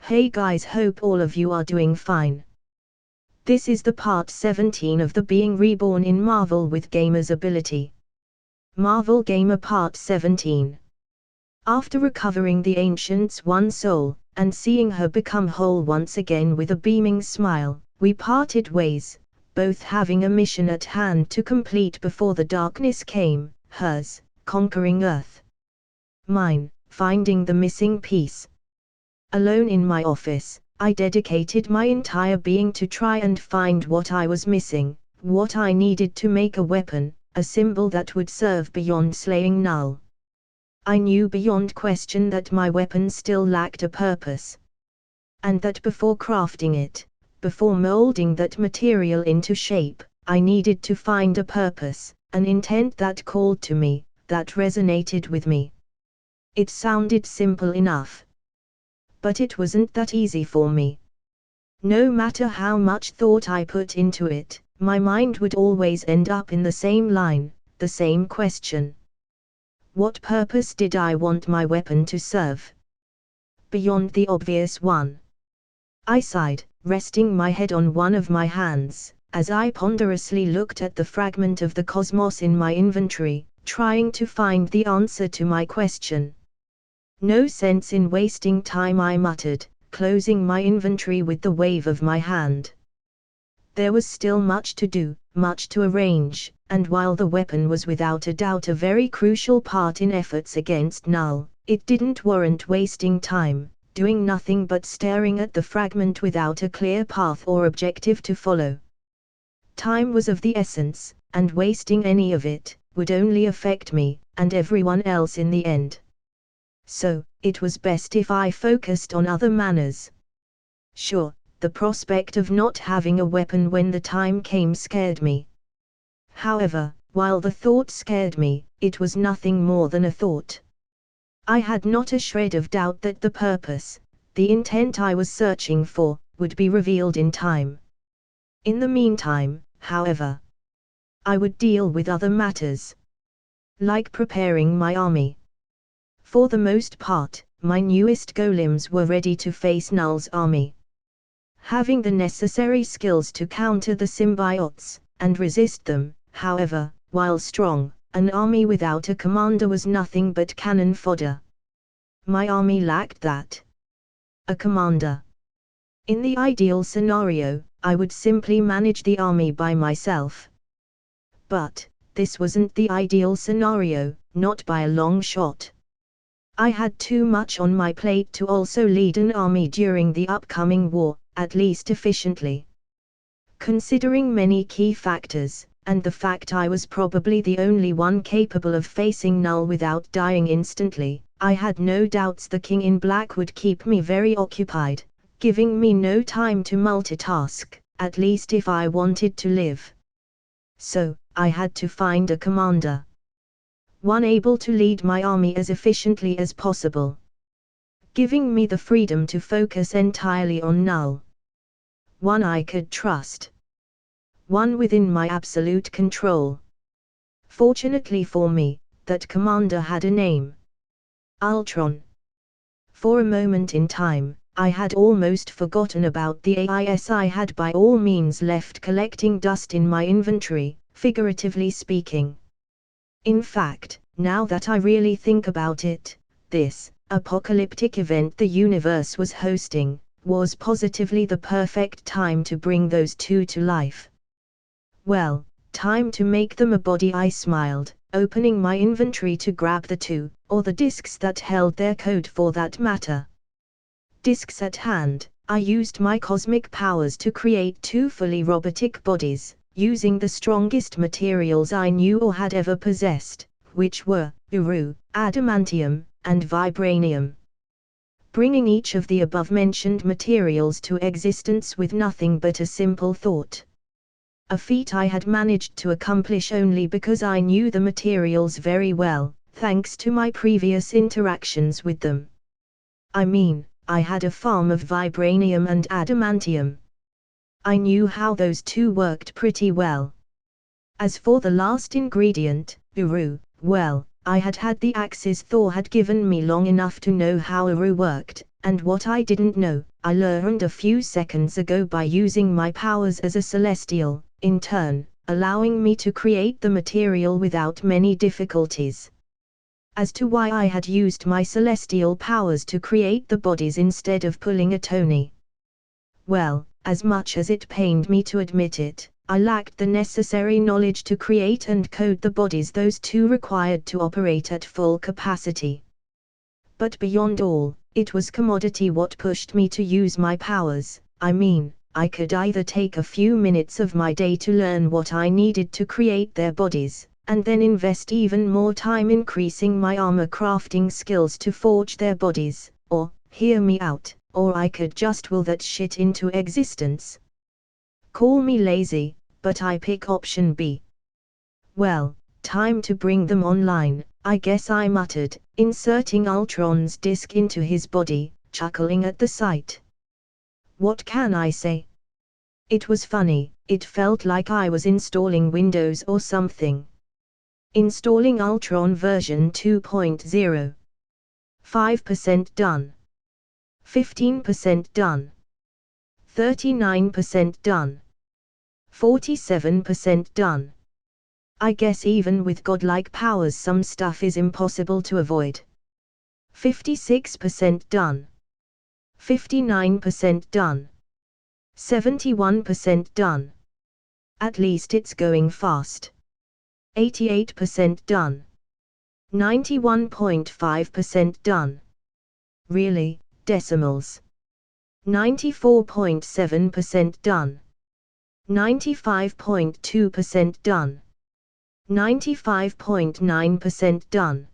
Hey guys, hope all of you are doing fine. This is the part 17 of the Being Reborn in Marvel with Gamer's Ability. Marvel Gamer Part 17. After recovering the Ancient's one soul, and seeing her become whole once again with a beaming smile, we parted ways, both having a mission at hand to complete before the darkness came, hers, conquering Earth. Mine, finding the missing piece. Alone in my office, I dedicated my entire being to try and find what I was missing, what I needed to make a weapon, a symbol that would serve beyond slaying Null. I knew beyond question that my weapon still lacked a purpose. And that before crafting it, before molding that material into shape, I needed to find a purpose, an intent that called to me, that resonated with me. It sounded simple enough. But it wasn't that easy for me. No matter how much thought I put into it, my mind would always end up in the same line, the same question. What purpose did I want my weapon to serve? Beyond the obvious one. I sighed, resting my head on one of my hands, as I ponderously looked at the fragment of the cosmos in my inventory, trying to find the answer to my question. No sense in wasting time, I muttered, closing my inventory with the wave of my hand. There was still much to do, much to arrange, and while the weapon was without a doubt a very crucial part in efforts against Null, it didn't warrant wasting time, doing nothing but staring at the fragment without a clear path or objective to follow. Time was of the essence, and wasting any of it would only affect me, and everyone else in the end. So, it was best if I focused on other matters. Sure, the prospect of not having a weapon when the time came scared me. However, while the thought scared me, it was nothing more than a thought. I had not a shred of doubt that the purpose, the intent I was searching for, would be revealed in time. In the meantime, however, I would deal with other matters. Like preparing my army. For the most part, my newest golems were ready to face Null's army. Having the necessary skills to counter the symbiotes, and resist them, however, while strong, an army without a commander was nothing but cannon fodder. My army lacked that. A commander. In the ideal scenario, I would simply manage the army by myself. But, this wasn't the ideal scenario, not by a long shot. I had too much on my plate to also lead an army during the upcoming war, at least efficiently. Considering many key factors, and the fact I was probably the only one capable of facing Null without dying instantly, I had no doubts the King in Black would keep me very occupied, giving me no time to multitask, at least if I wanted to live. So, I had to find a commander. One able to lead my army as efficiently as possible. Giving me the freedom to focus entirely on Null. One I could trust. One within my absolute control. Fortunately for me, that commander had a name. Ultron. For a moment in time, I had almost forgotten about the AIS I had by all means left collecting dust in my inventory, figuratively speaking. In fact, now that I really think about it, this apocalyptic event the universe was hosting was positively the perfect time to bring those two to life. Well, time to make them a body. I smiled, opening my inventory to grab the two, or the discs that held their code for that matter. Discs at hand, I used my cosmic powers to create two fully robotic bodies, using the strongest materials I knew or had ever possessed, which were Uru, adamantium, and vibranium. Bringing each of the above-mentioned materials to existence with nothing but a simple thought. A feat I had managed to accomplish only because I knew the materials very well, thanks to my previous interactions with them. I mean, I had a farm of vibranium and adamantium. I knew how those two worked pretty well. As for the last ingredient, Uru, well, I had had the axes Thor had given me long enough to know how Uru worked, and what I didn't know, I learned a few seconds ago by using my powers as a celestial, in turn, allowing me to create the material without many difficulties. As to why I had used my celestial powers to create the bodies instead of pulling a Tony. Well, as much as it pained me to admit it, I lacked the necessary knowledge to create and code the bodies those two required to operate at full capacity. But beyond all, it was commodity what pushed me to use my powers. I mean, I could either take a few minutes of my day to learn what I needed to create their bodies, and then invest even more time increasing my armor crafting skills to forge their bodies, or, hear me out, or I could just will that shit into existence. Call me lazy, but I pick option B. Well, time to bring them online, I guess, I muttered, inserting Ultron's disc into his body, chuckling at the sight. What can I say? It was funny, it felt like I was installing Windows or something. Installing Ultron version 2.0. 5% done. 15% done. 39% done. 47% done. I guess even with godlike powers some stuff is impossible to avoid. 56% done. 59% done. 71% done. At least it's going fast. 88% done. 91.5% done. Really, decimals. 94.7% done. 95.2% done. 95.9% done.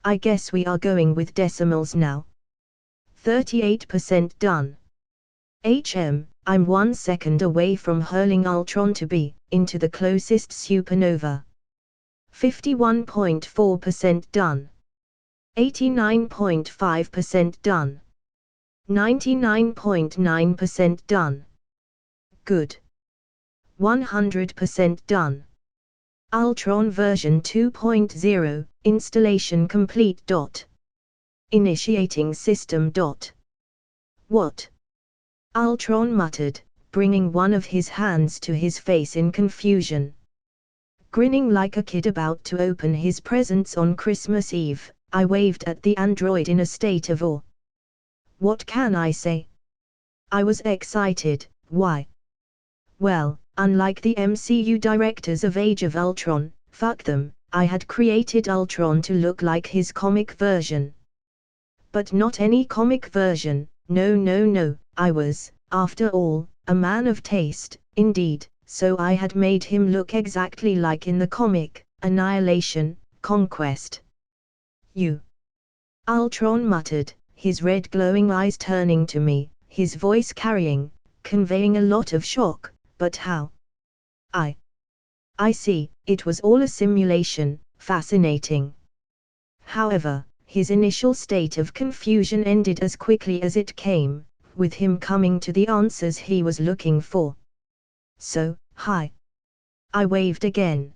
I guess we are going with decimals now. 38% done. I'm 1 second away from hurling Ultron to be into the closest supernova. 51.4% done. 89.5% done. 99.9% done. Good. 100% done. Ultron version 2.0, installation complete. Initiating system. What? Ultron muttered, bringing one of his hands to his face in confusion. Grinning like a kid about to open his presents on Christmas Eve, I waved at the android in a state of awe. What can I say? I was excited. Why? Well, unlike the MCU directors of Age of Ultron, fuck them, I had created Ultron to look like his comic version. But not any comic version, no, I was, after all, a man of taste, indeed, so I had made him look exactly like in the comic, Annihilation, Conquest. You. Ultron muttered, his red glowing eyes turning to me, his voice conveying a lot of shock, but how? I see, it was all a simulation, fascinating. However, his initial state of confusion ended as quickly as it came, with him coming to the answers he was looking for. So, hi. I waved again.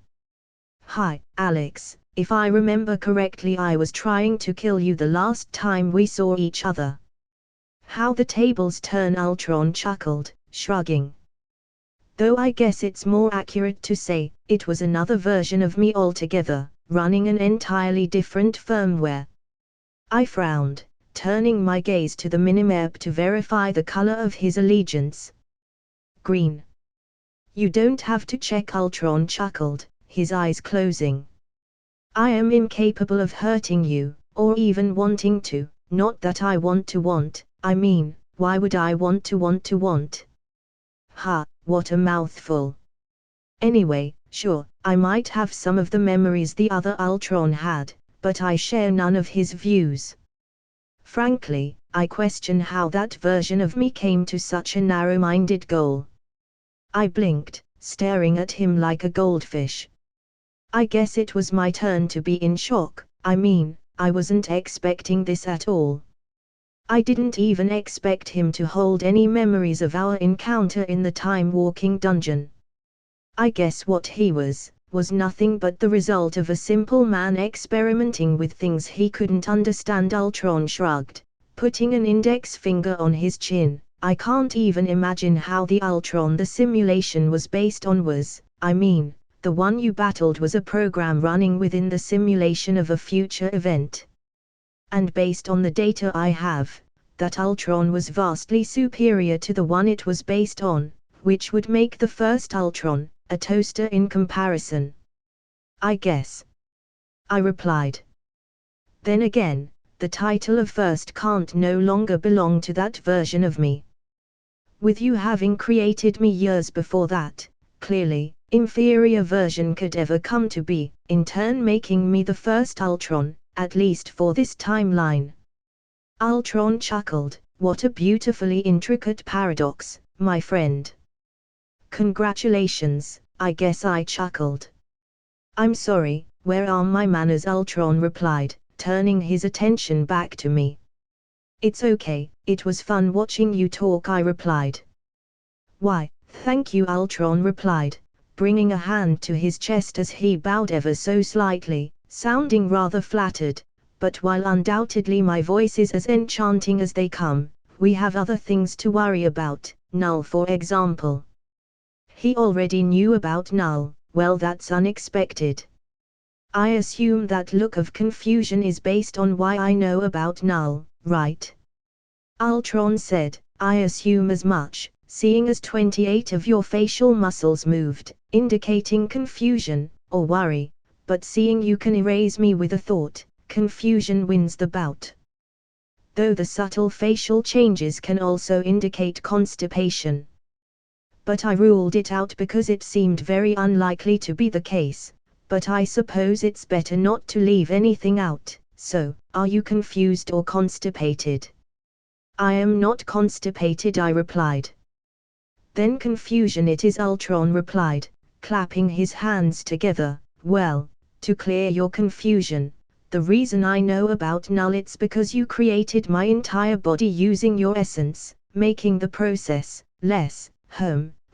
Hi, Alex, if I remember correctly I was trying to kill you the last time we saw each other. How the tables turn, Ultron chuckled, shrugging. Though I guess it's more accurate to say, it was another version of me altogether, running an entirely different firmware. I frowned, turning my gaze to the minimap to verify the color of his allegiance. Green. You don't have to check, Ultron chuckled, his eyes closing. I am incapable of hurting you, or even wanting to, not that I want, I mean, why would I want to? Ha, what a mouthful. Anyway, sure, I might have some of the memories the other Ultron had, but I share none of his views. Frankly, I question how that version of me came to such a narrow-minded goal. I blinked, staring at him like a goldfish. I guess it was my turn to be in shock. I mean, I wasn't expecting this at all. I didn't even expect him to hold any memories of our encounter in the time-walking dungeon. I guess what he was nothing but the result of a simple man experimenting with things he couldn't understand. Ultron shrugged, putting an index finger on his chin. I can't even imagine how the Ultron the simulation was based on was, I mean, the one you battled was a program running within the simulation of a future event. And based on the data I have, that Ultron was vastly superior to the one it was based on, which would make the first Ultron a toaster in comparison. I guess, I replied. Then again, the title of first can't no longer belong to that version of me. With you having created me years before that, clearly, inferior version could ever come to be, in turn making me the first Ultron, at least for this timeline. Ultron chuckled, what a beautifully intricate paradox, my friend. Congratulations, I guess I chuckled. I'm sorry, where are my manners? Ultron replied, turning his attention back to me. It's okay, it was fun watching you talk, I replied. Why, thank you, Ultron replied, bringing a hand to his chest as he bowed ever so slightly, sounding rather flattered, but while undoubtedly my voice is as enchanting as they come, we have other things to worry about, Null for example. He already knew about Null, well that's unexpected. I assume that look of confusion is based on why I know about Null, right? Ultron said, I assume as much, seeing as 28 of your facial muscles moved, indicating confusion, or worry, but seeing you can erase me with a thought, confusion wins the bout. Though the subtle facial changes can also indicate constipation. But I ruled it out because it seemed very unlikely to be the case, but I suppose it's better not to leave anything out, so, are you confused or constipated? I am not constipated, I replied. Then confusion it is, Ultron replied, clapping his hands together. Well, to clear your confusion, the reason I know about Null it's because you created my entire body using your essence, making the process less,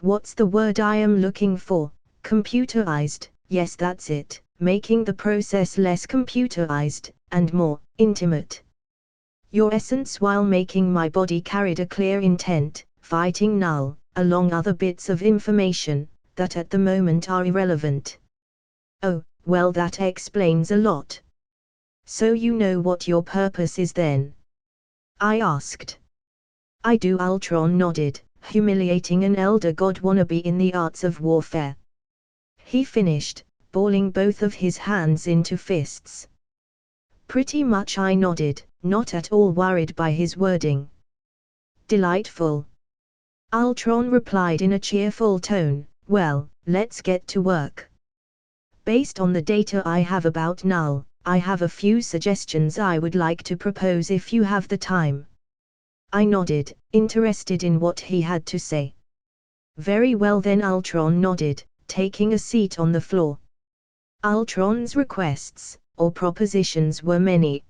what's the word I am looking for? Computerized, yes that's it, making the process less computerized, and more intimate. Your essence while making my body carried a clear intent, fighting Null, along other bits of information, that at the moment are irrelevant. Oh, well that explains a lot. So you know what your purpose is then? I asked. I do, Ultron nodded, humiliating an elder god wannabe in the arts of warfare. He finished, balling both of his hands into fists. Pretty much, I nodded, not at all worried by his wording. Delightful. Ultron replied in a cheerful tone, well, let's get to work. Based on the data I have about Null, I have a few suggestions I would like to propose if you have the time. I nodded, interested in what he had to say. Very well then, Ultron nodded, taking a seat on the floor. Ultron's requests, or propositions, were many.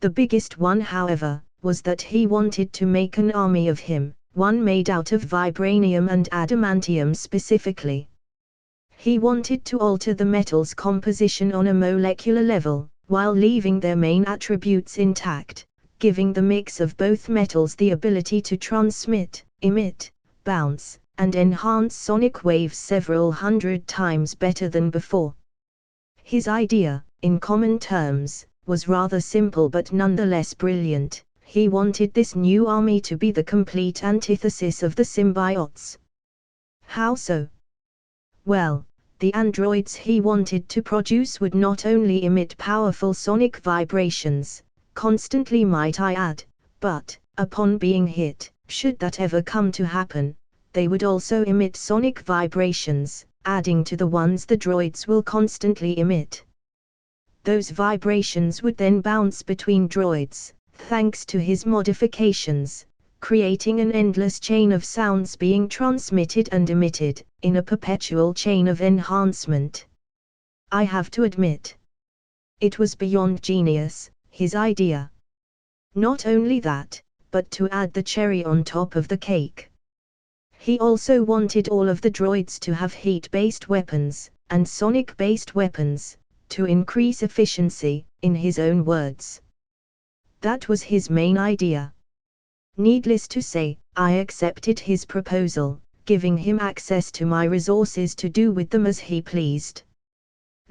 The biggest one, however, was that he wanted to make an army of him, one made out of vibranium and adamantium specifically. He wanted to alter the metal's composition on a molecular level, while leaving their main attributes intact, giving the mix of both metals the ability to transmit, emit, bounce, and enhance sonic waves several hundred times better than before. His idea, in common terms, was rather simple but nonetheless brilliant. He wanted this new army to be the complete antithesis of the symbiotes. How so? Well, the androids he wanted to produce would not only emit powerful sonic vibrations, constantly might I add, but, upon being hit, should that ever come to happen, they would also emit sonic vibrations, adding to the ones the droids will constantly emit. Those vibrations would then bounce between droids, thanks to his modifications, creating an endless chain of sounds being transmitted and emitted, in a perpetual chain of enhancement. I have to admit, it was beyond genius, his idea. Not only that, but to add the cherry on top of the cake, he also wanted all of the droids to have heat-based weapons, and sonic-based weapons, to increase efficiency, in his own words. That was his main idea. Needless to say, I accepted his proposal, giving him access to my resources to do with them as he pleased.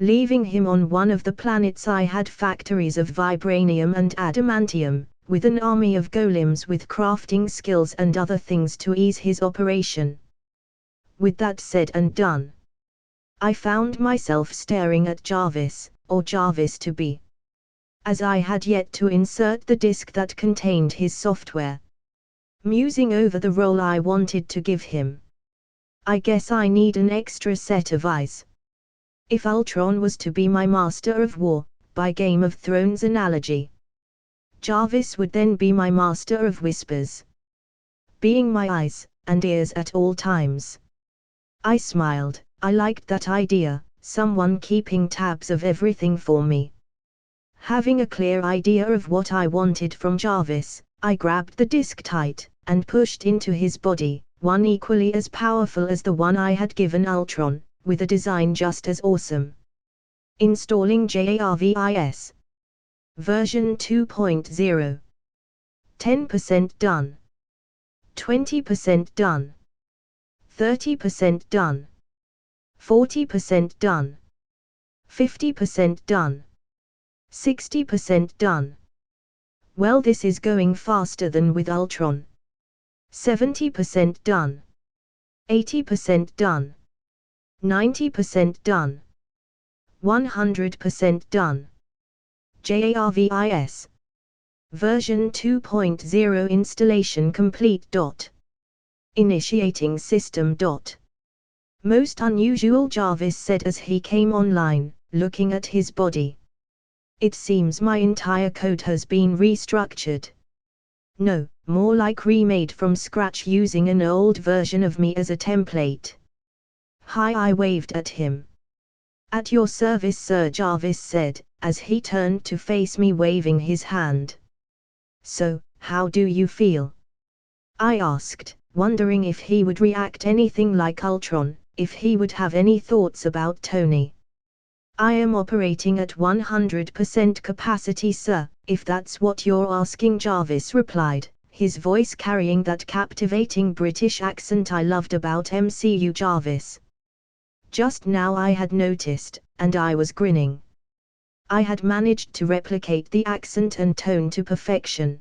Leaving him on one of the planets, I had factories of vibranium and adamantium, with an army of golems with crafting skills and other things to ease his operation. With that said and done, I found myself staring at Jarvis, or Jarvis to be, as I had yet to insert the disk that contained his software, musing over the role I wanted to give him. I guess I need an extra set of eyes. If Ultron was to be my master of war, by Game of Thrones analogy, Jarvis would then be my master of whispers, being my eyes and ears at all times. I smiled. I liked that idea, someone keeping tabs of everything for me. Having a clear idea of what I wanted from Jarvis, I grabbed the disk tight, and pushed into his body, one equally as powerful as the one I had given Ultron, with a design just as awesome. Installing JARVIS. Version 2.0. 10% done. 20% done. 30% done. 40% done. 50% done. 60% done. Well, this is going faster than with Ultron. 70% done. 80% done. 90% done. 100% done. JARVIS. Version 2.0 installation complete. Initiating system. Most unusual, Jarvis said as he came online, looking at his body. It seems my entire code has been restructured. No, more like remade from scratch using an old version of me as a template. Hi, I waved at him. At your service, Sir, Jarvis said, as he turned to face me, waving his hand. So, how do you feel? I asked, wondering if he would react anything like Ultron, if he would have any thoughts about Tony. I am operating at 100% capacity, sir, if that's what you're asking, Jarvis replied, his voice carrying that captivating British accent I loved about MCU Jarvis. Just now I had noticed, and I was grinning. I had managed to replicate the accent and tone to perfection.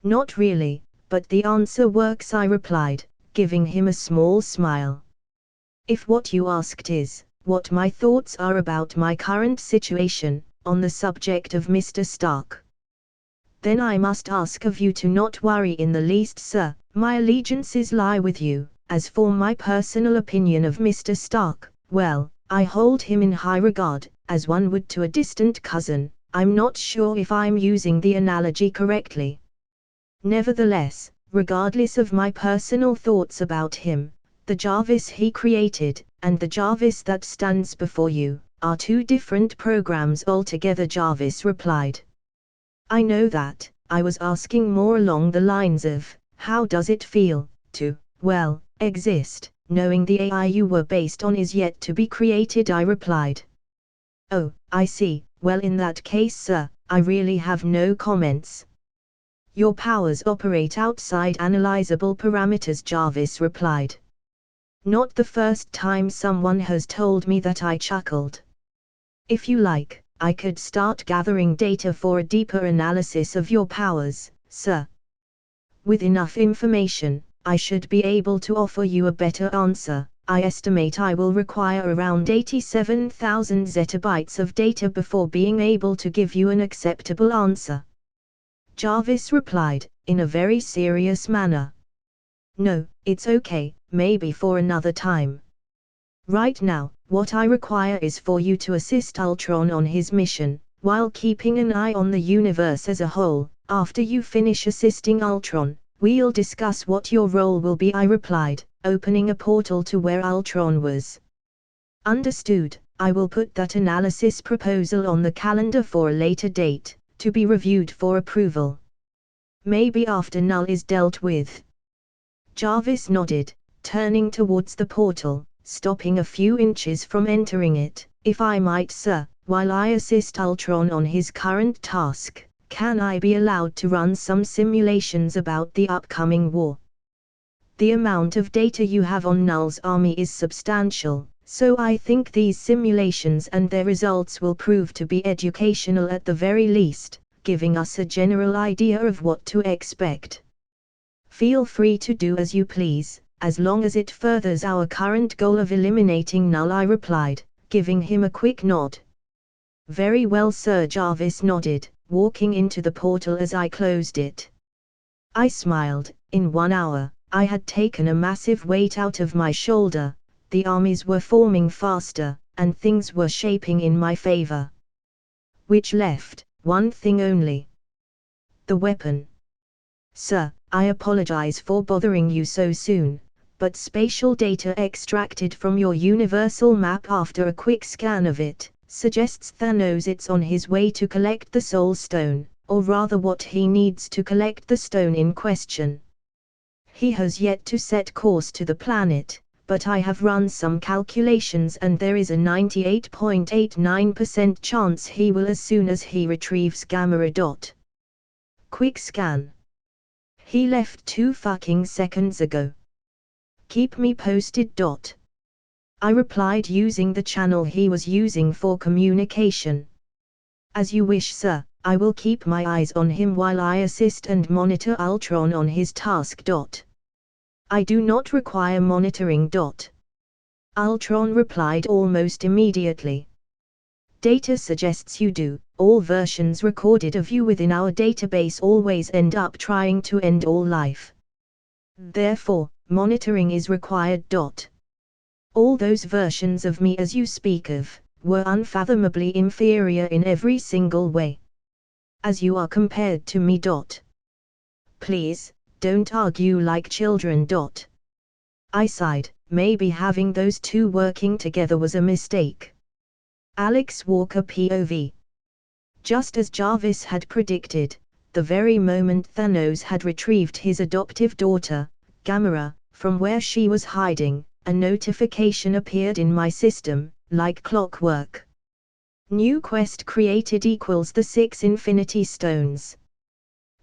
Not really, but the answer works, I replied, giving him a small smile. If what you asked is, what my thoughts are about my current situation, on the subject of Mr. Stark, then I must ask of you to not worry in the least, sir. My allegiances lie with you. As for my personal opinion of Mr. Stark, well, I hold him in high regard, as one would to a distant cousin. I'm not sure if I'm using the analogy correctly. Nevertheless, regardless of my personal thoughts about him, the Jarvis he created, and the Jarvis that stands before you, are two different programs altogether, Jarvis replied. I know that. I was asking more along the lines of, how does it feel, to, well, exist, knowing the AI you were based on is yet to be created, I replied. Oh, I see. Well, in that case, sir, I really have no comments. Your powers operate outside analyzable parameters, Jarvis replied. Not the first time someone has told me that, I chuckled. If you like, I could start gathering data for a deeper analysis of your powers, sir. With enough information, I should be able to offer you a better answer. I estimate I will require around 87,000 zettabytes of data before being able to give you an acceptable answer. Jarvis replied, in a very serious manner. No, it's okay, maybe for another time. Right now, what I require is for you to assist Ultron on his mission, while keeping an eye on the universe as a whole. After you finish assisting Ultron, we'll discuss what your role will be, I replied, opening a portal to where Ultron was. Understood. I will put that analysis proposal on the calendar for a later date, to be reviewed for approval. Maybe after Null is dealt with. Jarvis nodded, turning towards the portal, stopping a few inches from entering it. If I might, sir, while I assist Ultron on his current task, can I be allowed to run some simulations about the upcoming war? The amount of data you have on Null's army is substantial, so I think these simulations and their results will prove to be educational at the very least, giving us a general idea of what to expect. Feel free to do as you please, as long as it furthers our current goal of eliminating Null, I replied, giving him a quick nod. Very well, Sir. Jarvis nodded, walking into the portal as I closed it. I smiled. In 1 hour, I had taken a massive weight out of my shoulder, the armies were forming faster, and things were shaping in my favor. Which left one thing only: the weapon. Sir, I apologize for bothering you so soon, but spatial data extracted from your universal map after a quick scan of it suggests Thanos is on his way to collect the Soul Stone, or rather what he needs to collect the stone in question. He has yet to set course to the planet, but I have run some calculations and there is a 98.89% chance he will as soon as he retrieves Gamma. Quick scan. He left 2 fucking seconds ago. Keep me posted. I replied using the channel he was using for communication. As you wish, sir. I will keep my eyes on him while I assist and monitor Ultron on his task. I do not require monitoring. Ultron replied almost immediately. Data suggests you do. All versions recorded of you within our database always end up trying to end all life. Therefore, monitoring is required. All those versions of me as you speak of, were unfathomably inferior in every single way. As you are compared to me. Please, don't argue like children. I sighed, maybe having those two working together was a mistake. Alex Walker POV. Just as Jarvis had predicted, the very moment Thanos had retrieved his adoptive daughter, Gamera, from where she was hiding, a notification appeared in my system, like clockwork. New quest created equals the 6 Infinity Stones.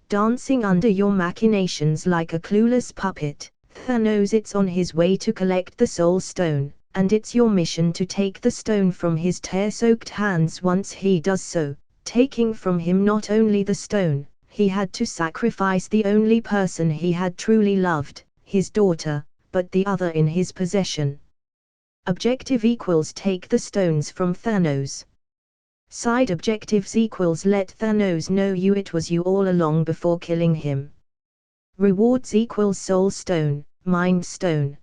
Dancing under your machinations like a clueless puppet, Thanos is on his way to collect the Soul Stone, and it's your mission to take the stone from his tear-soaked hands. Once he does so, taking from him not only the stone, he had to sacrifice the only person he had truly loved, his daughter, but the other in his possession. Objective equals take the stones from Thanos. Side objectives equals let Thanos know it was you all along before killing him. Rewards equals Soul Stone, Mind Stone.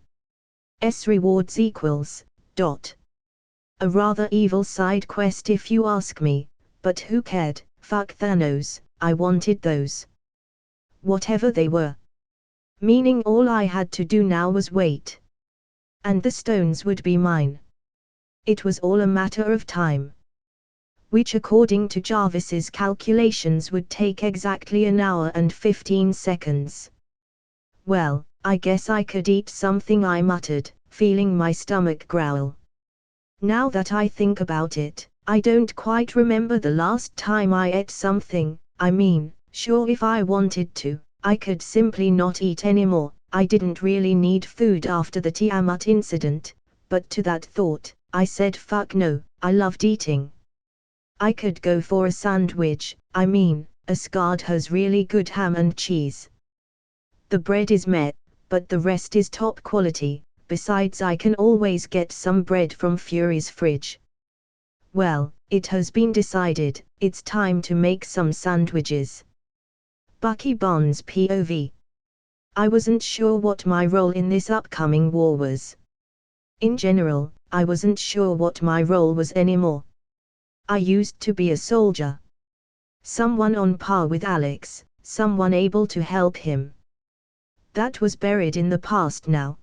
Rewards equals, a rather evil side quest if you ask me, but who cared? Fuck Thanos, I wanted those. Whatever they were. Meaning all I had to do now was wait. And the stones would be mine. It was all a matter of time. Which according to Jarvis's calculations would take exactly 1 hour and 15 seconds. Well, I guess I could eat something, I muttered, feeling my stomach growl. Now that I think about it, I don't quite remember the last time I ate something. I mean, sure, if I wanted to, I could simply not eat anymore. I didn't really need food after the Tiamat incident, but to that thought, I said fuck no, I loved eating. I could go for a sandwich. I mean, Asgard has really good ham and cheese. The bread is meh, but the rest is top quality. Besides, I can always get some bread from Fury's fridge. Well, it has been decided, it's time to make some sandwiches. Bucky Barnes POV. I wasn't sure what my role in this upcoming war was. In general, I wasn't sure what my role was anymore. I used to be a soldier. Someone on par with Alex, someone able to help him. That was buried in the past now.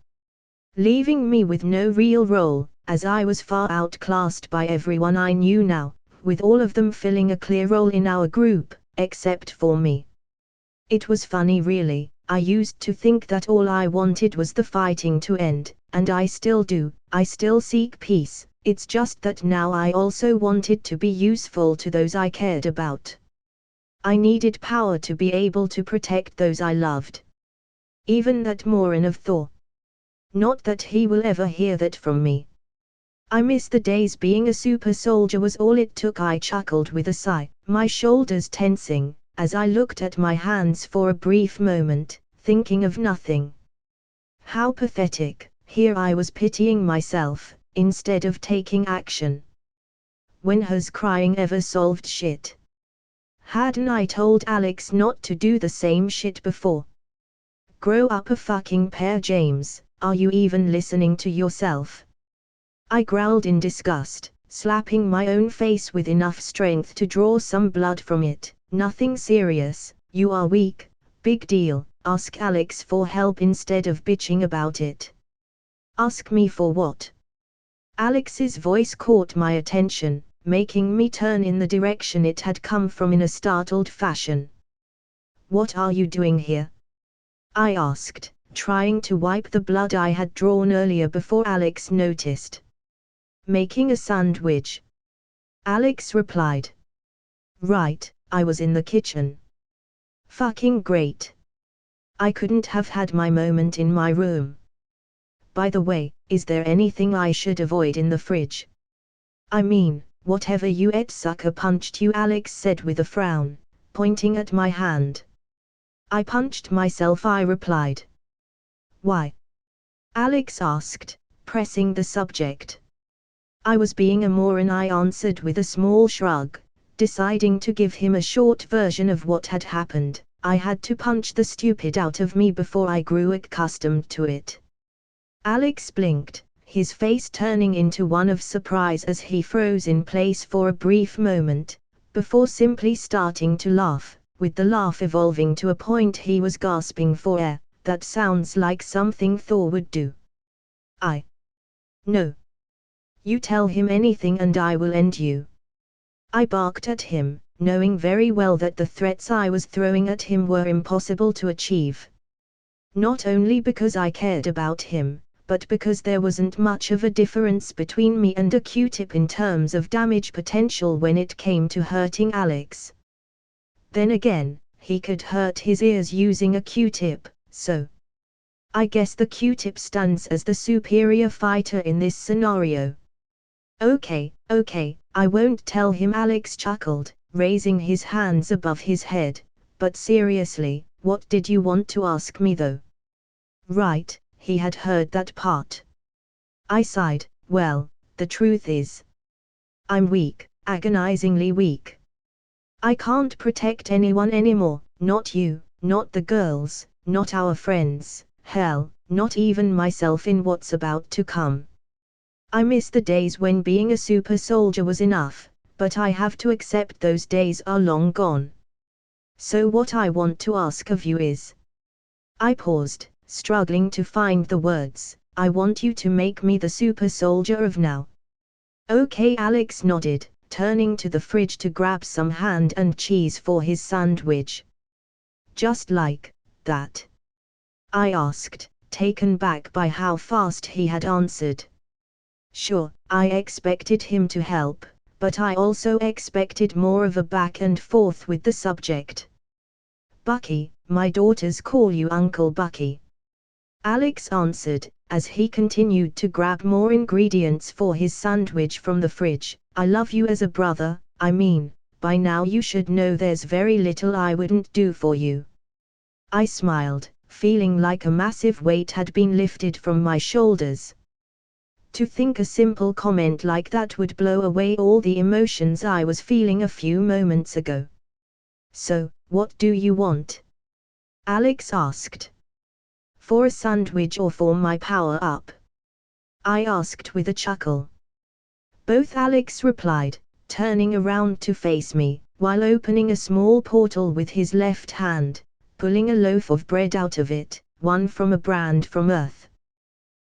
Leaving me with no real role, as I was far outclassed by everyone I knew now, with all of them filling a clear role in our group, except for me. It was funny really. I used to think that all I wanted was the fighting to end, and I still do. I still seek peace. It's just that now I also wanted to be useful to those I cared about. I needed power to be able to protect those I loved. Even that Morin of Thor. Not that he will ever hear that from me. I miss the days being a super soldier was all it took. I chuckled with a sigh, my shoulders tensing, as I looked at my hands for a brief moment, thinking of nothing. How pathetic, here I was pitying myself, instead of taking action. When has crying ever solved shit? Hadn't I told Alex not to do the same shit before? Grow up a fucking pair, James, are you even listening to yourself? I growled in disgust, slapping my own face with enough strength to draw some blood from it. Nothing serious, you are weak, big deal, ask Alex for help instead of bitching about it. Ask me for what? Alex's voice caught my attention, making me turn in the direction it had come from in a startled fashion. What are you doing here? I asked, trying to wipe the blood I had drawn earlier before Alex noticed. Making a sandwich. Alex replied. Right, I was in the kitchen. Fucking great. I couldn't have had my moment in my room. By the way, is there anything I should avoid in the fridge? I mean, whatever you ate sucker punched you, Alex said with a frown, pointing at my hand. I punched myself, I replied. Why? Alex asked, pressing the subject. I was being a moron, I answered with a small shrug, deciding to give him a short version of what had happened. I had to punch the stupid out of me before I grew accustomed to it. Alex blinked, his face turning into one of surprise as he froze in place for a brief moment, before simply starting to laugh, with the laugh evolving to a point he was gasping for air. That sounds like something Thor would do. No. You tell him anything and I will end you. I barked at him, knowing very well that the threats I was throwing at him were impossible to achieve. Not only because I cared about him, but because there wasn't much of a difference between me and a Q-tip in terms of damage potential when it came to hurting Alex. Then again, he could hurt his ears using a Q-tip, so I guess the Q-tip stands as the superior fighter in this scenario. Okay, I won't tell him, Alex chuckled, raising his hands above his head, but seriously, what did you want to ask me though? Right, he had heard that part. I sighed, well, the truth is, I'm weak, agonizingly weak. I can't protect anyone anymore, not you, not the girls, not our friends, hell, not even myself in what's about to come. I miss the days when being a super soldier was enough, but I have to accept those days are long gone. So what I want to ask of you is... I paused, struggling to find the words. I want you to make me the super soldier of now. Okay, Alex nodded, turning to the fridge to grab some ham and cheese for his sandwich. Just like that? I asked, taken back by how fast he had answered. Sure, I expected him to help, but I also expected more of a back and forth with the subject. Bucky, my daughters call you Uncle Bucky. Alex answered, as he continued to grab more ingredients for his sandwich from the fridge. I love you as a brother, I mean, by now you should know there's very little I wouldn't do for you. I smiled, feeling like a massive weight had been lifted from my shoulders. To think a simple comment like that would blow away all the emotions I was feeling a few moments ago. So, what do you want? Alex asked. For a sandwich or for my power-up? I asked with a chuckle. Both, Alex replied, turning around to face me, while opening a small portal with his left hand, pulling a loaf of bread out of it, one from a brand from Earth.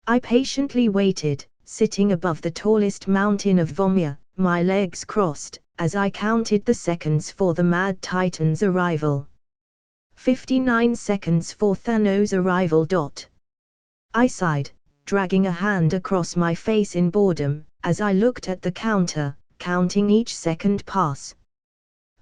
I patiently waited, sitting above the tallest mountain of Vomia, my legs crossed, as I counted the seconds for the Mad Titan's arrival. 59 seconds for Thanos' arrival. I sighed, dragging a hand across my face in boredom, as I looked at the counter, counting each second pass.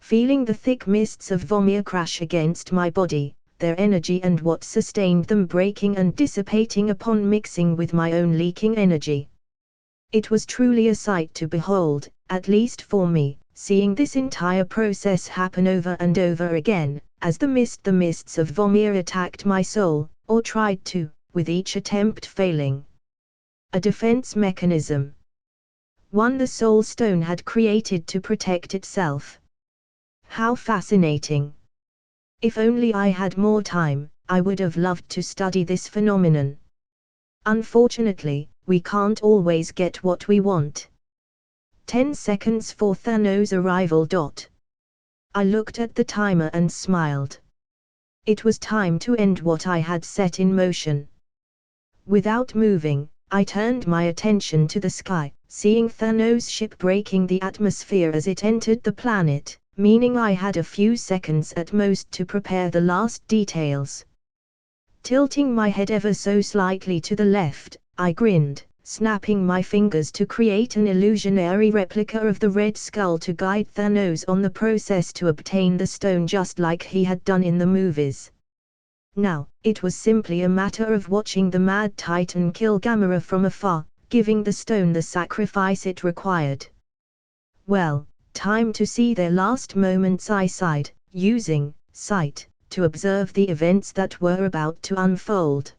feeling the thick mists of Vomir crash against my body, their energy and what sustained them breaking and dissipating upon mixing with my own leaking energy. It was truly a sight to behold, at least for me, seeing this entire process happen over and over again, as the mists of Vomir attacked my soul, or tried to, with each attempt failing. A defense mechanism. One the Soul Stone had created to protect itself. How fascinating! If only I had more time, I would have loved to study this phenomenon. Unfortunately, we can't always get what we want. 10 seconds for Thanos' arrival. I looked at the timer and smiled. It was time to end what I had set in motion. Without moving, I turned my attention to the sky, seeing Thanos' ship breaking the atmosphere as it entered the planet, meaning I had a few seconds at most to prepare the last details. Tilting my head ever so slightly to the left, I grinned, snapping my fingers to create an illusionary replica of the Red Skull to guide Thanos on the process to obtain the stone just like he had done in the movies. Now, it was simply a matter of watching the Mad Titan kill Gamera from afar, giving the stone the sacrifice it required. Well, time to see their last moments, I sighed, using sight to observe the events that were about to unfold.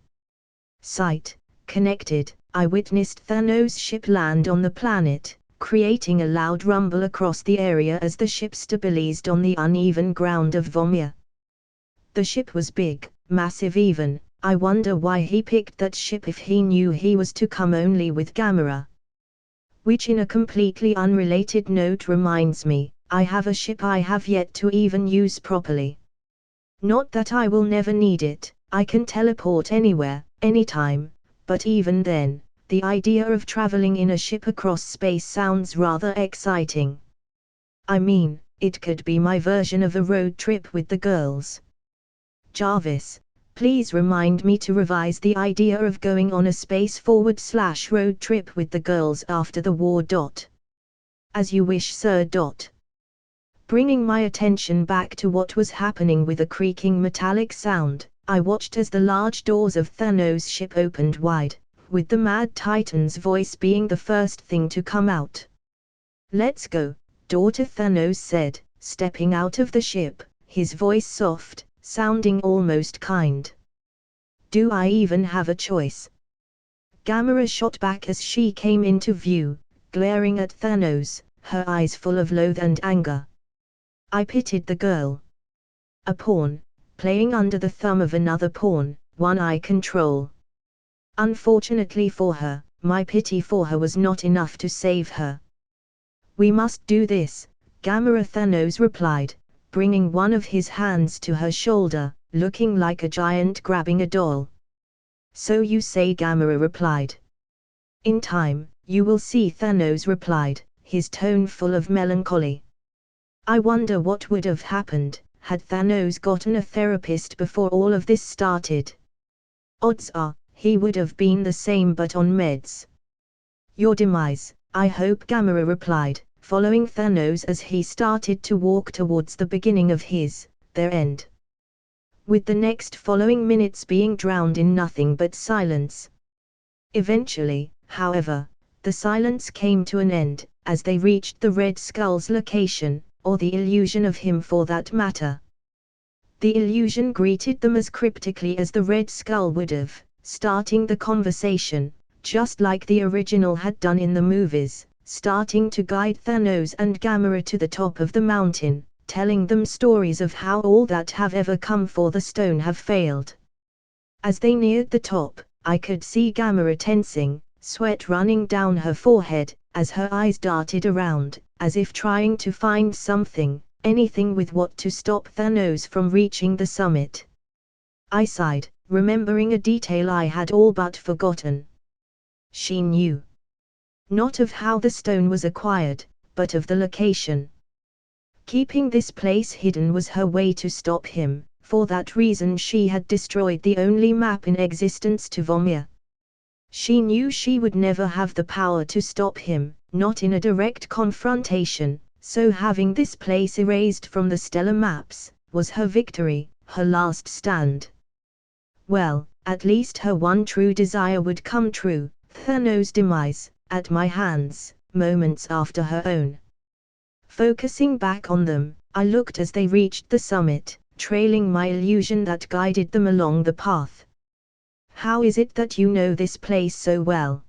Sight connected, I witnessed Thanos' ship land on the planet, creating a loud rumble across the area as the ship stabilized on the uneven ground of Vomir. The ship was big, massive even. I wonder why he picked that ship if he knew he was to come only with Gamera. Which in a completely unrelated note reminds me, I have a ship I have yet to even use properly. Not that I will never need it, I can teleport anywhere, anytime, but even then, the idea of traveling in a ship across space sounds rather exciting. I mean, it could be my version of a road trip with the girls. Jarvis, please remind me to revise the idea of going on a space/road trip with the girls after the war. As you wish, sir. Bringing my attention back to what was happening with a creaking metallic sound, I watched as the large doors of Thanos' ship opened wide, with the Mad Titan's voice being the first thing to come out. "Let's go, daughter," Thanos said, stepping out of the ship, his voice soft, sounding almost kind. "Do I even have a choice?" Gamera shot back as she came into view, glaring at Thanos, her eyes full of loath and anger. I pitied the girl. A pawn, playing under the thumb of another pawn, one I control. Unfortunately for her, my pity for her was not enough to save her. "We must do this," Gamera, Thanos replied, bringing one of his hands to her shoulder, looking like a giant grabbing a doll. "So you say," Gamera replied. "In time, you will see," Thanos replied, his tone full of melancholy. I wonder what would have happened, had Thanos gotten a therapist before all of this started. Odds are, he would have been the same but on meds. "Your demise, I hope," Gamera replied, following Thanos as he started to walk towards the beginning of their end. With the next following minutes being drowned in nothing but silence. Eventually, however, the silence came to an end, as they reached the Red Skull's location, or the illusion of him for that matter. The illusion greeted them as cryptically as the Red Skull would have, starting the conversation, just like the original had done in the movies, starting to guide Thanos and Gamera to the top of the mountain, telling them stories of how all that have ever come for the stone have failed. As they neared the top, I could see Gamera tensing, sweat running down her forehead, as her eyes darted around, as if trying to find something, anything with what to stop Thanos from reaching the summit. I sighed, remembering a detail I had all but forgotten. She knew. Not of how the stone was acquired, but of the location. Keeping this place hidden was her way to stop him. For that reason she had destroyed the only map in existence to Vomir. She knew she would never have the power to stop him, not in a direct confrontation, so having this place erased from the stellar maps, was her victory, her last stand. Well, at least her one true desire would come true, Thanos' demise, at my hands, moments after her own. Focusing back on them, I looked as they reached the summit, trailing my illusion that guided them along the path. How is it that you know this place so well?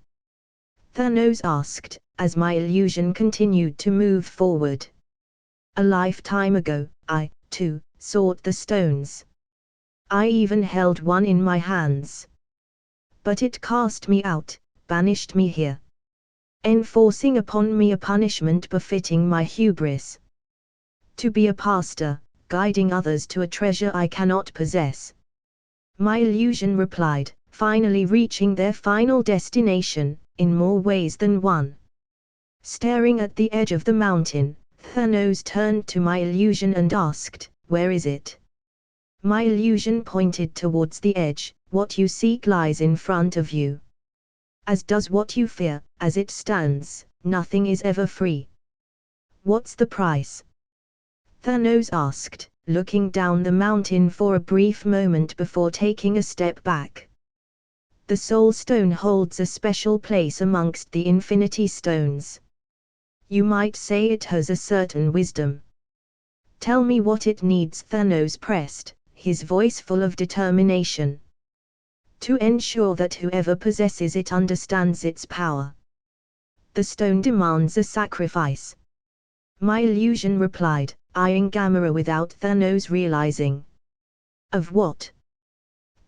Thanos asked, as my illusion continued to move forward. A lifetime ago, I, too, sought the stones. I even held one in my hands. But it cast me out, banished me here, enforcing upon me a punishment befitting my hubris. To be a pastor, guiding others to a treasure I cannot possess. My illusion replied, finally reaching their final destination, in more ways than one. Staring at the edge of the mountain, Thanos turned to my illusion and asked, "Where is it?" My illusion pointed towards the edge. "What you seek lies in front of you. As does what you fear. As it stands, nothing is ever free." "What's the price?" Thanos asked, looking down the mountain for a brief moment before taking a step back. "The Soul Stone holds a special place amongst the Infinity Stones. You might say it has a certain wisdom." "Tell me what it needs," Thanos pressed, his voice full of determination. "To ensure that whoever possesses it understands its power." "The stone demands a sacrifice," my illusion replied, eyeing Gamera without Thanos realizing. "Of what?"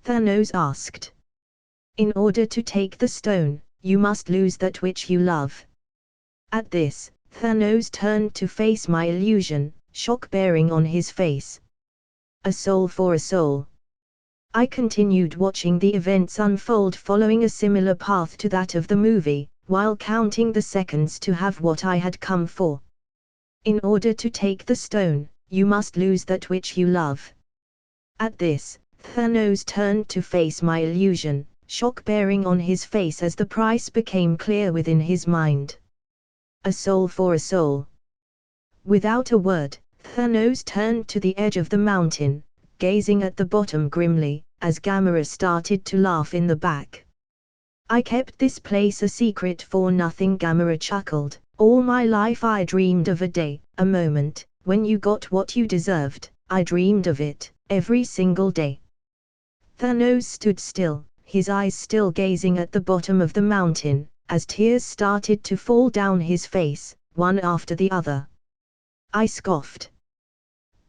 Thanos asked. "In order to take the stone, you must lose that which you love." At this, Thanos turned to face my illusion, shock bearing on his face. "A soul for a soul." I continued watching the events unfold following a similar path to that of the movie, while counting the seconds to have what I had come for. "In order to take the stone, you must lose that which you love." At this, Thanos turned to face my illusion, shock bearing on his face as the price became clear within his mind. "A soul for a soul." Without a word, Thanos turned to the edge of the mountain, gazing at the bottom grimly, as Gamera started to laugh in the back. "I kept this place a secret for nothing," Gamera chuckled. "All my life I dreamed of a day, a moment, when you got what you deserved. I dreamed of it, every single day." Thanos stood still, his eyes still gazing at the bottom of the mountain, as tears started to fall down his face, one after the other. I scoffed.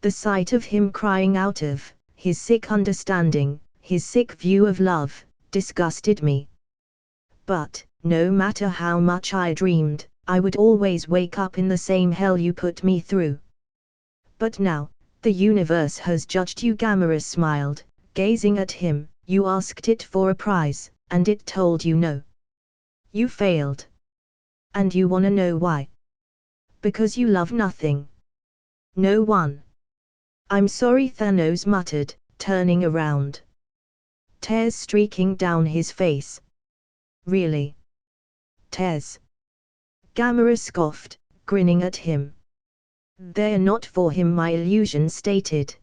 The sight of him crying out of his sick understanding, his sick view of love, disgusted me. But, no matter how much I dreamed, I would always wake up in the same hell you put me through. "But now, the universe has judged you," Gamera smiled, gazing at him. "You asked it for a prize, and it told you no. You failed. And you wanna know why? Because you love nothing. No one." "I'm sorry," Thanos muttered, turning around. Tears streaking down his face. "Really? Tears?" Gamera scoffed, grinning at him. "They're not for him," my illusion stated.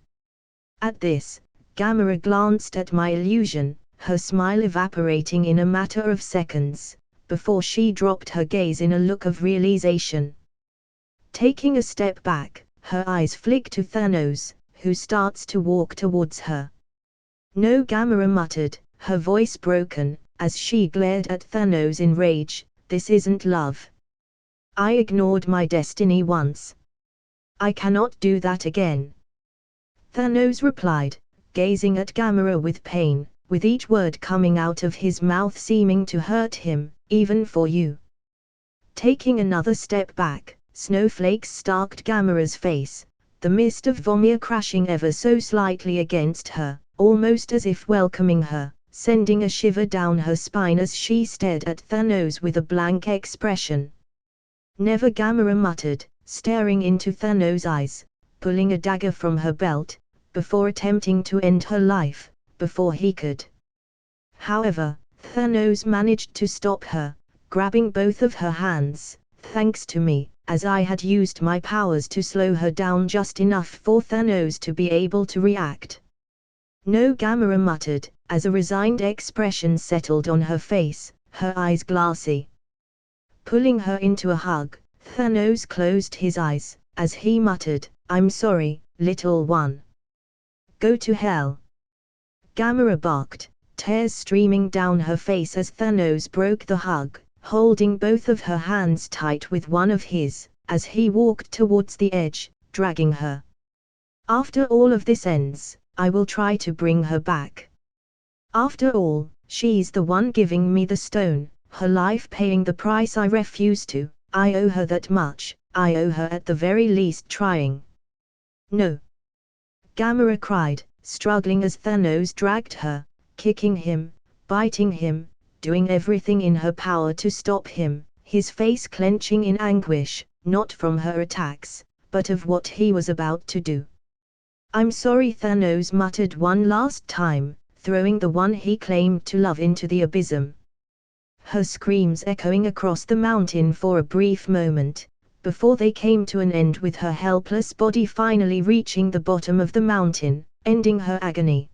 At this, Gamera glanced at my illusion, her smile evaporating in a matter of seconds, before she dropped her gaze in a look of realization. Taking a step back, her eyes flick to Thanos, who starts to walk towards her. "No," Gamera muttered, her voice broken, as she glared at Thanos in rage. "This isn't love. I ignored my destiny once. I cannot do that again." Thanos replied, gazing at Gamera with pain, with each word coming out of his mouth seeming to hurt him. "Even for you." Taking another step back, snowflakes stalked Gamera's face, the mist of vomir crashing ever so slightly against her, almost as if welcoming her, sending a shiver down her spine as she stared at Thanos with a blank expression. "Never," Gamera muttered, staring into Thanos' eyes, pulling a dagger from her belt, before attempting to end her life, before he could. However, Thanos managed to stop her, grabbing both of her hands. "Thanks to me, as I had used my powers to slow her down just enough for Thanos to be able to react. No, Gamera muttered, as a resigned expression settled on her face, her eyes glassy. Pulling her into a hug, Thanos closed his eyes, as he muttered, "I'm sorry, little one. Go to hell." Gamera barked, tears streaming down her face as Thanos broke the hug, holding both of her hands tight with one of his, as he walked towards the edge, dragging her. "After all of this ends, I will try to bring her back. After all, she's the one giving me the stone, her life paying the price I refuse to. I owe her that much, I owe her at the very least trying." "No!" Gamera cried, struggling as Thanos dragged her, kicking him, biting him, doing everything in her power to stop him, his face clenching in anguish, not from her attacks, but of what he was about to do. "I'm sorry," Thanos muttered one last time, throwing the one he claimed to love into the abysm. Her screams echoing across the mountain for a brief moment, before they came to an end with her helpless body finally reaching the bottom of the mountain, ending her agony.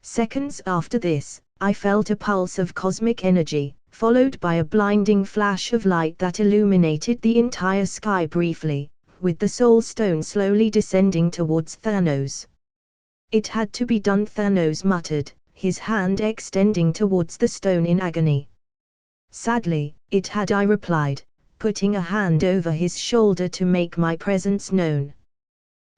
Seconds after this, I felt a pulse of cosmic energy, followed by a blinding flash of light that illuminated the entire sky briefly, with the Soul Stone slowly descending towards Thanos. "It had to be done," Thanos muttered, his hand extending towards the stone in agony. "Sadly, it had," I replied, putting a hand over his shoulder to make my presence known.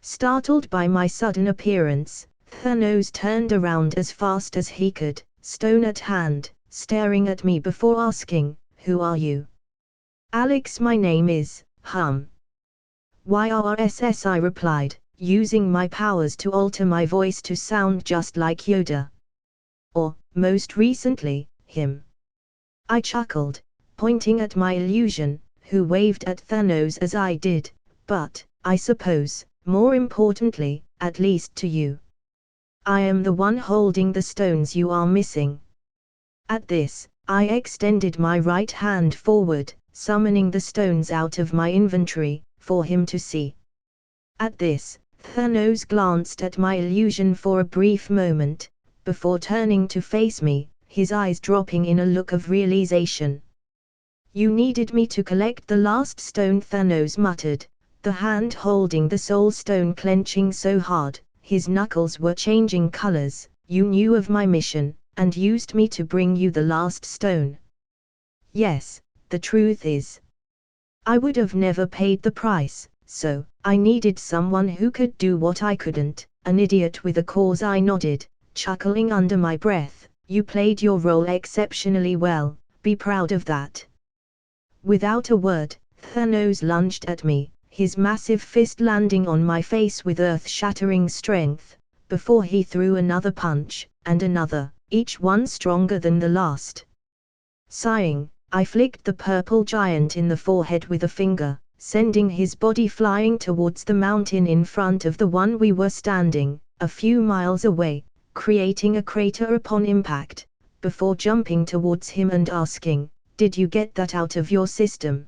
Startled by my sudden appearance, Thanos turned around as fast as he could, stone at hand, staring at me before asking, "Who are you?" "Alex, my name is, YRSS," I replied, using my powers to alter my voice to sound just like Yoda. "Or, most recently, him." I chuckled, pointing at my illusion, who waved at Thanos as I did, "But, I suppose, more importantly, at least to you. I am the one holding the stones you are missing." At this, I extended my right hand forward, summoning the stones out of my inventory, for him to see. At this, Thanos glanced at my illusion for a brief moment, before turning to face me, his eyes dropping in a look of realization. "You needed me to collect the last stone," Thanos muttered, the hand holding the Soul Stone clenching so hard, his knuckles were changing colors. "You knew of my mission, and used me to bring you the last stone." "Yes, the truth is, I would have never paid the price, so, I needed someone who could do what I couldn't." "An idiot with a cause," I nodded, chuckling under my breath. "You played your role exceptionally well, be proud of that." Without a word, Thanos lunged at me, his massive fist landing on my face with earth-shattering strength, before he threw another punch, and another, each one stronger than the last. Sighing, I flicked the purple giant in the forehead with a finger, sending his body flying towards the mountain in front of the one we were standing, a few miles away, creating a crater upon impact, before jumping towards him and asking, "Did you get that out of your system?"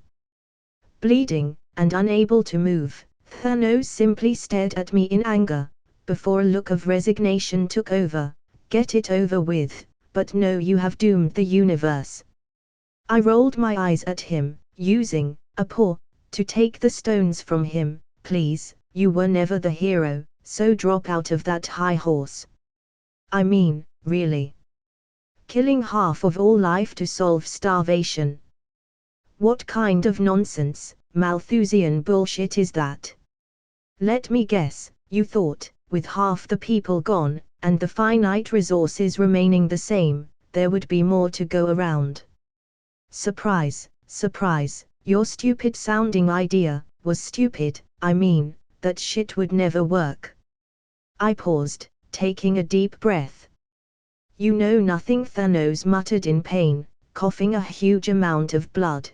Bleeding, and unable to move, Thanos simply stared at me in anger, before a look of resignation took over. "Get it over with, but no, you have doomed the universe." I rolled my eyes at him, using a paw to take the stones from him. "Please, you were never the hero, so drop out of that high horse. I mean, really. Killing half of all life to solve starvation. What kind of nonsense, Malthusian bullshit is that? Let me guess, you thought, with half the people gone, and the finite resources remaining the same, there would be more to go around. Surprise, surprise, your stupid-sounding idea was stupid. I mean, that shit would never work." I paused, taking a deep breath. "You know nothing," Thanos muttered in pain, coughing a huge amount of blood.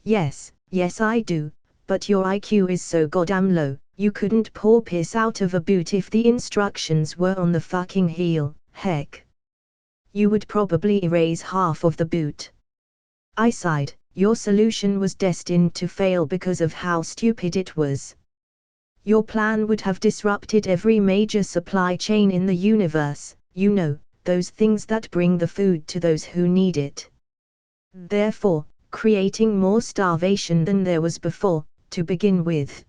Yes, I do, but your IQ is so goddamn low, you couldn't pour piss out of a boot if the instructions were on the fucking heel. Heck, you would probably erase half of the boot." I sighed, your solution was destined to fail because of how stupid it was. Your plan would have disrupted every major supply chain in the universe, you know, those things that bring the food to those who need it. Therefore, creating more starvation than there was before, to begin with.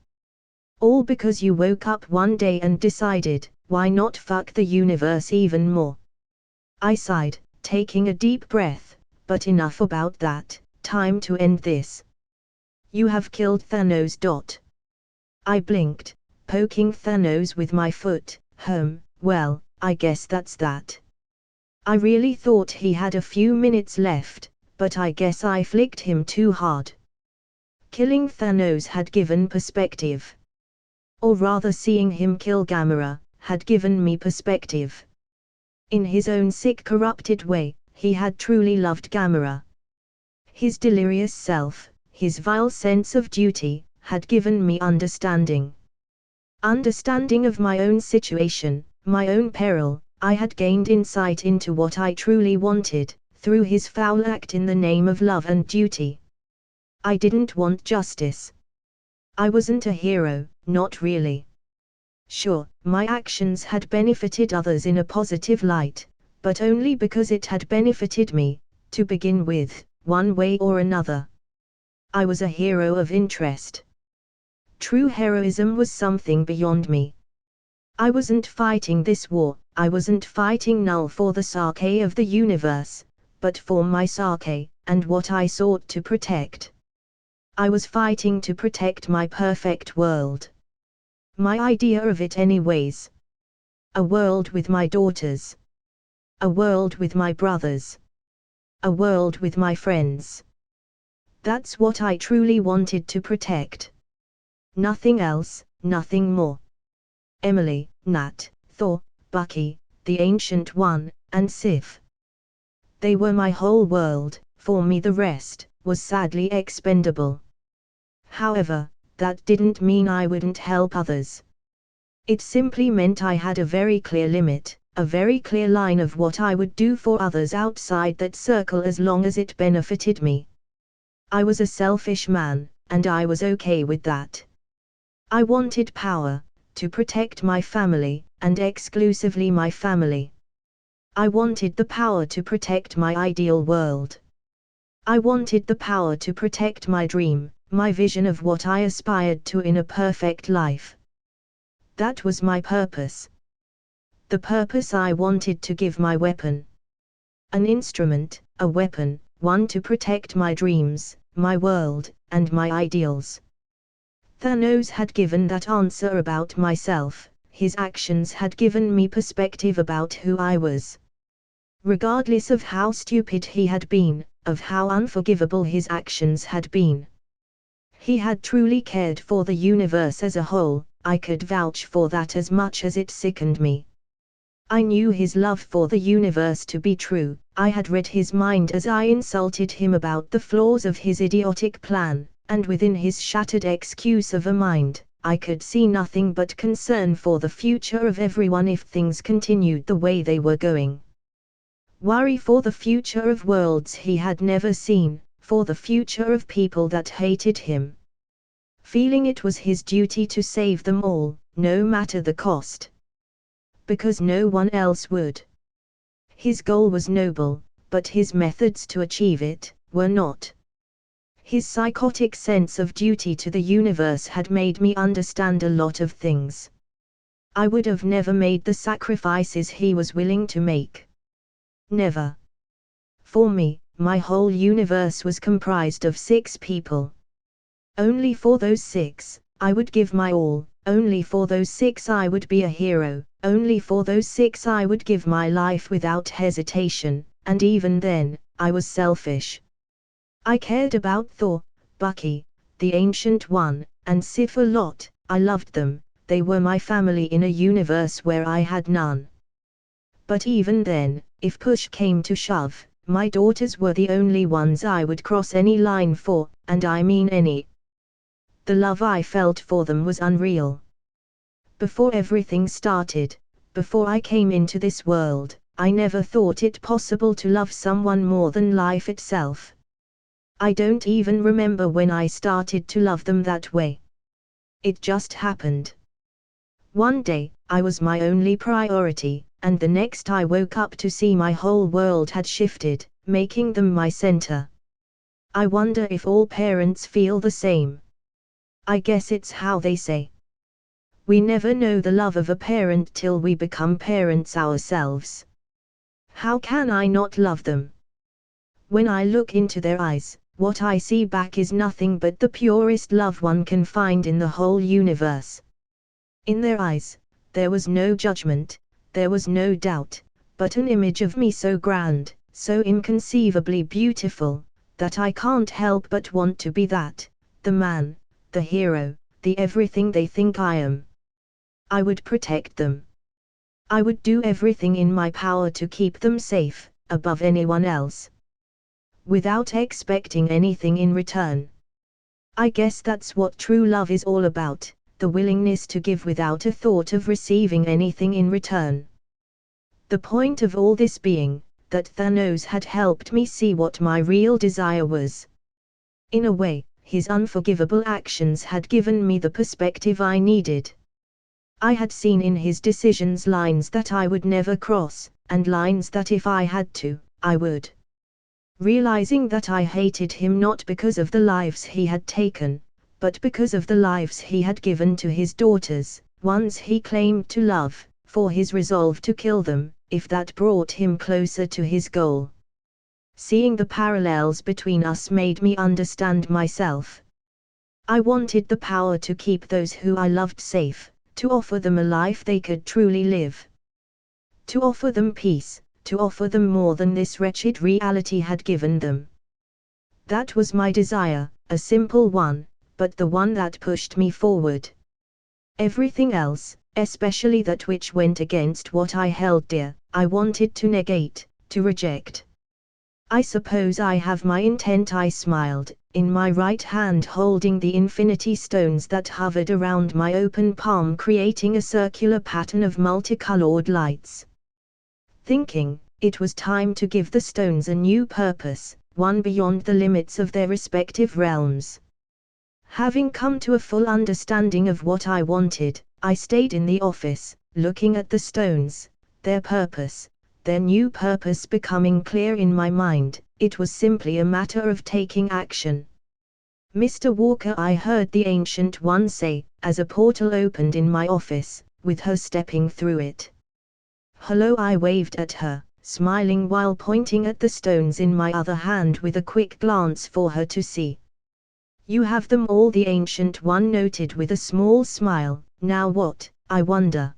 All because you woke up one day and decided, why not fuck the universe even more? I sighed, taking a deep breath, but enough about that, time to end this. You have killed Thanos. I blinked, poking Thanos with my foot. Well, I guess that's that. I really thought he had a few minutes left, but I guess I flicked him too hard. Killing Thanos had given perspective. Or rather, seeing him kill Gamera had given me perspective. In his own sick, corrupted way, he had truly loved Gamera. His delirious self, his vile sense of duty, had given me understanding. Understanding of my own situation, my own peril. I had gained insight into what I truly wanted, through his foul act in the name of love and duty. I didn't want justice. I wasn't a hero, not really. Sure, my actions had benefited others in a positive light, but only because it had benefited me, to begin with, one way or another. I was a hero of interest. True heroism was something beyond me. I wasn't fighting this war, I wasn't fighting Null for the sake of the universe, but for my sake, and what I sought to protect. I was fighting to protect my perfect world. My idea of it anyways. A world with my daughters. A world with my brothers. A world with my friends. That's what I truly wanted to protect. Nothing else, nothing more. Emily, Nat, Thor, Bucky, the Ancient One, and Sif. They were my whole world. For me the rest was sadly expendable. However, that didn't mean I wouldn't help others. It simply meant I had a very clear limit, a very clear line of what I would do for others outside that circle as long as it benefited me. I was a selfish man, and I was okay with that. I wanted power, to protect my family, and exclusively my family. I wanted the power to protect my ideal world. I wanted the power to protect my dream, my vision of what I aspired to in a perfect life. That was my purpose. The purpose I wanted to give my weapon. An instrument, a weapon, one to protect my dreams, my world, and my ideals. Thanos had given that answer about myself, his actions had given me perspective about who I was. Regardless of how stupid he had been, of how unforgivable his actions had been. He had truly cared for the universe as a whole, I could vouch for that as much as it sickened me. I knew his love for the universe to be true, I had read his mind as I insulted him about the flaws of his idiotic plan, and within his shattered excuse of a mind, I could see nothing but concern for the future of everyone if things continued the way they were going. Worry for the future of worlds he had never seen, for the future of people that hated him. Feeling it was his duty to save them all, no matter the cost. Because no one else would. His goal was noble, but his methods to achieve it were not. His psychotic sense of duty to the universe had made me understand a lot of things. I would have never made the sacrifices he was willing to make. Never. For me, my whole universe was comprised of 6 people. Only for those 6, I would give my all, only for those 6 I would be a hero, only for those 6 I would give my life without hesitation, and even then, I was selfish. I cared about Thor, Bucky, the Ancient One, and Sif a lot, I loved them, they were my family in a universe where I had none. But even then, if push came to shove, my daughters were the only ones I would cross any line for, and I mean any. The love I felt for them was unreal. Before everything started, before I came into this world, I never thought it possible to love someone more than life itself. I don't even remember when I started to love them that way. It just happened. One day, I was my only priority, and the next I woke up to see my whole world had shifted, making them my center. I wonder if all parents feel the same. I guess it's how they say. We never know the love of a parent till we become parents ourselves. How can I not love them? When I look into their eyes, what I see back is nothing but the purest love one can find in the whole universe. In their eyes, there was no judgment, there was no doubt, but an image of me so grand, so inconceivably beautiful, that I can't help but want to be that, the man, the hero, the everything they think I am. I would protect them. I would do everything in my power to keep them safe, above anyone else, without expecting anything in return. I guess that's what true love is all about, the willingness to give without a thought of receiving anything in return. The point of all this being, that Thanos had helped me see what my real desire was. In a way, his unforgivable actions had given me the perspective I needed. I had seen in his decisions lines that I would never cross, and lines that if I had to, I would. Realizing that I hated him not because of the lives he had taken, but because of the lives he had given to his daughters, ones he claimed to love, for his resolve to kill them, if that brought him closer to his goal. Seeing the parallels between us made me understand myself. I wanted the power to keep those who I loved safe, to offer them a life they could truly live. To offer them peace, to offer them more than this wretched reality had given them. That was my desire, a simple one, but the one that pushed me forward. Everything else, especially that which went against what I held dear, I wanted to negate, to reject. I suppose I have my intent. I smiled, in my right hand holding the infinity stones that hovered around my open palm, creating a circular pattern of multicolored lights. Thinking, it was time to give the stones a new purpose, one beyond the limits of their respective realms. Having come to a full understanding of what I wanted, I stayed in the office, looking at the stones, their purpose, their new purpose becoming clear in my mind. It was simply a matter of taking action. "Mr. Walker," I heard the Ancient One say, as a portal opened in my office, with her stepping through it. "Hello," I waved at her, smiling while pointing at the stones in my other hand with a quick glance for her to see. "You have them all," the Ancient One noted with a small smile. "Now what, I wonder?"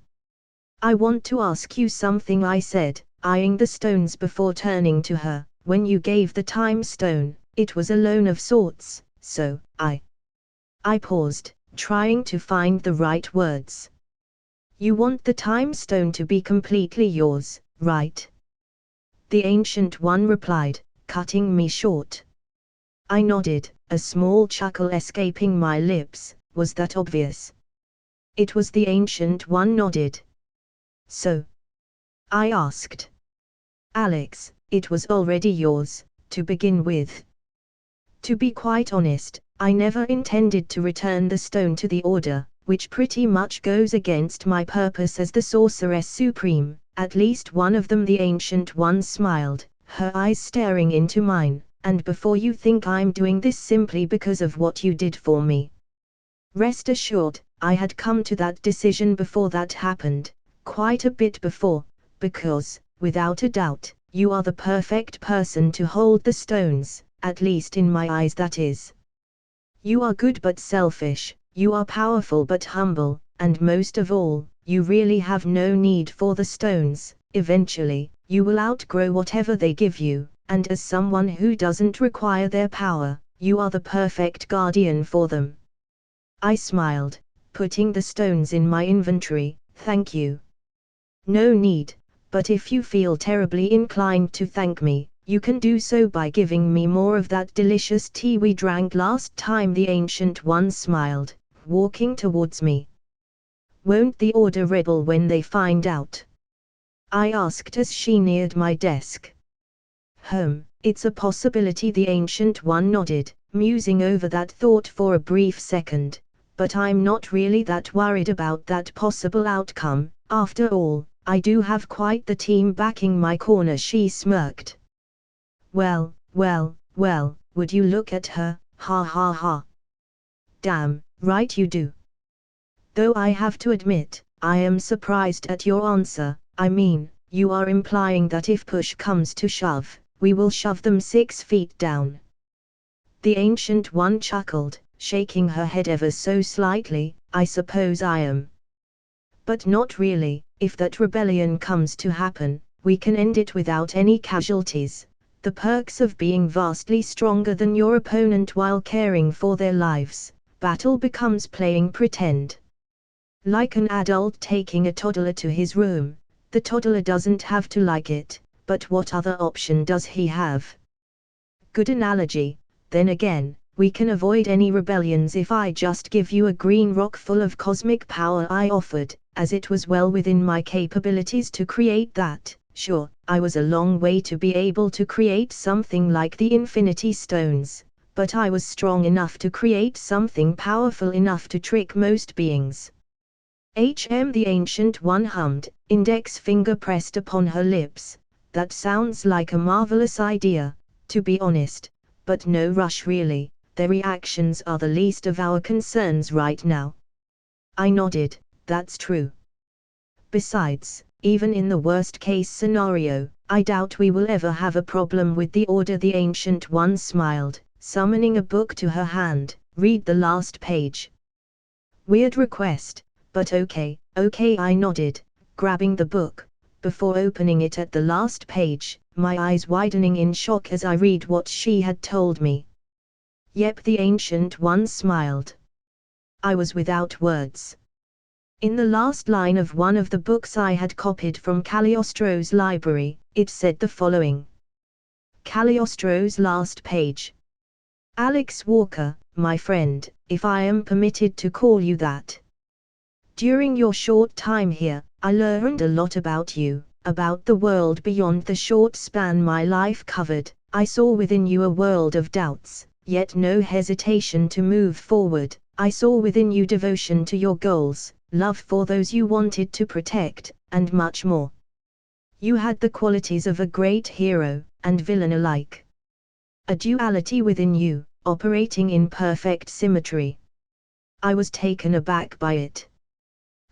"I want to ask you something," I said, eyeing the stones before turning to her. "When you gave the time stone, it was a loan of sorts, so, I paused, trying to find the right words. "You want the time stone to be completely yours, right?" the Ancient One replied, cutting me short. I nodded, a small chuckle escaping my lips. Was that obvious? It was. The Ancient One nodded. "So?" I asked. "Alex, it was already yours, to begin with. To be quite honest, I never intended to return the stone to the Order, which pretty much goes against my purpose as the Sorceress Supreme, at least one of them." The Ancient One smiled, her eyes staring into mine. "And before you think I'm doing this simply because of what you did for me. Rest assured, I had come to that decision before that happened, quite a bit before, because, without a doubt, you are the perfect person to hold the stones, at least in my eyes, that is. You are good but selfish, you are powerful but humble, and most of all, you really have no need for the stones. Eventually, you will outgrow whatever they give you, and as someone who doesn't require their power, you are the perfect guardian for them." I smiled, putting the stones in my inventory. "Thank you." "No need, but if you feel terribly inclined to thank me, you can do so by giving me more of that delicious tea we drank last time." The Ancient One smiled, walking towards me. "Won't the Order rebel when they find out?" I asked as she neared my desk. It's a possibility. The Ancient One nodded, musing over that thought for a brief second. But I'm not really that worried about that possible outcome. After all, I do have quite the team backing my corner. She smirked. Well, would you look at her, ha ha ha. Damn, right you do. Though I have to admit, I am surprised at your answer. I mean, you are implying that if push comes to shove, we will shove them 6 feet down. The Ancient One chuckled, shaking her head ever so slightly. I suppose I am. But not really. If that rebellion comes to happen, we can end it without any casualties. The perks of being vastly stronger than your opponent while caring for their lives. Battle becomes playing pretend. Like an adult taking a toddler to his room. The toddler doesn't have to like it, but what other option does he have? Good analogy. Then again, we can avoid any rebellions if I just give you a green rock full of cosmic power. I offered, as it was well within my capabilities to create that. Sure, I was a long way to be able to create something like the Infinity Stones, but I was strong enough to create something powerful enough to trick most beings. The Ancient One hummed, index finger pressed upon her lips. That sounds like a marvelous idea, to be honest, but no rush really. Their reactions are the least of our concerns right now. I nodded. That's true. Besides, even in the worst-case scenario, I doubt we will ever have a problem with the Order. The Ancient One smiled, summoning a book to her hand. Read the last page. Weird request, but okay, I nodded, grabbing the book. Before opening it at the last page, my eyes widening in shock as I read what she had told me. Yep, the Ancient One smiled. I was without words. In the last line of one of the books I had copied from Cagliostro's library, it said the following. Cagliostro's last page. Alex Walker, my friend, if I am permitted to call you that. During your short time here, I learned a lot about you, about the world beyond the short span my life covered. I saw within you a world of doubts, yet no hesitation to move forward. I saw within you devotion to your goals, love for those you wanted to protect, and much more. You had the qualities of a great hero and villain alike. A duality within you, operating in perfect symmetry. I was taken aback by it.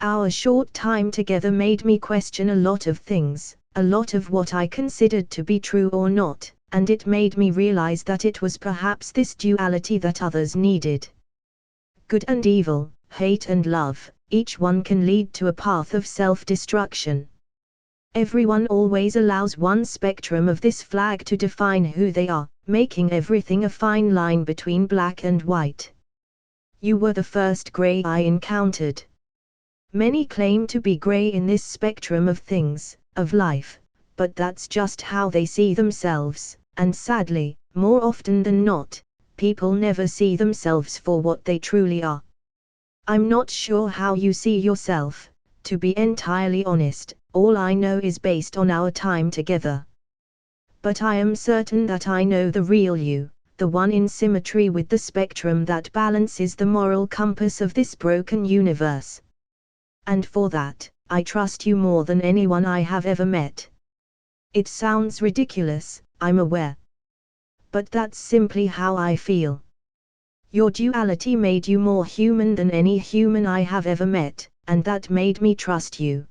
Our short time together made me question a lot of things, a lot of what I considered to be true or not, and it made me realize that it was perhaps this duality that others needed. Good and evil, hate and love, each one can lead to a path of self-destruction. Everyone always allows one spectrum of this flag to define who they are, making everything a fine line between black and white. You were the first gray I encountered. Many claim to be gray in this spectrum of things, of life, but that's just how they see themselves, and sadly, more often than not, people never see themselves for what they truly are. I'm not sure how you see yourself, to be entirely honest. All I know is based on our time together. But I am certain that I know the real you, the one in symmetry with the spectrum that balances the moral compass of this broken universe. And for that, I trust you more than anyone I have ever met. It sounds ridiculous, I'm aware. But that's simply how I feel. Your duality made you more human than any human I have ever met, and that made me trust you.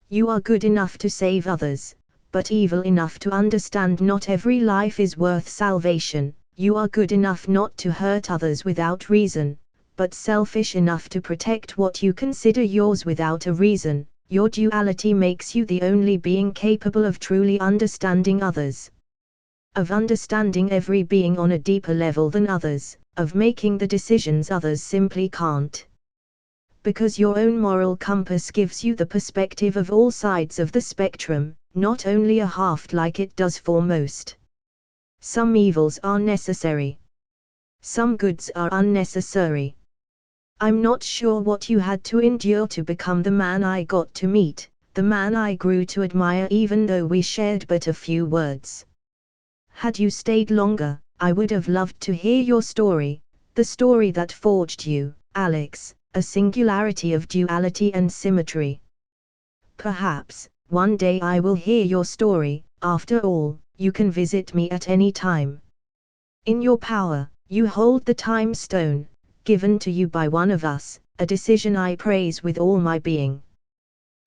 You are good enough to save others, but evil enough to understand not every life is worth salvation. You are good enough not to hurt others without reason, but selfish enough to protect what you consider yours without a reason. Your duality makes you the only being capable of truly understanding others. Of understanding every being on a deeper level than others, of making the decisions others simply can't. Because your own moral compass gives you the perspective of all sides of the spectrum, not only a half like it does for most. Some evils are necessary. Some goods are unnecessary. I'm not sure what you had to endure to become the man I got to meet, the man I grew to admire even though we shared but a few words. Had you stayed longer, I would have loved to hear your story, the story that forged you, Alex, a singularity of duality and symmetry. Perhaps, one day I will hear your story. After all, you can visit me at any time. In your power, you hold the time stone, given to you by one of us, a decision I praise with all my being.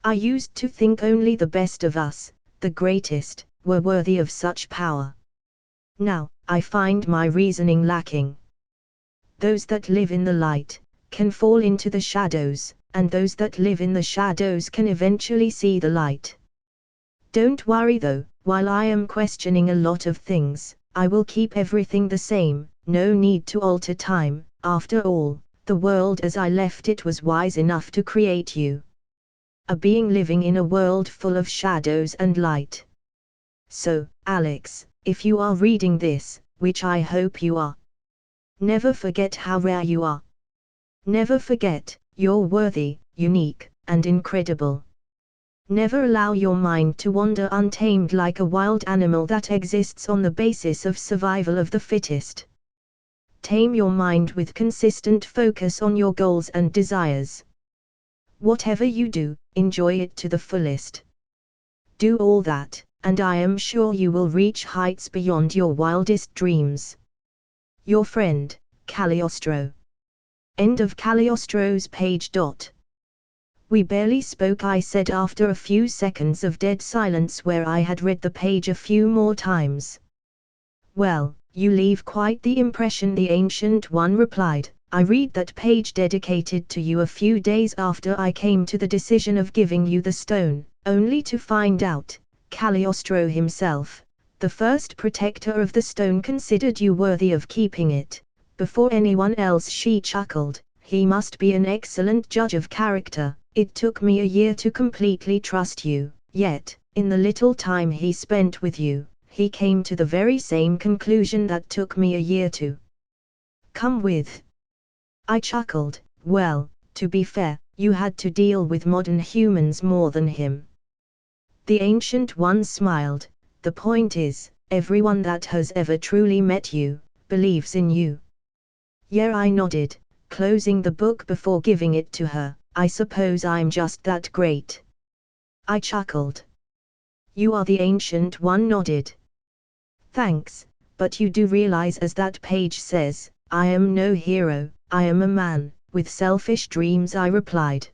I used to think only the best of us, the greatest, were worthy of such power. Now, I find my reasoning lacking. Those that live in the light can fall into the shadows, and those that live in the shadows can eventually see the light. Don't worry though, while I am questioning a lot of things, I will keep everything the same, no need to alter time. After all, the world as I left it was wise enough to create you. A being living in a world full of shadows and light. So, Alex, if you are reading this, which I hope you are, never forget how rare you are. Never forget, you're worthy, unique, and incredible. Never allow your mind to wander untamed like a wild animal that exists on the basis of survival of the fittest. Tame your mind with consistent focus on your goals and desires. Whatever you do, enjoy it to the fullest. Do all that, and I am sure you will reach heights beyond your wildest dreams. Your friend, Cagliostro. End of Cagliostro's page. We barely spoke, I said after a few seconds of dead silence where I had read the page a few more times. Well, you leave quite the impression, the Ancient One replied. I read that page dedicated to you a few days after I came to the decision of giving you the stone, only to find out, Cagliostro himself, the first protector of the stone, considered you worthy of keeping it, before anyone else. She chuckled. He must be an excellent judge of character. It took me a year to completely trust you, yet, in the little time he spent with you, he came to the very same conclusion that took me a year to come with. I chuckled. Well, to be fair, you had to deal with modern humans more than him. The Ancient One smiled. The point is, everyone that has ever truly met you, believes in you. Yeah, I nodded, closing the book before giving it to her. I suppose I'm just that great. I chuckled. You are. The Ancient One nodded. Thanks, but you do realize, as that page says, I am no hero, I am a man, with selfish dreams, I replied.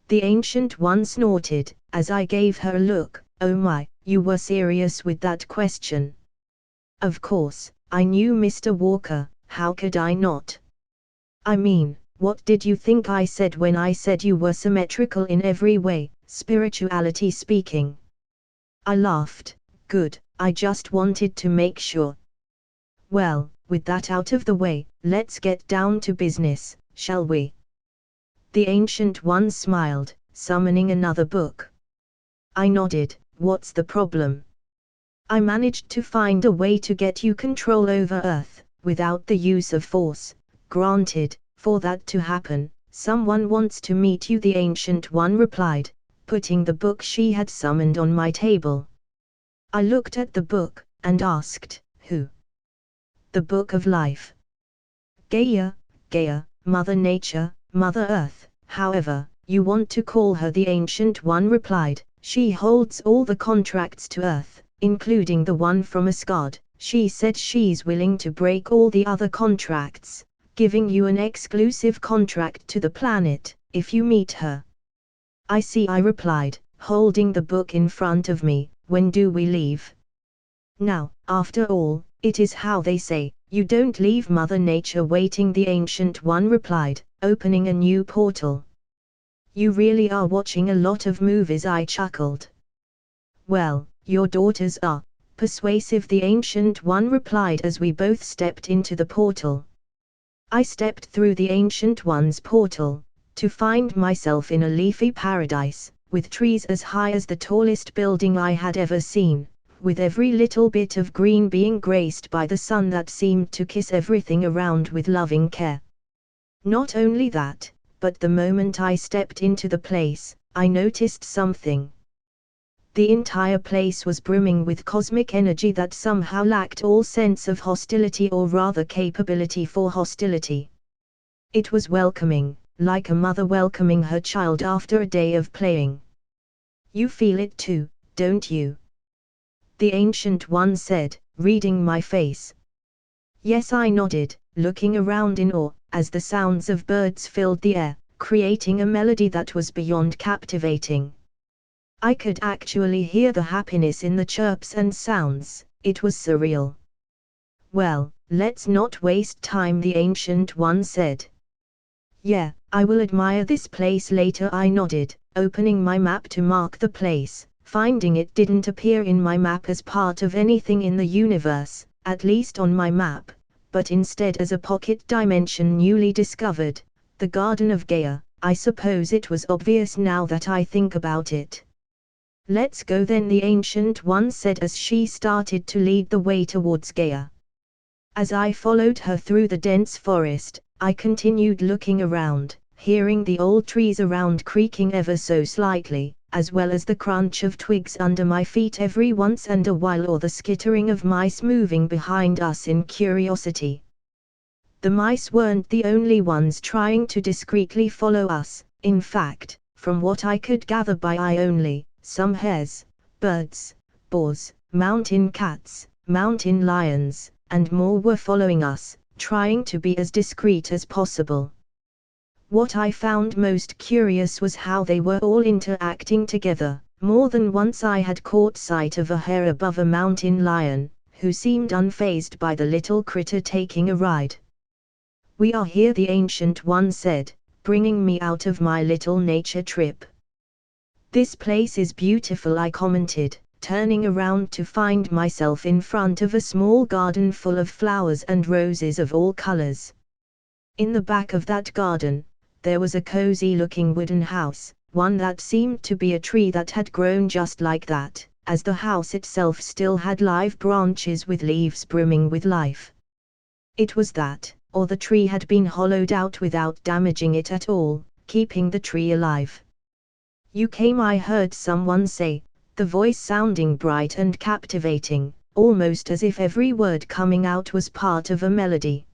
The Ancient One snorted, as I gave her a look. Oh my, you were serious with that question? Of course, I knew Mr. Walker, how could I not? I mean, what did you think I said when I said you were symmetrical in every way, spirituality speaking? I laughed. Good, I just wanted to make sure. Well, with that out of the way, let's get down to business, shall we? The Ancient One smiled, summoning another book. I nodded. What's the problem? I managed to find a way to get you control over Earth, without the use of force. Granted, for that to happen, someone wants to meet you, the Ancient One replied, putting the book she had summoned on my table. I looked at the book, and asked, who? The Book of Life. Gaia, Mother Nature, Mother Earth, however you want to call her, the Ancient One replied. She holds all the contracts to Earth, including the one from Asgard. She said she's willing to break all the other contracts, giving you an exclusive contract to the planet, if you meet her. I see, I replied, holding the book in front of me. When do we leave? Now, after all, it is how they say, you don't leave Mother Nature waiting, the Ancient One replied, opening a new portal. You really are watching a lot of movies, I chuckled. Well, your daughters are persuasive, the Ancient One replied as we both stepped into the portal. I stepped through the Ancient One's portal, to find myself in a leafy paradise, with trees as high as the tallest building I had ever seen, with every little bit of green being graced by the sun that seemed to kiss everything around with loving care. Not only that, but the moment I stepped into the place, I noticed something. The entire place was brimming with cosmic energy that somehow lacked all sense of hostility, or rather capability for hostility. It was welcoming, like a mother welcoming her child after a day of playing. "You feel it too, don't you?" the Ancient One said, reading my face. Yes, I nodded, looking around in awe, as the sounds of birds filled the air, creating a melody that was beyond captivating. I could actually hear the happiness in the chirps and sounds. It was surreal. "Well, let's not waste time," the Ancient One said. "Yeah, I will admire this place later," I nodded, opening my map to mark the place, finding it didn't appear in my map as part of anything in the universe, at least on my map, but instead as a pocket dimension newly discovered, the Garden of Gaia. I suppose it was obvious now that I think about it. "Let's go then," the Ancient One said as she started to lead the way towards Gaia. As I followed her through the dense forest, I continued looking around, hearing the old trees around creaking ever so slightly, as well as the crunch of twigs under my feet every once and a while, or the skittering of mice moving behind us in curiosity. The mice weren't the only ones trying to discreetly follow us. In fact, from what I could gather by eye only, some hares, birds, boars, mountain cats, mountain lions, and more were following us, trying to be as discreet as possible. What I found most curious was how they were all interacting together. More than once I had caught sight of a hare above a mountain lion, who seemed unfazed by the little critter taking a ride. "We are here," the Ancient One said, bringing me out of my little nature trip. "This place is beautiful," I commented, turning around to find myself in front of a small garden full of flowers and roses of all colors. In the back of that garden, there was a cozy-looking wooden house, one that seemed to be a tree that had grown just like that, as the house itself still had live branches with leaves brimming with life. It was that, or the tree had been hollowed out without damaging it at all, keeping the tree alive. "You came," I heard someone say, the voice sounding bright and captivating, almost as if every word coming out was part of a melody.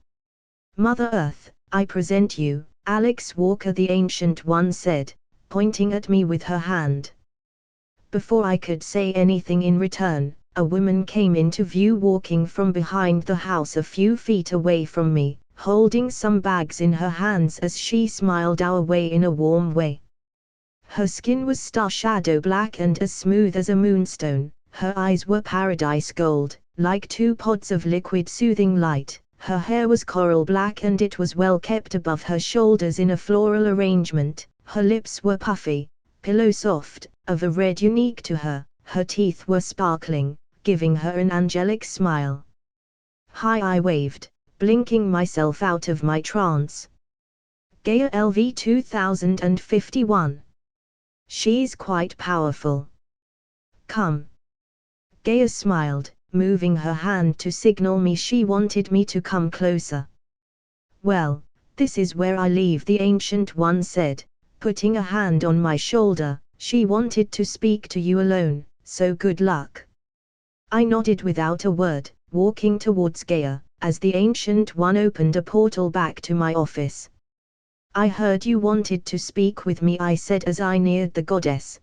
"Mother Earth, I present you, Alex Walker," the Ancient One said, pointing at me with her hand. Before I could say anything in return, a woman came into view walking from behind the house a few feet away from me, holding some bags in her hands as she smiled our way in a warm way. Her skin was star shadow black and as smooth as a moonstone, her eyes were paradise gold, like two pods of liquid soothing light, her hair was coral black and it was well kept above her shoulders in a floral arrangement, her lips were puffy, pillow soft, of a red unique to her, her teeth were sparkling, giving her an angelic smile. "Hi," I waved, blinking myself out of my trance. "Gaia LV 2051. She's quite powerful. Come." Gaia smiled, moving her hand to signal me she wanted me to come closer. "Well, this is where I leave," the Ancient One said, putting a hand on my shoulder. "She wanted to speak to you alone, so good luck." I nodded without a word, walking towards Gaia, as the Ancient One opened a portal back to my office. "I heard you wanted to speak with me," I said as I neared the goddess.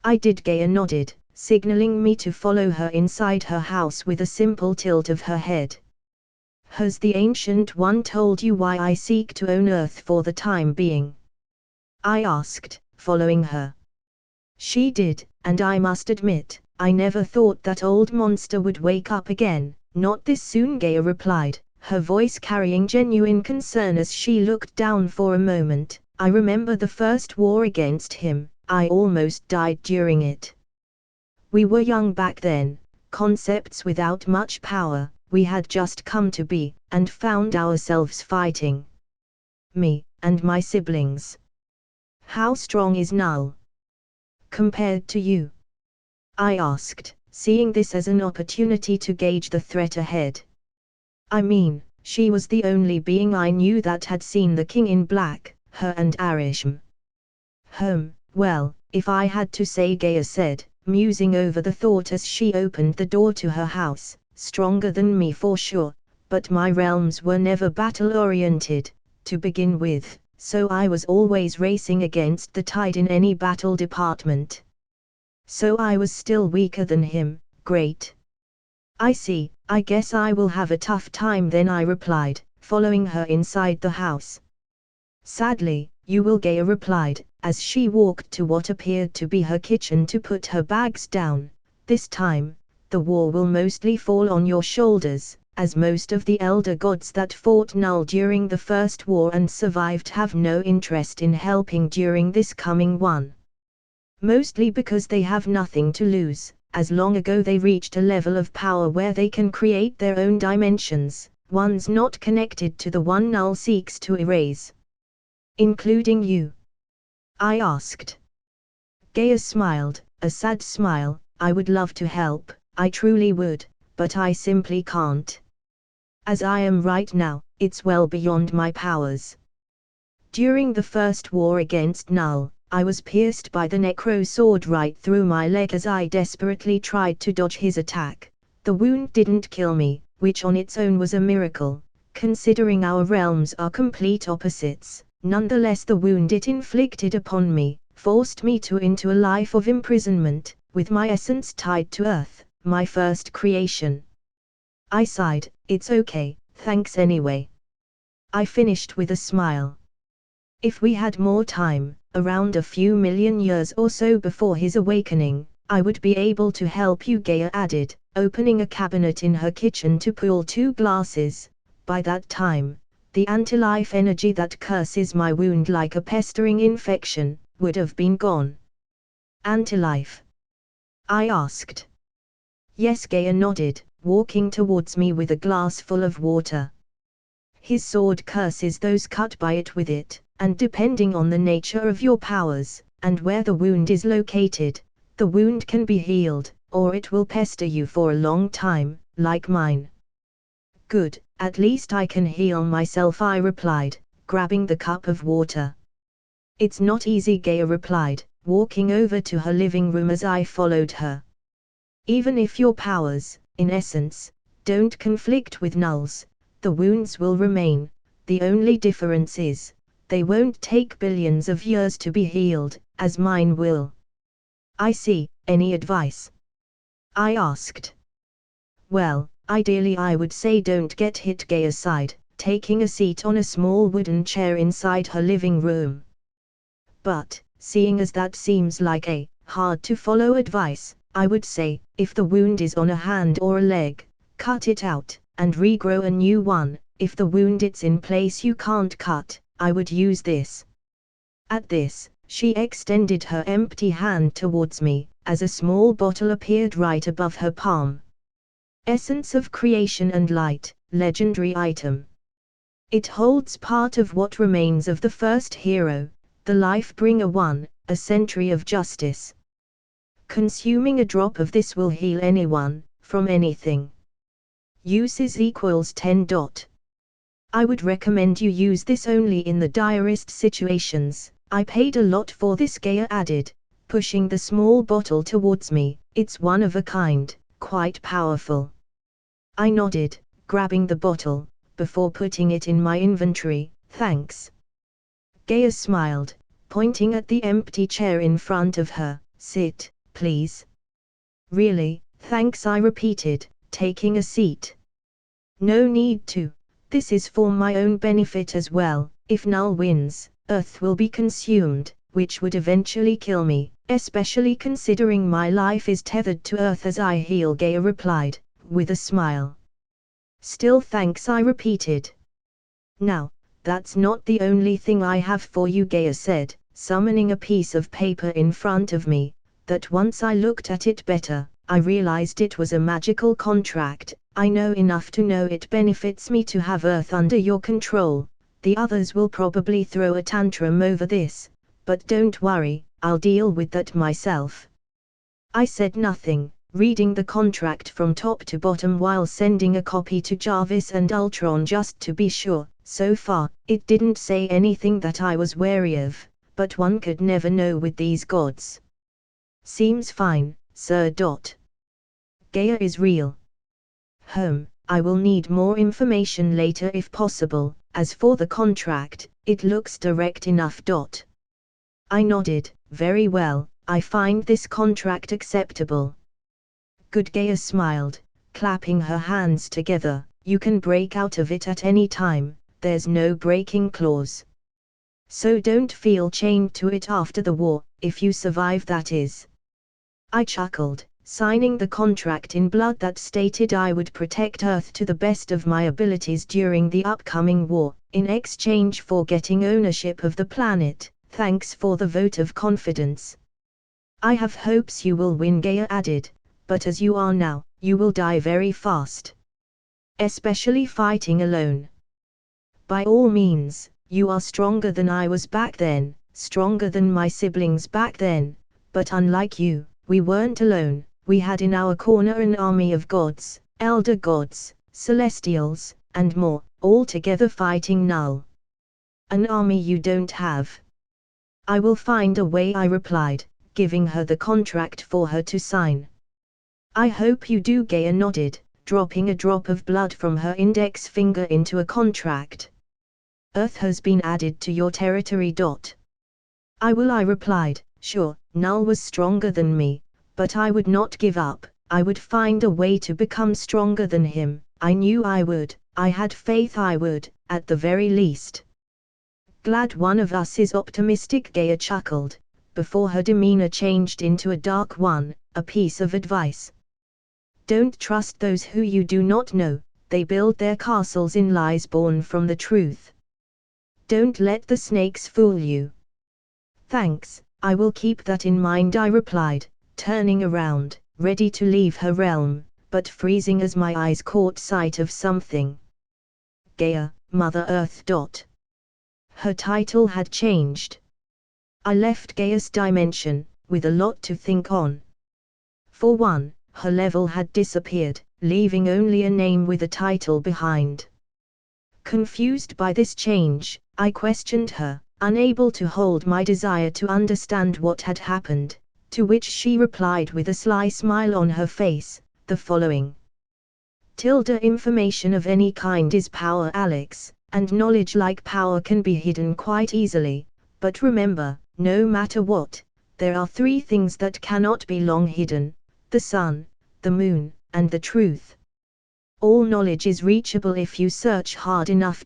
"I did," Gaia nodded, signaling me to follow her inside her house with a simple tilt of her head. "Has the Ancient One told you why I seek to own Earth for the time being?" I asked, following her. She did, and I must admit, I never thought that old monster would wake up again. "Not this soon," Gaia replied, her voice carrying genuine concern as she looked down for a moment. "I remember the first war against him, I almost died during it. We were young back then, concepts without much power, we had just come to be, and found ourselves fighting. Me, and my siblings. How strong is Null compared to you?" I asked, seeing this as an opportunity to gauge the threat ahead. I mean, she was the only being I knew that had seen the King in Black, her and Arisham. Well, if I had to say," Gaia said, musing over the thought as she opened the door to her house. Stronger than me for sure, but my realms were never battle-oriented, to begin with, so I was always racing against the tide in any battle department. So I was still weaker than him. Great. I see, I guess I will have a tough time then, I replied, following her inside the house. Sadly, you will, Gaia replied, as she walked to what appeared to be her kitchen to put her bags down. This time, the war will mostly fall on your shoulders, as most of the elder gods that fought Null during the first war and survived have no interest in helping during this coming one. Mostly because they have nothing to lose, as long ago they reached a level of power where they can create their own dimensions, ones not connected to the one Null seeks to erase. Including you? I asked. Gaia smiled, a sad smile. I would love to help, I truly would, but I simply can't. As I am right now, it's well beyond my powers. During the first war against Null, I was pierced by the necro sword right through my leg as I desperately tried to dodge his attack. The wound didn't kill me, which on its own was a miracle, considering our realms are complete opposites. Nonetheless, the wound it inflicted upon me forced me into a life of imprisonment, with my essence tied to Earth, my first creation. I sighed. It's okay, thanks anyway. I finished with a smile. If we had more time, around a few million years or so before his awakening, I would be able to help you, Gaia added, opening a cabinet in her kitchen to pull 2 glasses. By that time, the anti-life energy that curses my wound like a pestering infection would have been gone. Anti-life? I asked. Yes, Gaia nodded, walking towards me with a glass full of water. His sword curses those cut by it with it, and depending on the nature of your powers, and where the wound is located, the wound can be healed, or it will pester you for a long time, like mine. Good, at least I can heal myself, I replied, grabbing the cup of water. It's not easy, Gaia replied, walking over to her living room as I followed her. Even if your powers, in essence, don't conflict with Null's, the wounds will remain. The only difference is, they won't take billions of years to be healed, as mine will. I see. Any advice? I asked. Well, ideally I would say don't get hit, Gaia sighed, taking a seat on a small wooden chair inside her living room. But, seeing as that seems like a hard to follow advice, I would say, if the wound is on a hand or a leg, cut it out, and regrow a new one. If the wound it's in place you can't cut, I would use this. At this, she extended her empty hand towards me, as a small bottle appeared right above her palm. Essence of Creation and Light, legendary item. It holds part of what remains of the first hero, the Life-Bringer 1, a century of justice. Consuming a drop of this will heal anyone, from anything. Uses equals 10. I would recommend you use this only in the direst situations. I paid a lot for this, Gaia added, pushing the small bottle towards me. It's one of a kind, quite powerful. I nodded, grabbing the bottle, before putting it in my inventory. Thanks. Gaia smiled, pointing at the empty chair in front of her. Sit, please. Really, thanks, I repeated, taking a seat. No need to. This is for my own benefit as well. If Null wins, Earth will be consumed, which would eventually kill me, especially considering my life is tethered to Earth as I heal, Gaia replied, with a smile. Still thanks, I repeated. Now, that's not the only thing I have for you, Gaia said, summoning a piece of paper in front of me, that once I looked at it better, I realized it was a magical contract. I know enough to know it benefits me to have Earth under your control. The others will probably throw a tantrum over this, but don't worry, I'll deal with that myself. I said nothing, reading the contract from top to bottom while sending a copy to Jarvis and Ultron just to be sure. So far, it didn't say anything that I was wary of, but one could never know with these gods. Seems fine, sir. Gaia is real. I will need more information later if possible. As for the contract, it looks direct enough. I nodded. Very well, I find this contract acceptable. Good. Gaia smiled, clapping her hands together. You can break out of it at any time, there's no breaking clause. So don't feel chained to it after the war, if you survive, that is. I chuckled, signing the contract in blood that stated I would protect Earth to the best of my abilities during the upcoming war, in exchange for getting ownership of the planet. Thanks for the vote of confidence. I have hopes you will win, Gaia added, but as you are now, you will die very fast. Especially fighting alone. By all means, you are stronger than I was back then, stronger than my siblings back then, but unlike you, we weren't alone. We had in our corner an army of gods, elder gods, celestials, and more, all together fighting Null. An army you don't have. I will find a way, I replied, giving her the contract for her to sign. I hope you do, Gaia nodded, dropping a drop of blood from her index finger into a contract. Earth has been added to your territory. I will, I replied. Sure, Null was stronger than me, but I would not give up. I would find a way to become stronger than him. I knew I would, I had faith I would, at the very least. Glad one of us is optimistic, Gaia chuckled, before her demeanor changed into a dark one. A piece of advice. Don't trust those who you do not know, they build their castles in lies born from the truth. Don't let the snakes fool you. Thanks, I will keep that in mind, I replied, turning around, ready to leave her realm, but freezing as my eyes caught sight of something. Gaia, Mother Earth. Her title had changed. I left Gaia's dimension, with a lot to think on. For one, her level had disappeared, leaving only a name with a title behind. Confused by this change, I questioned her, unable to hold my desire to understand what had happened, to which she replied with a sly smile on her face, the following. Information of any kind is power, Alex, and knowledge like power can be hidden quite easily, but remember, no matter what, there are three things that cannot be long hidden: the sun, the moon, and the truth. All knowledge is reachable if you search hard enough.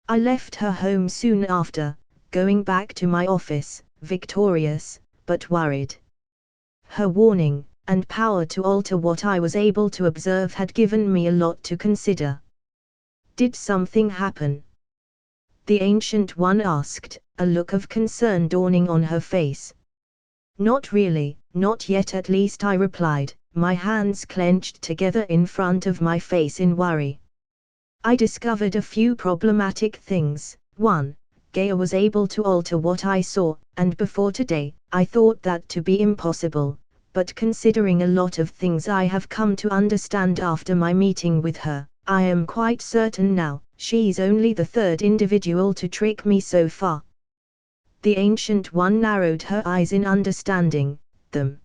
I left her home soon after, going back to my office, victorious, but worried. Her warning, and power to alter what I was able to observe, had given me a lot to consider. Did something happen? The Ancient One asked, a look of concern dawning on her face. Not really, not yet at least, I replied, my hands clenched together in front of my face in worry. I discovered a few problematic things. 1. Gaia was able to alter what I saw, and before today, I thought that to be impossible, but considering a lot of things I have come to understand after my meeting with her, I am quite certain now, she's only the third individual to trick me so far. The Ancient One narrowed her eyes in understanding them.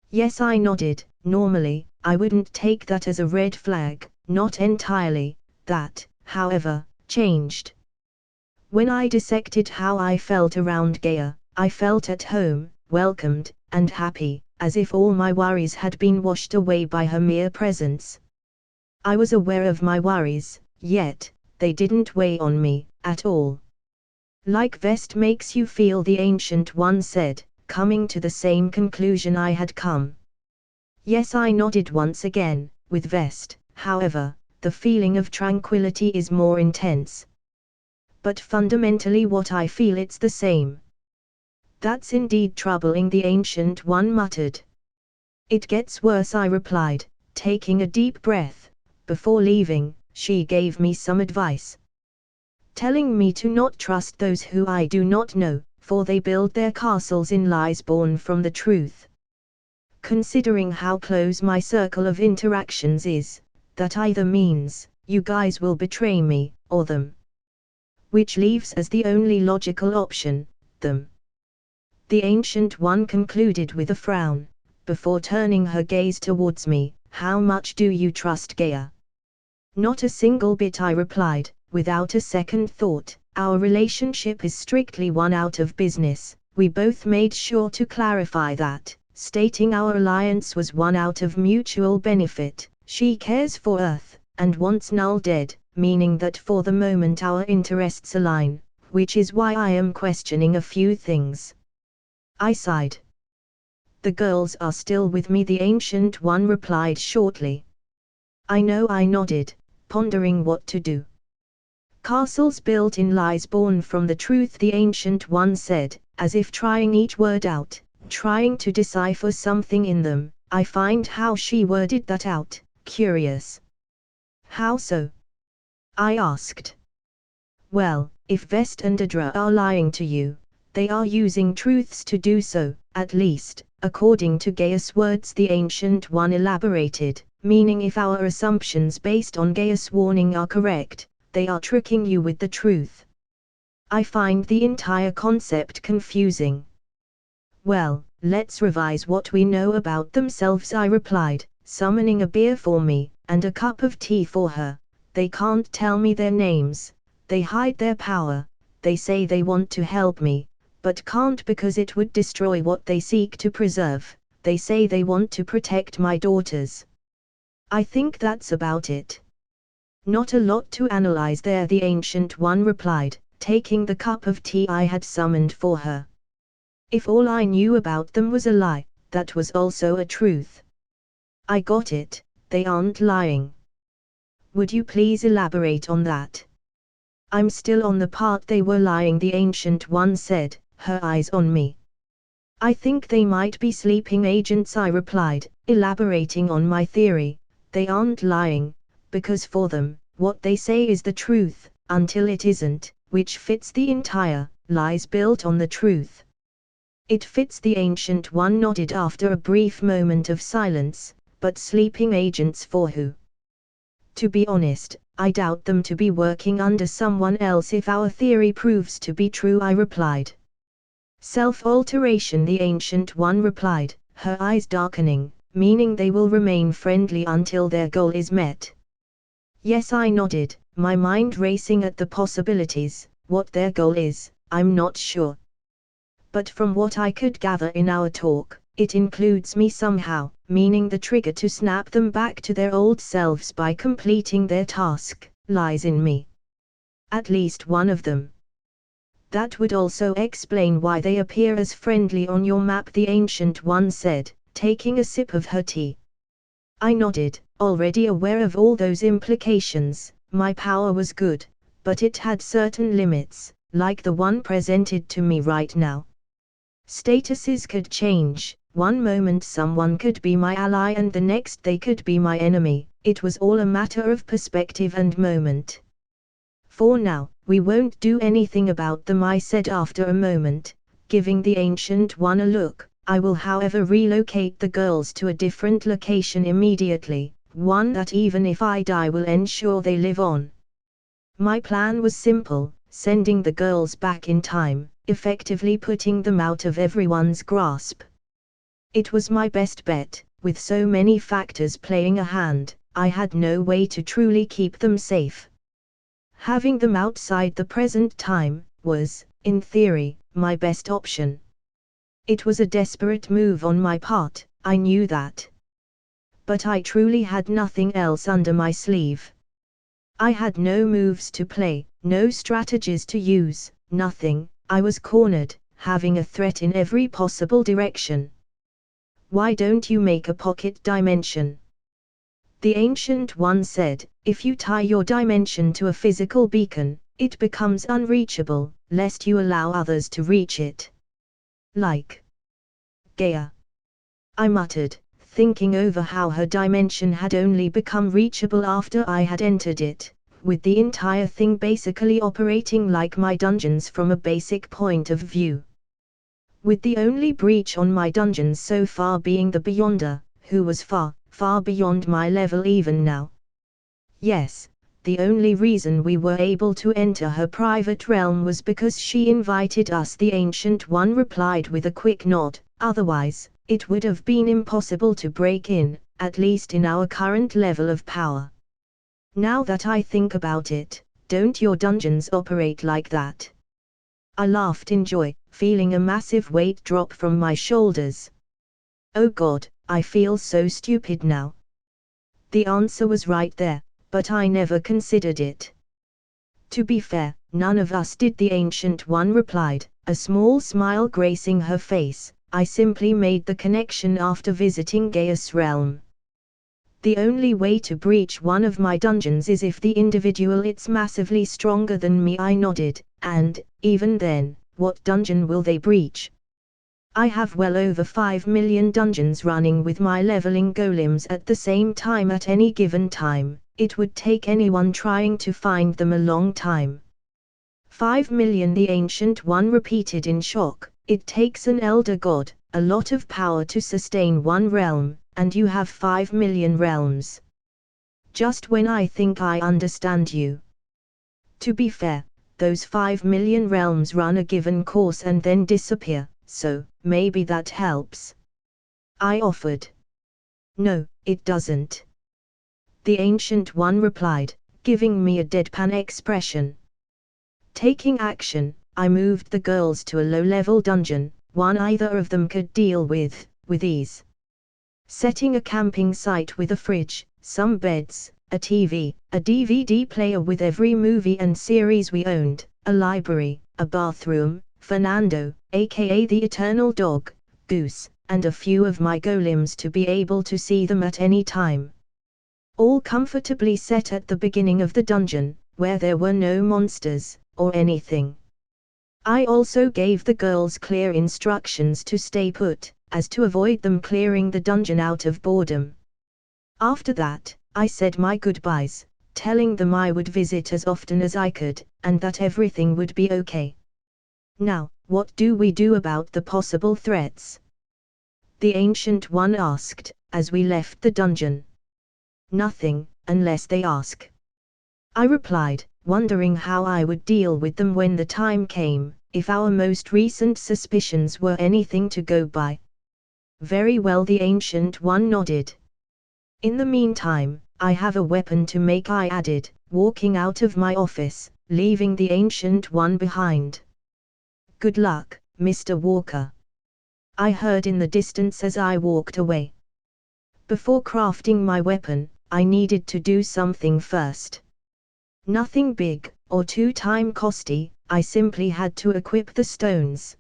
Yes, I nodded. Normally, I wouldn't take that as a red flag, not entirely. That, however, changed. When I dissected how I felt around Gaia, I felt at home, welcomed, and happy, as if all my worries had been washed away by her mere presence. I was aware of my worries, yet, they didn't weigh on me, at all. Like Vest makes you feel, the Ancient One said, coming to the same conclusion I had come. Yes, I nodded once again. With Vest, however, the feeling of tranquility is more intense. But fundamentally what I feel, it's the same. That's indeed troubling, the Ancient One muttered. It gets worse, I replied, taking a deep breath. Before leaving, she gave me some advice. Telling me to not trust those who I do not know, for they build their castles in lies born from the truth. Considering how close my circle of interactions is, that either means, you guys will betray me, or them. Which leaves as the only logical option, them. The Ancient One concluded with a frown. before turning her gaze towards me, "How much do you trust Gaia?" "Not a single bit," I replied, without a second thought. "Our relationship is strictly one out of business." We both made sure to clarify that, stating our alliance was one out of mutual benefit. She cares for Earth, and wants Null dead, meaning that for the moment our interests align, which is why I am questioning a few things. I sighed. "The girls are still with me," the Ancient One replied shortly. I know, I nodded, pondering what to do. "Castles built in lies born from the truth," the Ancient One said, as if trying each word out, trying to decipher something in them. I find how she worded that out curious. "How so?" I asked. "Well, if Vest and Adra are lying to you, they are using truths to do so, at least, according to Gaia's words," the Ancient One elaborated, "meaning if our assumptions based on Gaia's warning are correct, they are tricking you with the truth." I find the entire concept confusing. "Well, let's revise what we know about themselves," I replied, summoning a beer for me, and a cup of tea for her. "They can't tell me their names, they hide their power, they say they want to help me, but can't because it would destroy what they seek to preserve. They say they want to protect my daughters. I think that's about it." "Not a lot to analyze there," the Ancient One replied, taking the cup of tea I had summoned for her. "If all I knew about them was a lie, that was also a truth." "I got it, they aren't lying." "Would you please elaborate on that?" "I'm still on the part they were lying," the Ancient One said, her eyes on me. "I think they might be sleeping agents," I replied, elaborating on my theory. "They aren't lying, because for them, what they say is the truth, until it isn't, which fits the entire lies built on the truth." "It fits," the Ancient One nodded after a brief moment of silence, "but sleeping agents for who?" "To be honest, I doubt them to be working under someone else if our theory proves to be true," I replied. "Self-alteration," the Ancient One replied, her eyes darkening, "meaning they will remain friendly until their goal is met." "Yes," I nodded, my mind racing at the possibilities. What their goal is, I'm not sure. But from what I could gather in our talk, it includes me somehow, meaning the trigger to snap them back to their old selves by completing their task lies in me. At least one of them. "That would also explain why they appear as friendly on your map," the Ancient One said, taking a sip of her tea. I nodded, already aware of all those implications. My power was good, but it had certain limits, like the one presented to me right now. Statuses could change. One moment someone could be my ally and the next they could be my enemy. It was all a matter of perspective and moment. "For now, we won't do anything about them," I said after a moment, giving the Ancient One a look. "I will however relocate the girls to a different location immediately, one that even if I die will ensure they live on." My plan was simple, sending the girls back in time, effectively putting them out of everyone's grasp. It was my best bet. With so many factors playing a hand, I had no way to truly keep them safe. Having them outside the present time was, in theory, my best option. It was a desperate move on my part, I knew that. But I truly had nothing else under my sleeve. I had no moves to play, no strategies to use, nothing. I was cornered, having a threat in every possible direction. "Why don't you make a pocket dimension?" the Ancient One said. "If you tie your dimension to a physical beacon, it becomes unreachable, lest you allow others to reach it." "Like Gaia," I muttered, thinking over how her dimension had only become reachable after I had entered it, with the entire thing basically operating like my dungeons from a basic point of view. With the only breach on my dungeons so far being the Beyonder, who was far, far beyond my level even now. Yes, the only reason we were able to enter her private realm was because she invited us, the Ancient One replied with a quick nod. Otherwise, it would have been impossible to break in, at least in our current level of power. Now that I think about it, don't your dungeons operate like that? I laughed in joy, feeling a massive weight drop from my shoulders. Oh God, I feel so stupid now. The answer was right there, but I never considered it. To be fair, none of us did, the Ancient One replied, a small smile gracing her face. I simply made the connection after visiting Gaia's realm. The only way to breach one of my dungeons is if the individual is massively stronger than me. I nodded, and, even then, what dungeon will they breach? I have well over 5 million dungeons running with my leveling golems at the same time at any given time. It would take anyone trying to find them a long time. 5 million, the Ancient One repeated in shock. It takes an elder god a lot of power to sustain one realm, and you have 5 million realms. Just when I think I understand you. To be fair, those 5 million realms run a given course and then disappear, so maybe that helps. I offered. No, it doesn't. The Ancient One replied, giving me a deadpan expression. Taking action, I moved the girls to a low-level dungeon, one either of them could deal with ease. Setting a camping site with a fridge, some beds, a TV, a DVD player with every movie and series we owned, a library, a bathroom, Fernando, aka the Eternal Dog, Goose, and a few of my golems to be able to see them at any time. All comfortably set at the beginning of the dungeon, where there were no monsters, or anything. I also gave the girls clear instructions to stay put, as to avoid them clearing the dungeon out of boredom. After that, I said my goodbyes, telling them I would visit as often as I could, and that everything would be okay. Now, what do we do about the possible threats? The Ancient One asked, as we left the dungeon. Nothing, unless they ask. I replied, wondering how I would deal with them when the time came, if our most recent suspicions were anything to go by. Very well, the Ancient One nodded. In the meantime, I have a weapon to make, I added, walking out of my office, leaving the Ancient One behind. Good luck, Mr. Walker. I heard in the distance as I walked away. Before crafting my weapon, I needed to do something first. Nothing big, or too time costly, I simply had to equip the stones.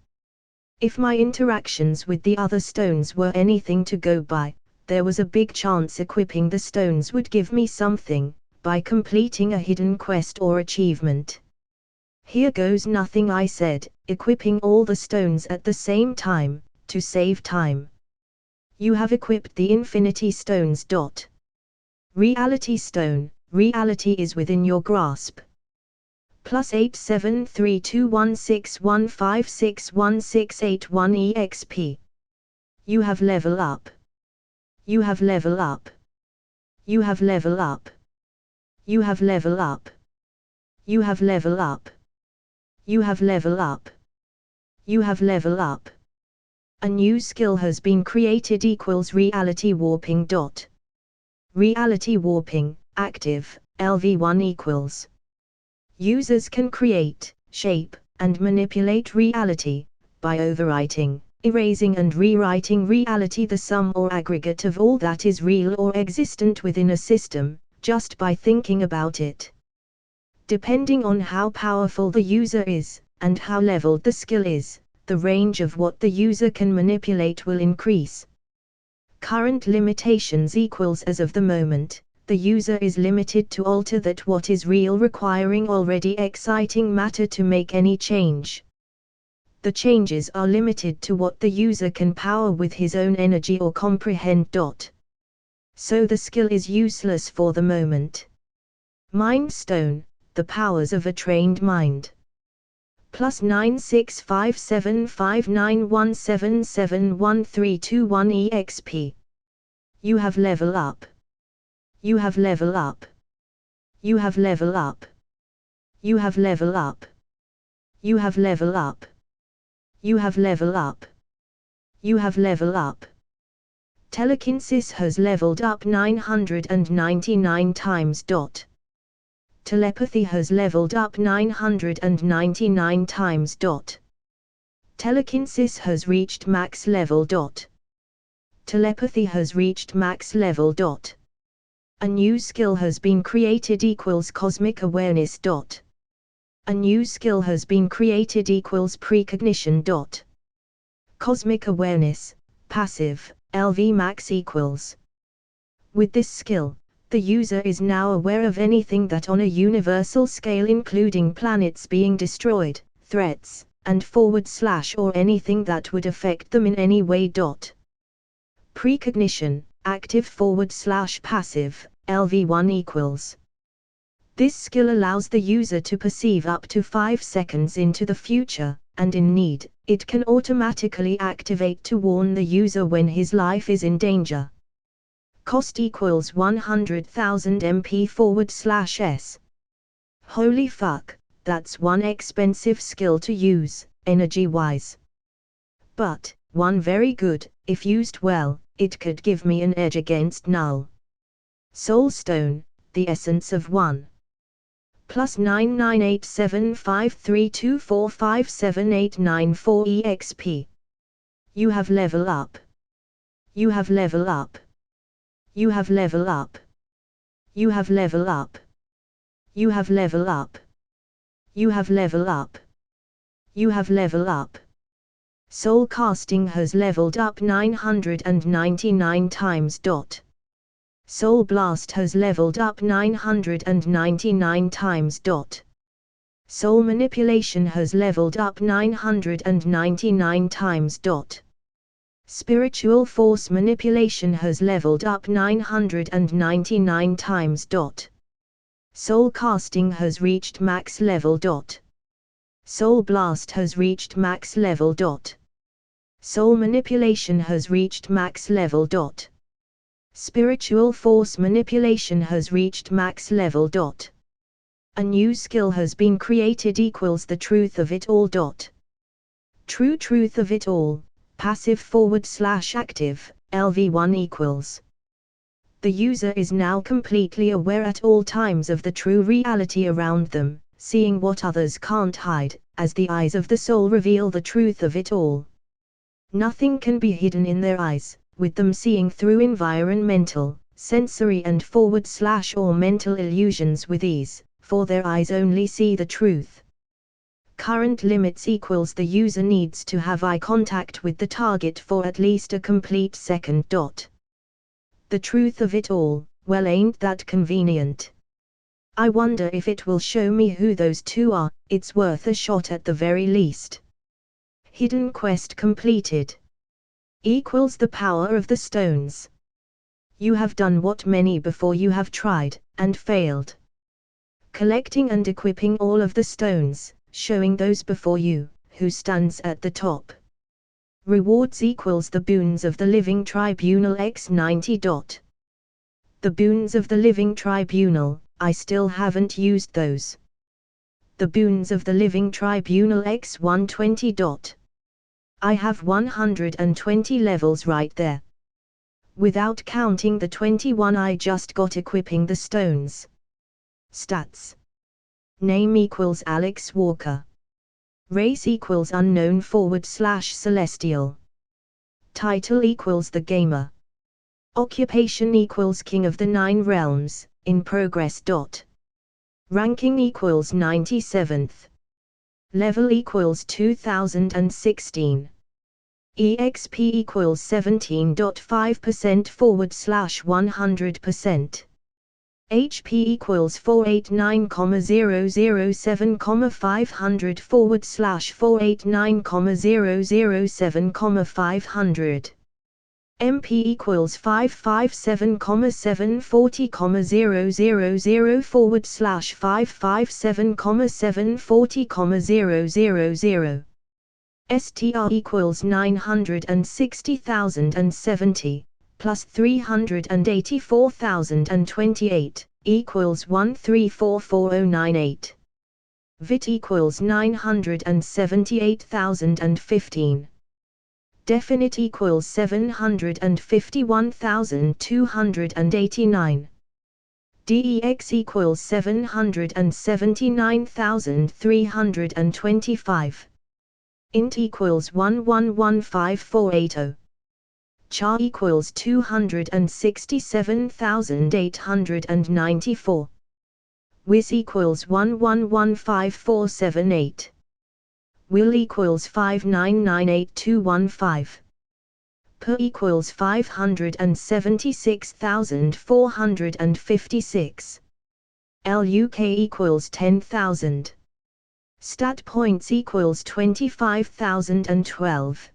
If my interactions with the other stones were anything to go by, there was a big chance equipping the stones would give me something, by completing a hidden quest or achievement. Here goes nothing, I said, equipping all the stones at the same time, to save time. You have equipped the Infinity Stones. Reality Stone, reality is within your grasp. +8 7321615616161 EXP. You have level up. You have level up. You have level up. You have level up. You have level up. You have level up. You have level up. A new skill has been created equals reality warping. Reality warping, active, LV1 equals. Users can create, shape, and manipulate reality, by overwriting, erasing and rewriting reality, the sum or aggregate of all that is real or existent within a system, just by thinking about it. Depending on how powerful the user is, and how leveled the skill is, the range of what the user can manipulate will increase. Current limitations equals as of the moment, the user is limited to alter that what is real, requiring already exciting matter to make any change. The changes are limited to what the user can power with his own energy or comprehend. So the skill is useless for the moment. Mind Stone, the powers of a trained mind. +9 65759177131 EXP. You have level up. You have level up. You have level up. You have level up. You have level up. You have level up. You have level up. Telekinesis has leveled up 999 times. Telepathy has leveled up 999 times. Telekinesis has reached max level. Telepathy has reached max level. A new skill has been created equals cosmic awareness. A new skill has been created equals precognition. Cosmic awareness, passive, LV max equals. With this skill, the user is now aware of anything that on a universal scale including planets being destroyed, threats, and / or anything that would affect them in any way. Precognition, active / passive, LV1 equals. This skill allows the user to perceive up to 5 seconds into the future, and in need, it can automatically activate to warn the user when his life is in danger. Cost equals 100,000 MP / S. Holy fuck, that's one expensive skill to use, energy-wise. But, one very good, if used well, it could give me an edge against null. Soulstone, the essence of one. +9 9875324578994 EXP. You have level up. You have level up. You have level up. You have level up. You have level up. You have level up. You have level up. Soul casting has leveled up 999 times. Soul blast has leveled up 999 times. Soul manipulation has leveled up 999 times. Spiritual force manipulation has leveled up 999 times. Soul casting has reached max level. Soul blast has reached max level. Soul manipulation has reached max level. Spiritual force manipulation has reached max level. A new skill has been created equals the truth of it all. True truth of it all, passive / active, LV1 equals. The user is now completely aware at all times of the true reality around them, seeing what others can't hide, as the eyes of the soul reveal the truth of it all. Nothing can be hidden in their eyes, with them seeing through environmental, sensory and / or mental illusions with ease, for their eyes only see the truth. Current limits equals the user needs to have eye contact with the target for at least a complete second. The truth of it all, well ain't that convenient. I wonder if it will show me who those two are, it's worth a shot at the very least. Hidden quest completed. Equals the power of the stones. You have done what many before you have tried, and failed. Collecting and equipping all of the stones, showing those before you, who stands at the top. Rewards equals the boons of the living tribunal x 90. The boons of the living tribunal, I still haven't used those. The boons of the living tribunal x 120. I have 120 levels right there. Without counting the 21 I just got equipping the stones. Stats. Name equals Alex Walker. Race equals unknown / celestial. Title equals the gamer. Occupation equals king of the 9 realms, in progress. Ranking equals 97th. Level equals 2016. EXP equals 17.5% / 100%. HP equals 489,007,500 / 489,007,500. MP equals 557,740,000 / 557,740,000. STR equals 960,070, plus 384,028, equals 1344098. VIT equals 978,015. Definite equals 751,289. DEX equals 779,325. Int equals 111548. Char equals 267,894. Wis equals 111548. Will equals 5998215. Per equals 576,456. LUK equals 10,000. Stat points equals 25,012.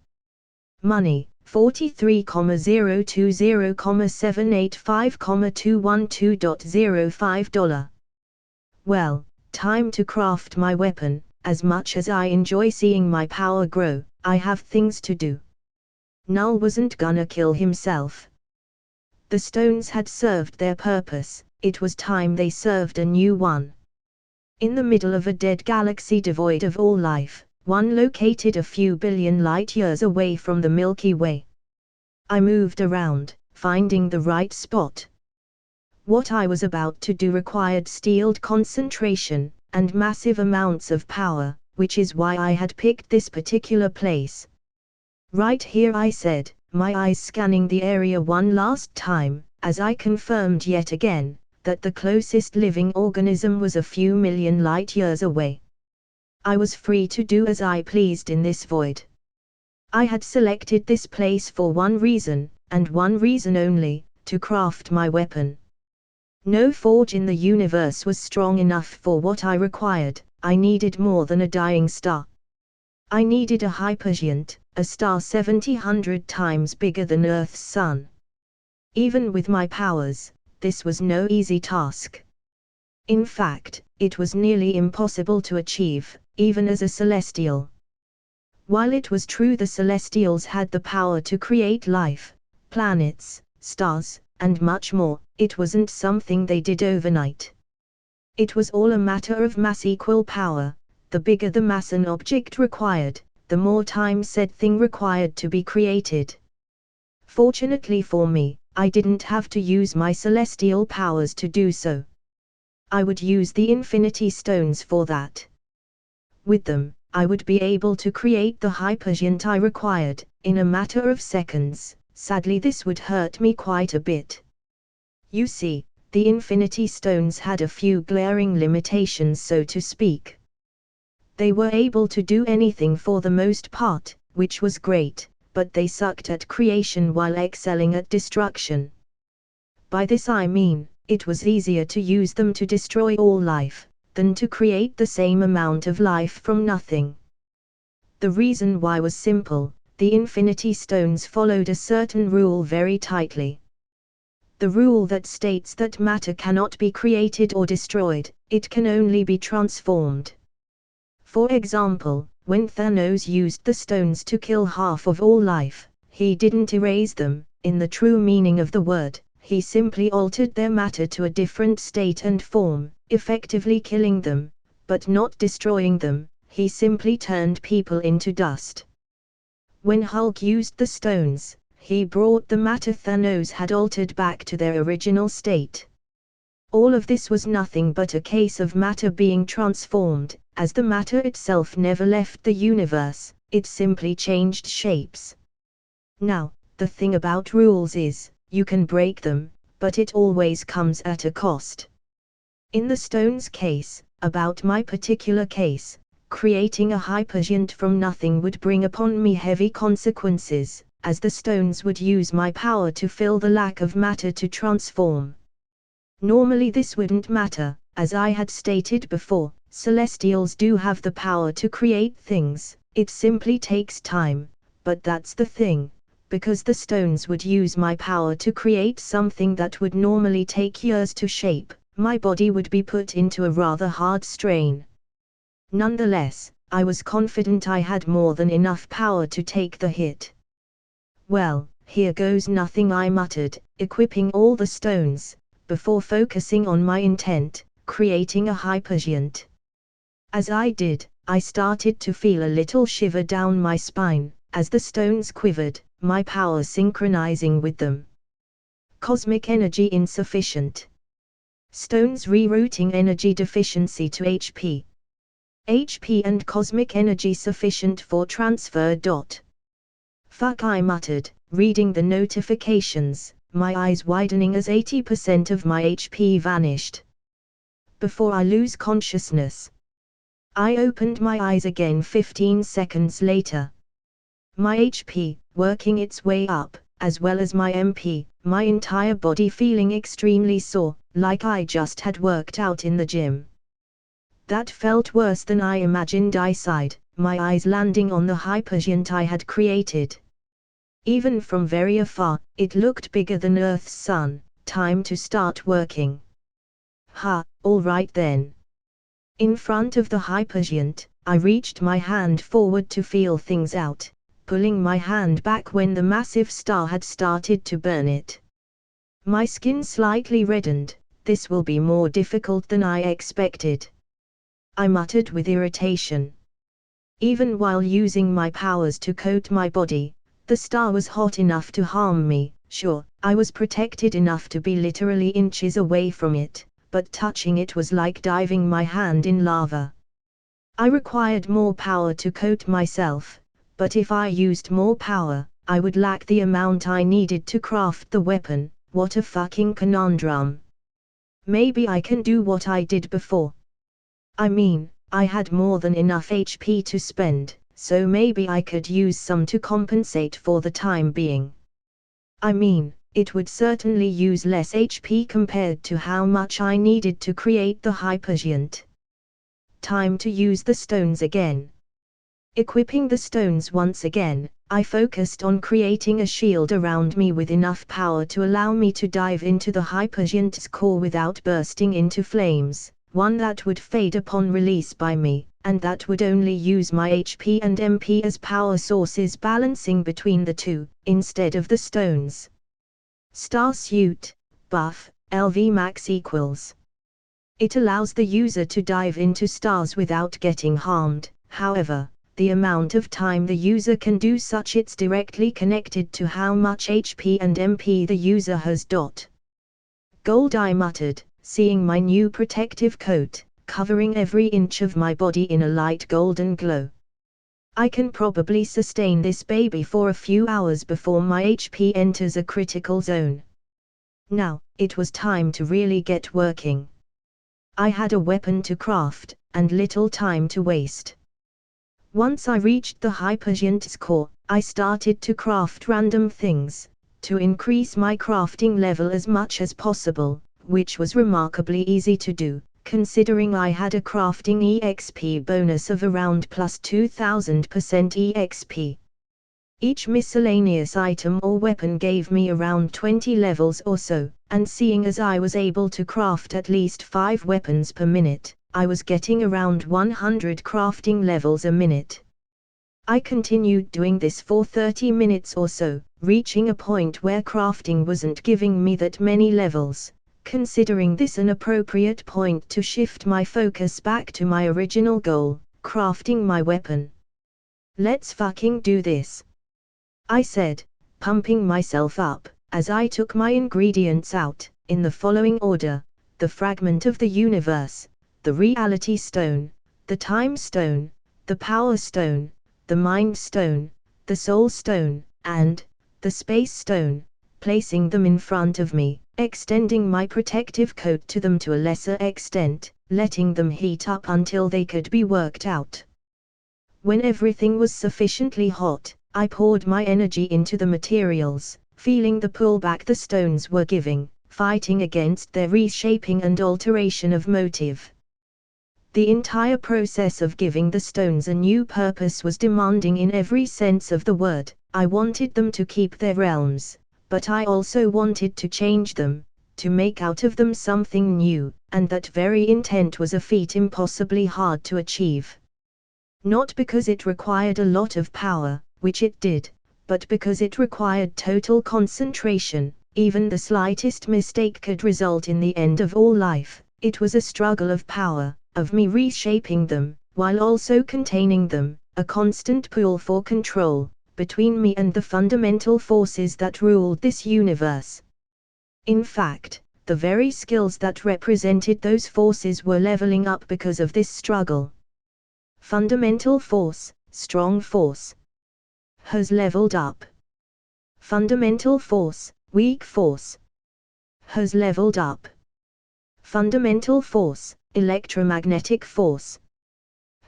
Money 43,020,785,212.05 Well, time to craft my weapon. As much as I enjoy seeing my power grow, I have things to do. Null wasn't gonna kill himself. The stones had served their purpose, it was time they served a new one. In the middle of a dead galaxy devoid of all life, one located a few billion light-years away from the Milky Way. I moved around, finding the right spot. What I was about to do required steeled concentration, and massive amounts of power, which is why I had picked this particular place. Right here, I said, my eyes scanning the area one last time, as I confirmed yet again, that the closest living organism was a few million light-years away. I was free to do as I pleased in this void. I had selected this place for one reason, and one reason only, to craft my weapon. No forge in the universe was strong enough for what I required. I needed more than a dying star. I needed a hypergiant, a star 700 times bigger than Earth's sun. Even with my powers, this was no easy task. In fact, it was nearly impossible to achieve, even as a celestial. While it was true the celestials had the power to create life, planets, stars, and much more, it wasn't something they did overnight. It was all a matter of mass equal power. The bigger the mass an object required, the more time said thing required to be created. Fortunately for me, I didn't have to use my celestial powers to do so. I would use the Infinity Stones for that. With them, I would be able to create the hypergiant I required, in a matter of seconds. Sadly, this would hurt me quite a bit. You see, the Infinity Stones had a few glaring limitations, so to speak. They were able to do anything for the most part, which was great, but they sucked at creation while excelling at destruction. By this I mean, it was easier to use them to destroy all life, than to create the same amount of life from nothing. The reason why was simple. The Infinity Stones followed a certain rule very tightly. The rule that states that matter cannot be created or destroyed, it can only be transformed. For example, when Thanos used the stones to kill half of all life, he didn't erase them, in the true meaning of the word, he simply altered their matter to a different state and form, effectively killing them, but not destroying them. He simply turned people into dust. When Hulk used the stones, he brought the matter Thanos had altered back to their original state. All of this was nothing but a case of matter being transformed, as the matter itself never left the universe, it simply changed shapes. Now, the thing about rules is, you can break them, but it always comes at a cost. In the stones case, about my particular case, creating a hypergiant from nothing would bring upon me heavy consequences, as the stones would use my power to fill the lack of matter to transform. Normally this wouldn't matter, as I had stated before, celestials do have the power to create things, it simply takes time, but that's the thing, because the stones would use my power to create something that would normally take years to shape, my body would be put into a rather hard strain. Nonetheless, I was confident I had more than enough power to take the hit. Well, here goes nothing, I muttered, equipping all the stones, before focusing on my intent, creating a hypergiant. As I did, I started to feel a little shiver down my spine, as the stones quivered, my power synchronizing with them. Cosmic energy insufficient. Stones rerouting energy deficiency to HP. HP and cosmic energy sufficient for transfer. Fuck, I muttered, reading the notifications, my eyes widening as 80% of my HP vanished. Before I lose consciousness. I opened my eyes again 15 seconds later. My HP, working its way up, as well as my MP, my entire body feeling extremely sore, like I just had worked out in the gym. That felt worse than I imagined. I sighed, my eyes landing on the hypergiant I had created. Even from very afar, it looked bigger than Earth's sun. Time to start working. All right then. In front of the hypergiant, I reached my hand forward to feel things out, pulling my hand back when the massive star had started to burn it. My skin slightly reddened. This will be more difficult than I expected, I muttered with irritation. Even while using my powers to coat my body, the star was hot enough to harm me. Sure, I was protected enough to be literally inches away from it, but touching it was like diving my hand in lava. I required more power to coat myself, but if I used more power, I would lack the amount I needed to craft the weapon. What a fucking conundrum. Maybe I can do what I did before. I mean, I had more than enough HP to spend, so maybe I could use some to compensate for the time being. I mean, it would certainly use less HP compared to how much I needed to create the hypergiant. Time to use the stones again. Equipping the stones once again, I focused on creating a shield around me with enough power to allow me to dive into the hypergiant's core without bursting into flames, one that would fade upon release by me, and that would only use my HP and MP as power sources, balancing between the two, instead of the stones. Star Suit, buff, LV max equals. It allows the user to dive into stars without getting harmed. However, the amount of time the user can do such it's directly connected to how much HP and MP the user has. Gold, I muttered, seeing my new protective coat, covering every inch of my body in a light golden glow. I can probably sustain this baby for a few hours before my HP enters a critical zone. Now, it was time to really get working. I had a weapon to craft, and little time to waste. Once I reached the hypergiant's core, I started to craft random things, to increase my crafting level as much as possible, which was remarkably easy to do, considering I had a crafting EXP bonus of around plus 2000% EXP. Each miscellaneous item or weapon gave me around 20 levels or so, and seeing as I was able to craft at least 5 weapons per minute, I was getting around 100 crafting levels a minute. I continued doing this for 30 minutes or so, reaching a point where crafting wasn't giving me that many levels, considering this an appropriate point to shift my focus back to my original goal, crafting my weapon. Let's fucking do this, I said, pumping myself up, as I took my ingredients out, in the following order: the fragment of the universe, the reality stone, the time stone, the power stone, the mind stone, the soul stone, and the space stone, placing them in front of me, extending my protective coat to them to a lesser extent, letting them heat up until they could be worked out. When everything was sufficiently hot, I poured my energy into the materials, feeling the pullback the stones were giving, fighting against their reshaping and alteration of motive. The entire process of giving the stones a new purpose was demanding in every sense of the word. I wanted them to keep their realms, but I also wanted to change them, to make out of them something new, and that very intent was a feat impossibly hard to achieve. Not because it required a lot of power, which it did, but because it required total concentration. Even the slightest mistake could result in the end of all life. It was a struggle of power, of me reshaping them, while also containing them, a constant pull for control, between me and the fundamental forces that ruled this universe. In fact, the very skills that represented those forces were leveling up because of this struggle. Fundamental force, strong force, has leveled up. Fundamental force, weak force, has leveled up. Fundamental force, electromagnetic force,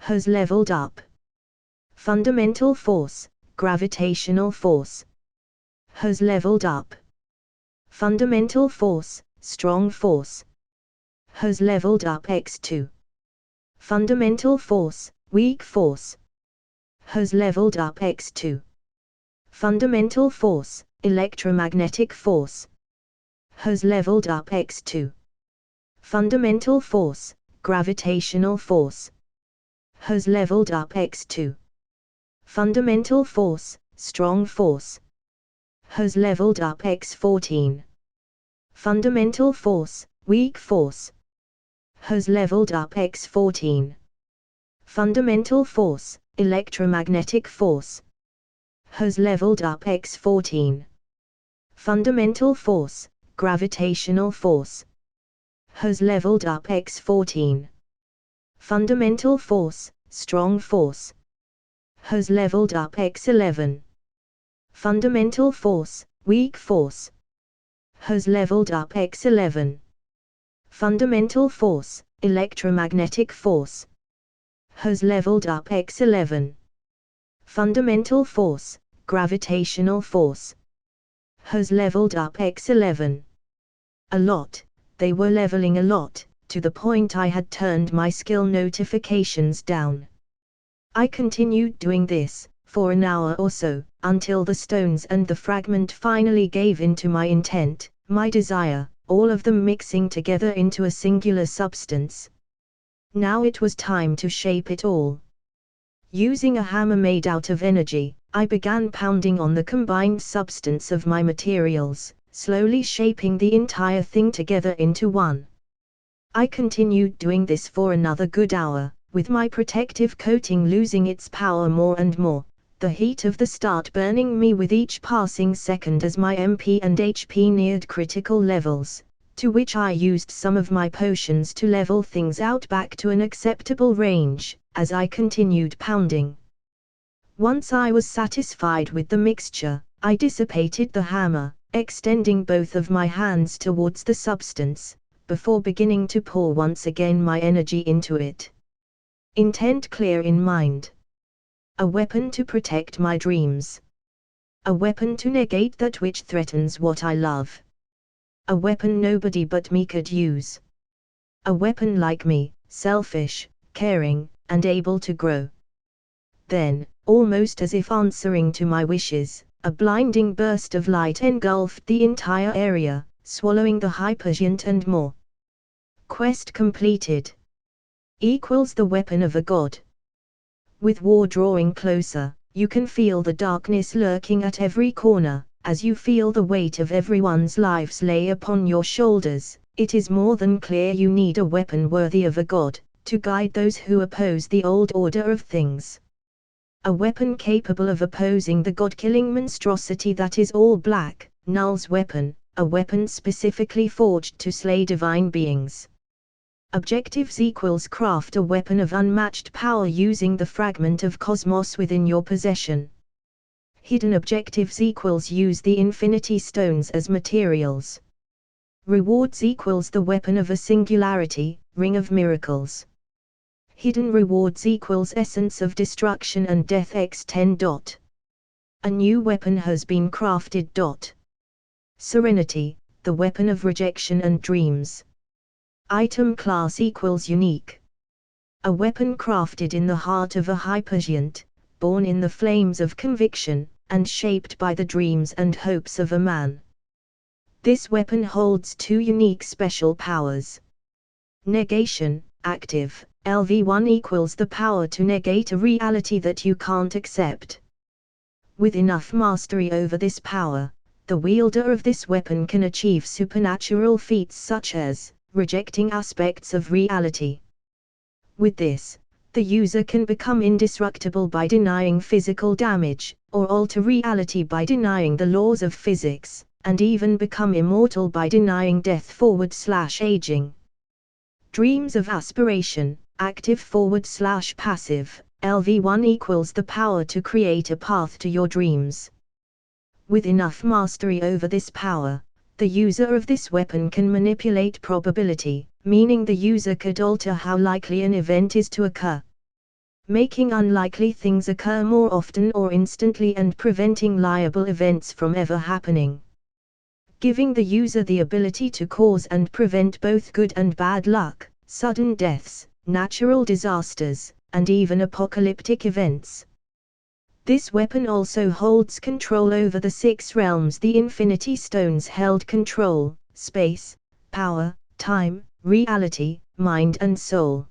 has leveled up. Fundamental force, gravitational force, has leveled up. Fundamental force, strong force, has leveled up x2. Fundamental force, weak force, has leveled up x2. Fundamental force, electromagnetic force, has leveled up x2. Fundamental force, gravitational force, has leveled up x2. Fundamental force, strong force, has leveled up x14. Fundamental force, weak force, has leveled up x14. Fundamental force, electromagnetic force, has leveled up x14. Fundamental force, gravitational force, has leveled up x14. Fundamental force, strong force, has leveled up x11. Fundamental force, weak force, has leveled up x11. Fundamental force, electromagnetic force, has leveled up x11. Fundamental force, gravitational force, has leveled up x11. A lot, they were leveling a lot, to the point I had turned my skill notifications down. I continued doing this, for an hour or so, until the stones and the fragment finally gave in to my intent, my desire, all of them mixing together into a singular substance. Now it was time to shape it all. Using a hammer made out of energy, I began pounding on the combined substance of my materials, slowly shaping the entire thing together into one. I continued doing this for another good hour, with my protective coating losing its power more and more, the heat of the start burning me with each passing second as my MP and HP neared critical levels, to which I used some of my potions to level things out back to an acceptable range, as I continued pounding. Once I was satisfied with the mixture, I dissipated the hammer, extending both of my hands towards the substance, before beginning to pour once again my energy into it. Intent clear in mind. A weapon to protect my dreams. A weapon to negate that which threatens what I love. A weapon nobody but me could use. A weapon like me, selfish, caring, and able to grow. Then, almost as if answering to my wishes, a blinding burst of light engulfed the entire area, swallowing the hypergiant and more. Quest completed. Equals the weapon of a god. With war drawing closer, you can feel the darkness lurking at every corner, as you feel the weight of everyone's lives lay upon your shoulders. It is more than clear you need a weapon worthy of a god, to guide those who oppose the old order of things. A weapon capable of opposing the god-killing monstrosity that is all black, Null's weapon, a weapon specifically forged to slay divine beings. Objectives equals craft a weapon of unmatched power using the fragment of cosmos within your possession. Hidden objectives equals use the infinity stones as materials. Rewards equals the weapon of a singularity, ring of miracles. Hidden rewards equals essence of destruction and death x10. A new weapon has been crafted. Serenity, the weapon of rejection and dreams. Item class equals unique. A weapon crafted in the heart of a hypergiant, born in the flames of conviction, and shaped by the dreams and hopes of a man. This weapon holds two unique special powers. Negation, active, LV1 equals the power to negate a reality that you can't accept. With enough mastery over this power, the wielder of this weapon can achieve supernatural feats such as rejecting aspects of reality. With this, The user can become indestructible by denying physical damage, or alter reality by denying the laws of physics, and even become immortal by denying death/aging. Dreams of aspiration, active/passive, LV1 equals the power to create a path to your dreams. With enough mastery over this power, the user of this weapon can manipulate probability, meaning the user could alter how likely an event is to occur, making unlikely things occur more often or instantly and preventing liable events from ever happening. Giving the user the ability to cause and prevent both good and bad luck, sudden deaths, natural disasters, and even apocalyptic events. This weapon also holds control over the 6 realms the Infinity Stones held control: space, power, time, reality, mind and soul.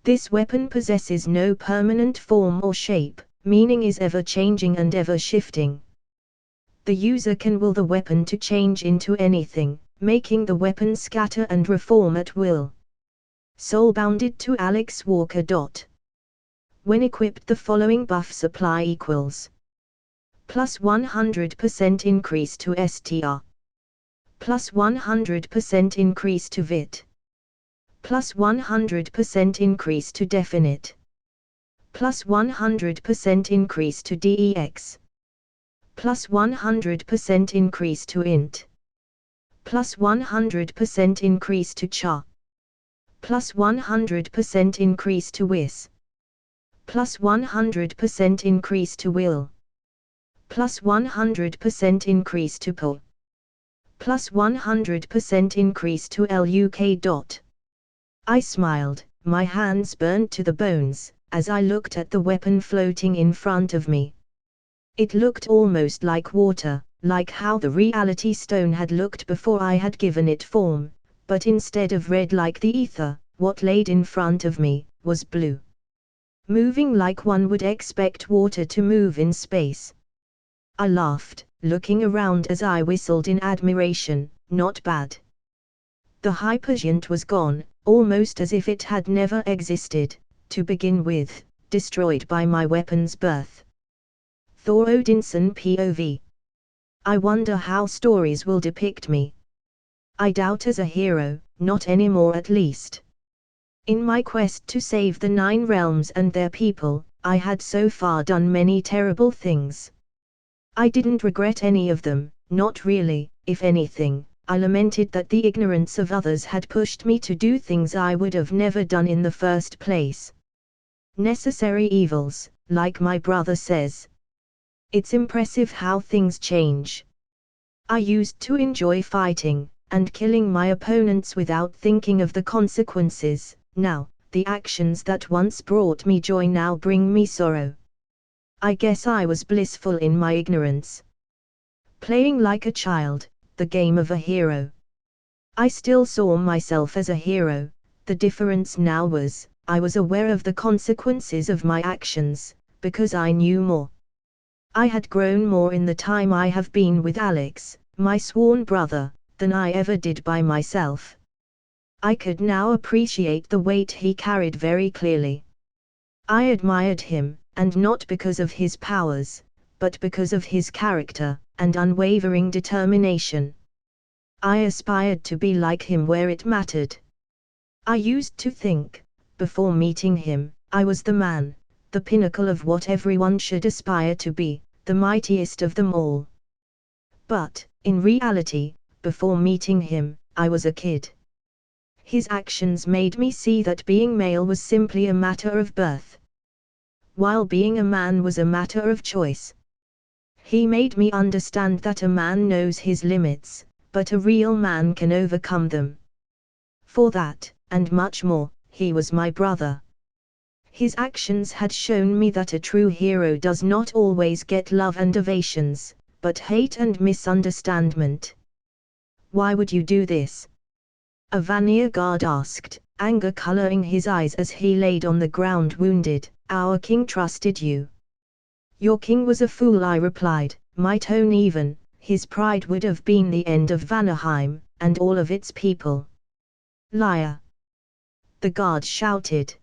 This weapon possesses no permanent form or shape, meaning is ever changing and ever shifting. The user can will the weapon to change into anything, making the weapon scatter and reform at will. Soul-bounded to Alex Walker. When equipped, the following buff supply equals: plus 100% increase to STR, plus 100% increase to VIT, plus 100% increase to Definite, plus 100% increase to DEX, plus 100% increase to INT, plus 100% increase to CHAR, plus 100% increase to WIS, plus 100% increase to will, plus 100% increase to PO, plus 100% increase to LUK. I smiled, my hands burned to the bones, as I looked at the weapon floating in front of me. It looked almost like water, like how the reality stone had looked before I had given it form, but instead of red like the ether, what laid in front of me was blue, moving like one would expect water to move in space. I laughed, looking around as I whistled in admiration. Not bad. The hypergiant was gone, almost as if it had never existed, to begin with, destroyed by my weapon's birth. Thor Odinson POV. I wonder how stories will depict me. I doubt as a hero, not anymore at least. In my quest to save the 9 realms and their people, I had so far done many terrible things. I didn't regret any of them, not really. If anything, I lamented that the ignorance of others had pushed me to do things I would have never done in the first place. Necessary evils, like my brother says. It's impressive how things change. I used to enjoy fighting and killing my opponents without thinking of the consequences. Now, the actions that once brought me joy now bring me sorrow. I guess I was blissful in my ignorance. Playing like a child, the game of a hero. I still saw myself as a hero. The difference now was, I was aware of the consequences of my actions, because I knew more. I had grown more in the time I have been with Alex, my sworn brother, than I ever did by myself. I could now appreciate the weight he carried very clearly. I admired him, and not because of his powers, but because of his character and unwavering determination. I aspired to be like him where it mattered. I used to think, before meeting him, I was the man, the pinnacle of what everyone should aspire to be, the mightiest of them all. But, in reality, before meeting him, I was a kid. His actions made me see that being male was simply a matter of birth, while being a man was a matter of choice. He made me understand that a man knows his limits, but a real man can overcome them. For that, and much more, he was my brother. His actions had shown me that a true hero does not always get love and ovations, but hate and misunderstandment. Why would you do this? A Vanir guard asked, anger coloring his eyes as he laid on the ground wounded. Our king trusted you. Your king was a fool, I replied, my tone even. His pride would have been the end of Vanaheim, and all of its people. Liar! The guard shouted.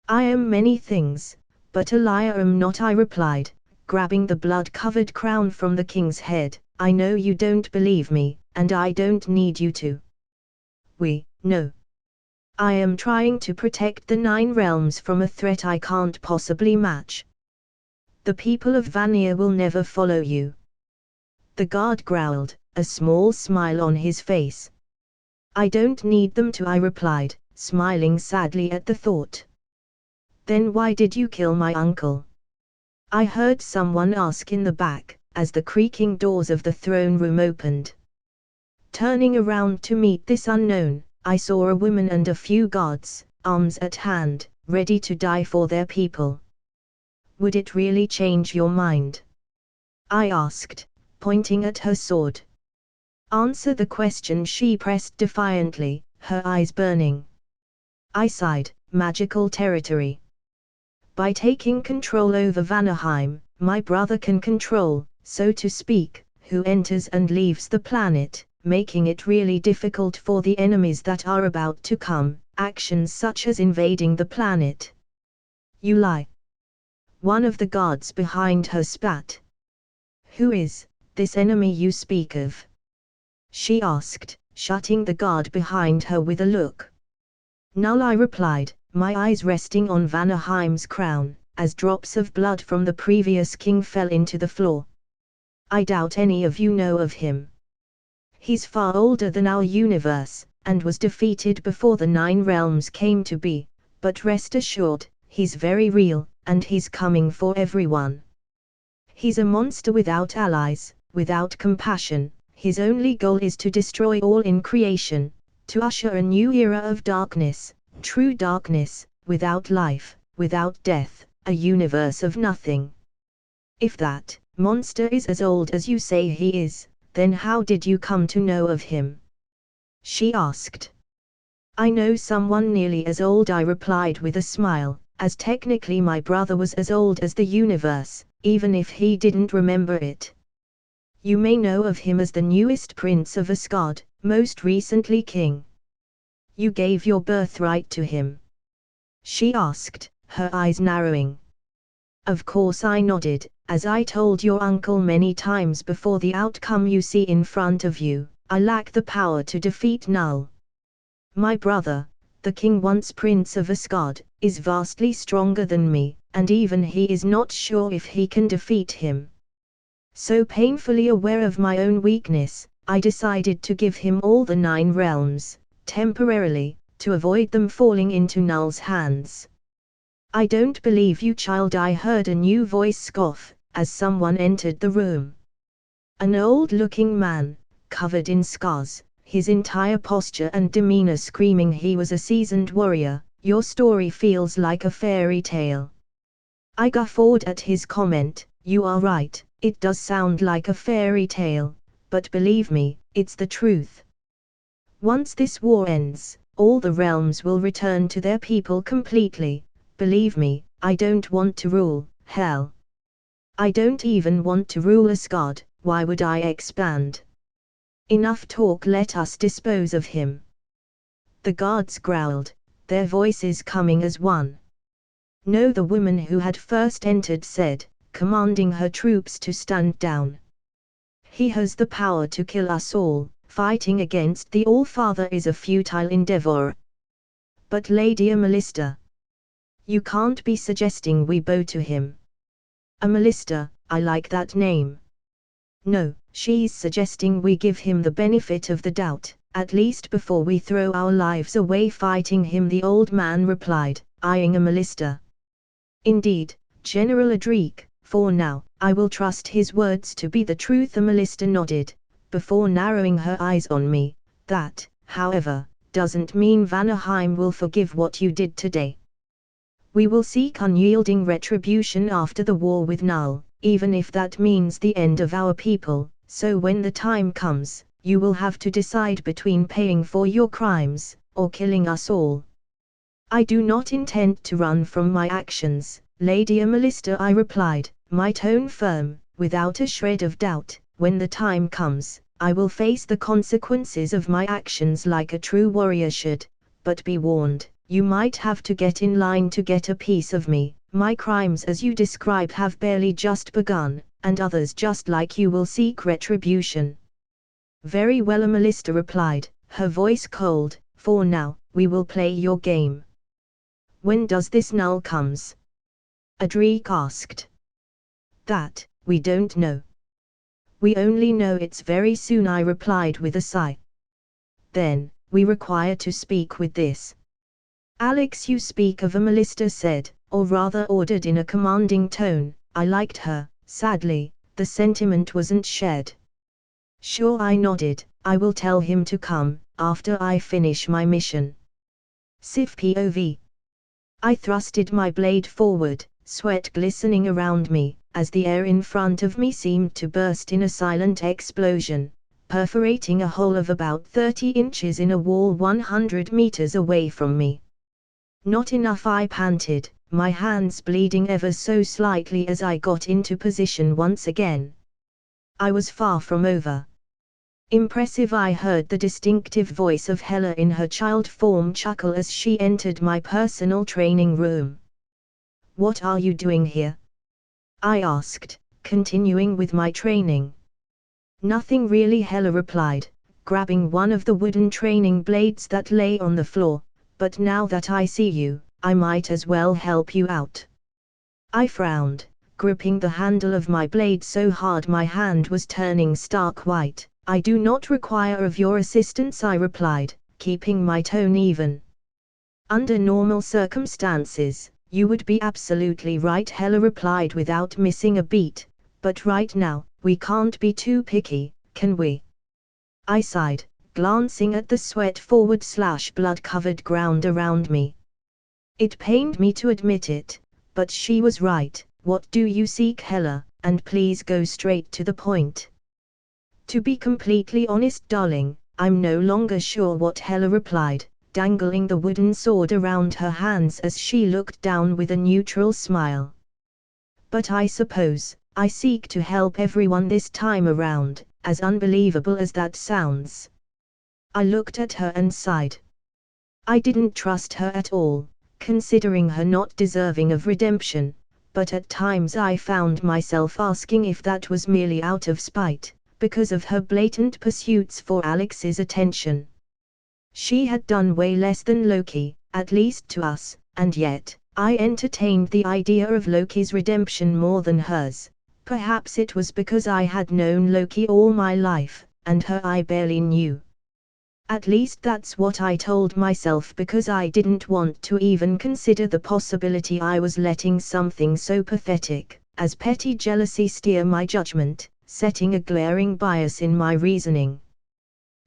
I am many things, but a liar am not, I replied, grabbing the blood-covered crown from the king's head. I know you don't believe me, and I don't need you to. No. I am trying to protect the 9 realms from a threat I can't possibly match. The people of Vanir will never follow you. The guard growled, a small smile on his face. I don't need them to, I replied, smiling sadly at the thought. Then why did you kill my uncle? I heard someone ask in the back, as the creaking doors of the throne room opened. Turning around to meet this unknown, I saw a woman and a few guards, arms at hand, ready to die for their people. Would it really change your mind? I asked, pointing at her sword. Answer the question, she pressed defiantly, her eyes burning. I sighed, magical territory. By taking control over Vanaheim, my brother can control, so to speak, who enters and leaves the planet, making it really difficult for the enemies that are about to come, actions such as invading the planet. You lie. One of the guards behind her spat. Who is this enemy you speak of? She asked, shutting the guard behind her with a look. Null, I replied, my eyes resting on Vanaheim's crown, as drops of blood from the previous king fell into the floor. I doubt any of you know of him. He's far older than our universe, and was defeated before the 9 realms came to be, but rest assured, he's very real, and he's coming for everyone. He's a monster without allies, without compassion. His only goal is to destroy all in creation, to usher a new era of darkness, true darkness, without life, without death, a universe of nothing. If that monster is as old as you say he is, then how did you come to know of him? She asked. I know someone nearly as old, I replied with a smile, as technically my brother was as old as the universe, even if he didn't remember it. You may know of him as the newest prince of Asgard, most recently king. You gave your birthright to him? She asked, her eyes narrowing. Of course I nodded, as I told your uncle many times before. The outcome you see in front of you, I lack the power to defeat Null. My brother, the king once prince of Asgard, is vastly stronger than me, and even he is not sure if he can defeat him. So painfully aware of my own weakness, I decided to give him all the 9 realms, temporarily, to avoid them falling into Null's hands. I don't believe you, child, I heard a new voice scoff, as someone entered the room. An old-looking man, covered in scars, his entire posture and demeanor screaming he was a seasoned warrior. Your story feels like a fairy tale. I guffawed at his comment. You are right, it does sound like a fairy tale, but believe me, it's the truth. Once this war ends, all the realms will return to their people completely. Believe me, I don't want to rule hell. I don't even want to rule Asgard. Why would I expand? Enough talk, let us dispose of him. The guards growled, their voices coming as one. No, the woman who had first entered said, commanding her troops to stand down. He has the power to kill us all. Fighting against the All-Father is a futile endeavor. But Lady Amalista, you can't be suggesting we bow to him. Amalista, I like that name. No, she's suggesting we give him the benefit of the doubt, at least before we throw our lives away fighting him, the old man replied, eyeing Amalista. Indeed, General Adric, for now, I will trust his words to be the truth. Amalista nodded, before narrowing her eyes on me. That, however, doesn't mean Vanaheim will forgive what you did today. We will seek unyielding retribution after the war with Null, even if that means the end of our people. So when the time comes, you will have to decide between paying for your crimes, or killing us all. I do not intend to run from my actions, Lady Amalista, I replied, my tone firm, without a shred of doubt. When the time comes, I will face the consequences of my actions like a true warrior should, but be warned, You might have to get in line to get a piece of me. My crimes as you describe have barely just begun, and others just like you will seek retribution. Very well, Melissa replied, her voice cold. For now, we will play your game. When does this null comes? Adric asked. That, we don't know. We only know it's very soon, I replied with a sigh. Then, we require to speak with this. Alex, you speak of, Melissa said, or rather ordered in a commanding tone. I liked her. Sadly, the sentiment wasn't shared. Sure, I nodded. I will tell him to come, after I finish my mission. Sif POV. I thrusted my blade forward, sweat glistening around me, as the air in front of me seemed to burst in a silent explosion, perforating a hole of about 30 inches in a wall 100 meters away from me. Not enough, I panted, my hands bleeding ever so slightly as I got into position once again. I was far from over. Impressive, I heard the distinctive voice of Hella in her child form chuckle as she entered my personal training room. What are you doing here? I asked, continuing with my training. Nothing really, Hella replied, grabbing one of the wooden training blades that lay on the floor, but now that I see you, I might as well help you out. I frowned, gripping the handle of my blade so hard my hand was turning stark white. I do not require of your assistance, I replied, keeping my tone even. Under normal circumstances, you would be absolutely right, Hella replied without missing a beat, but right now, we can't be too picky, can we? I sighed, glancing at the sweat-forward/blood-covered ground around me. It pained me to admit it, but she was right. What do you seek, Hella, and please go straight to the point. To be completely honest, darling, I'm no longer sure what, Hella replied, dangling the wooden sword around her hands as she looked down with a neutral smile. But I suppose, I seek to help everyone this time around, as unbelievable as that sounds. I looked at her and sighed. I didn't trust her at all, considering her not deserving of redemption, but at times I found myself asking if that was merely out of spite, because of her blatant pursuits for Alex's attention. She had done way less than Loki, at least to us, and yet, I entertained the idea of Loki's redemption more than hers. Perhaps it was because I had known Loki all my life, and her I barely knew. At least that's what I told myself, because I didn't want to even consider the possibility I was letting something so pathetic as petty jealousy steer my judgment, setting a glaring bias in my reasoning.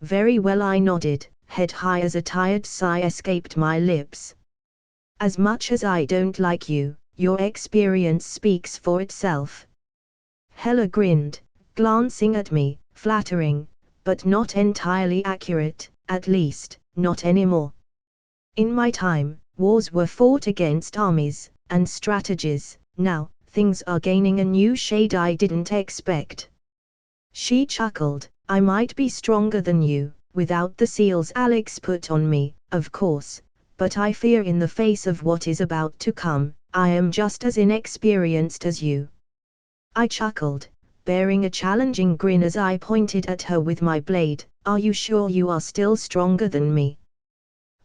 Very well, I nodded, head high as a tired sigh escaped my lips. As much as I don't like you, your experience speaks for itself. Hella grinned, glancing at me, flattering, but not entirely accurate, at least, not anymore. In my time, wars were fought against armies and strategies. Now, things are gaining a new shade I didn't expect. She chuckled. I might be stronger than you, without the seals Alex put on me, of course, but I fear in the face of what is about to come, I am just as inexperienced as you. I chuckled, bearing a challenging grin as I pointed at her with my blade. Are you sure you are still stronger than me?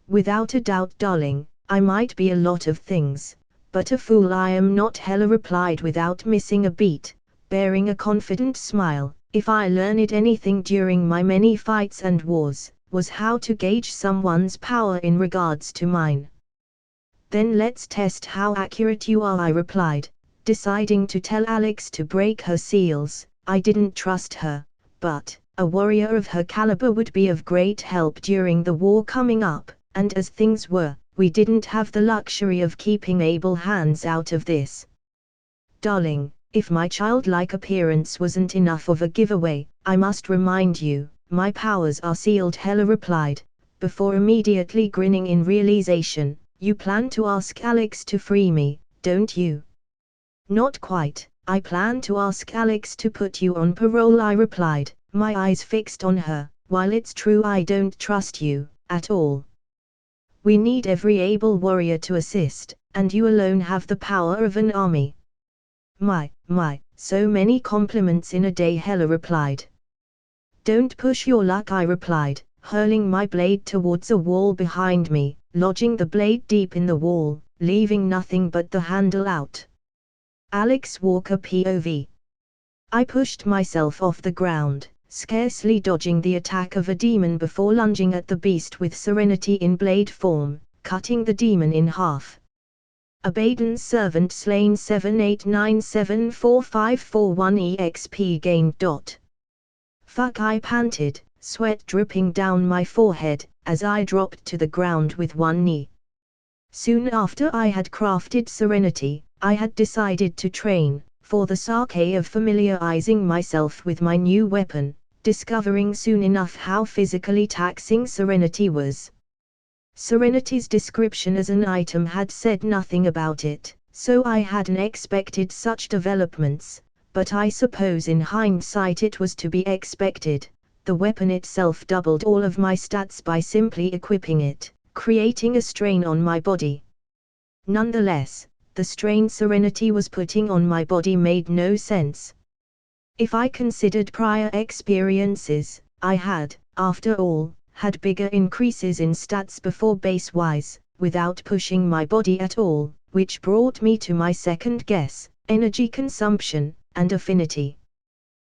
Without a doubt, darling, I might be a lot of things, but a fool I am not, Hella replied without missing a beat, bearing a confident smile. If I learned anything during my many fights and wars, was how to gauge someone's power in regards to mine. Then let's test how accurate you are, I replied, deciding to tell Alex to break her seals. I didn't trust her, but a warrior of her caliber would be of great help during the war coming up, and as things were, we didn't have the luxury of keeping able hands out of this. Darling, if my childlike appearance wasn't enough of a giveaway, I must remind you, my powers are sealed, Hella replied, before immediately grinning in realization. You plan to ask Alex to free me, don't you? Not quite. I plan to ask Alex to put you on parole, I replied, my eyes fixed on her. While it's true I don't trust you at all. We need every able warrior to assist, and you alone have the power of an army. My, so many compliments in a day, Hela replied. Don't push your luck, I replied, hurling my blade towards a wall behind me, lodging the blade deep in the wall, leaving nothing but the handle out. Alex Walker POV. I pushed myself off the ground, scarcely dodging the attack of a demon before lunging at the beast with serenity in blade form, cutting the demon in half. Abaddon's servant slain 789745541 EXP gained. Fuck, I panted, sweat dripping down my forehead, as I dropped to the ground with one knee. Soon after I had crafted Serenity, I had decided to train, for the sake of familiarizing myself with my new weapon, discovering soon enough how physically taxing Serenity was. Serenity's description as an item had said nothing about it, so I hadn't expected such developments, but I suppose in hindsight it was to be expected. The weapon itself doubled all of my stats by simply equipping it, creating a strain on my body. Nonetheless, the strain Serenity was putting on my body made no sense. If I considered prior experiences, I had, after all, had bigger increases in stats before base-wise, without pushing my body at all, which brought me to my second guess, energy consumption, and affinity.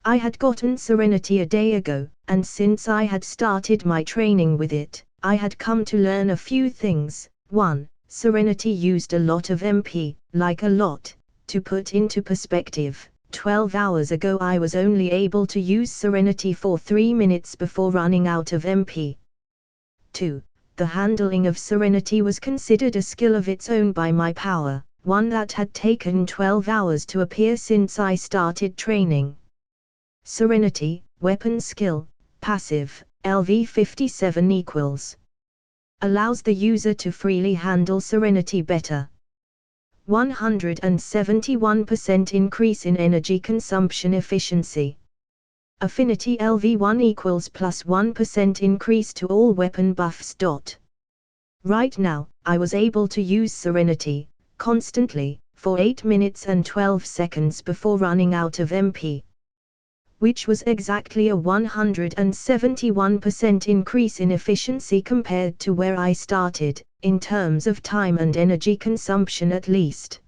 I had gotten Serenity a day ago, and since I had started my training with it, I had come to learn a few things. 1. Serenity used a lot of MP, like a lot. To put into perspective, 12 hours ago I was only able to use Serenity for 3 minutes before running out of MP. 2. The handling of Serenity was considered a skill of its own by my power, one that had taken 12 hours to appear since I started training. Serenity, weapon skill, passive, LV57 equals. Allows the user to freely handle Serenity better. 171% increase in energy consumption efficiency. Affinity LV1 equals plus 1% increase to all weapon buffs. Right now, I was able to use Serenity, constantly, for 8 minutes and 12 seconds before running out of MP. Which was exactly a 171% increase in efficiency compared to where I started, in terms of time and energy consumption at least.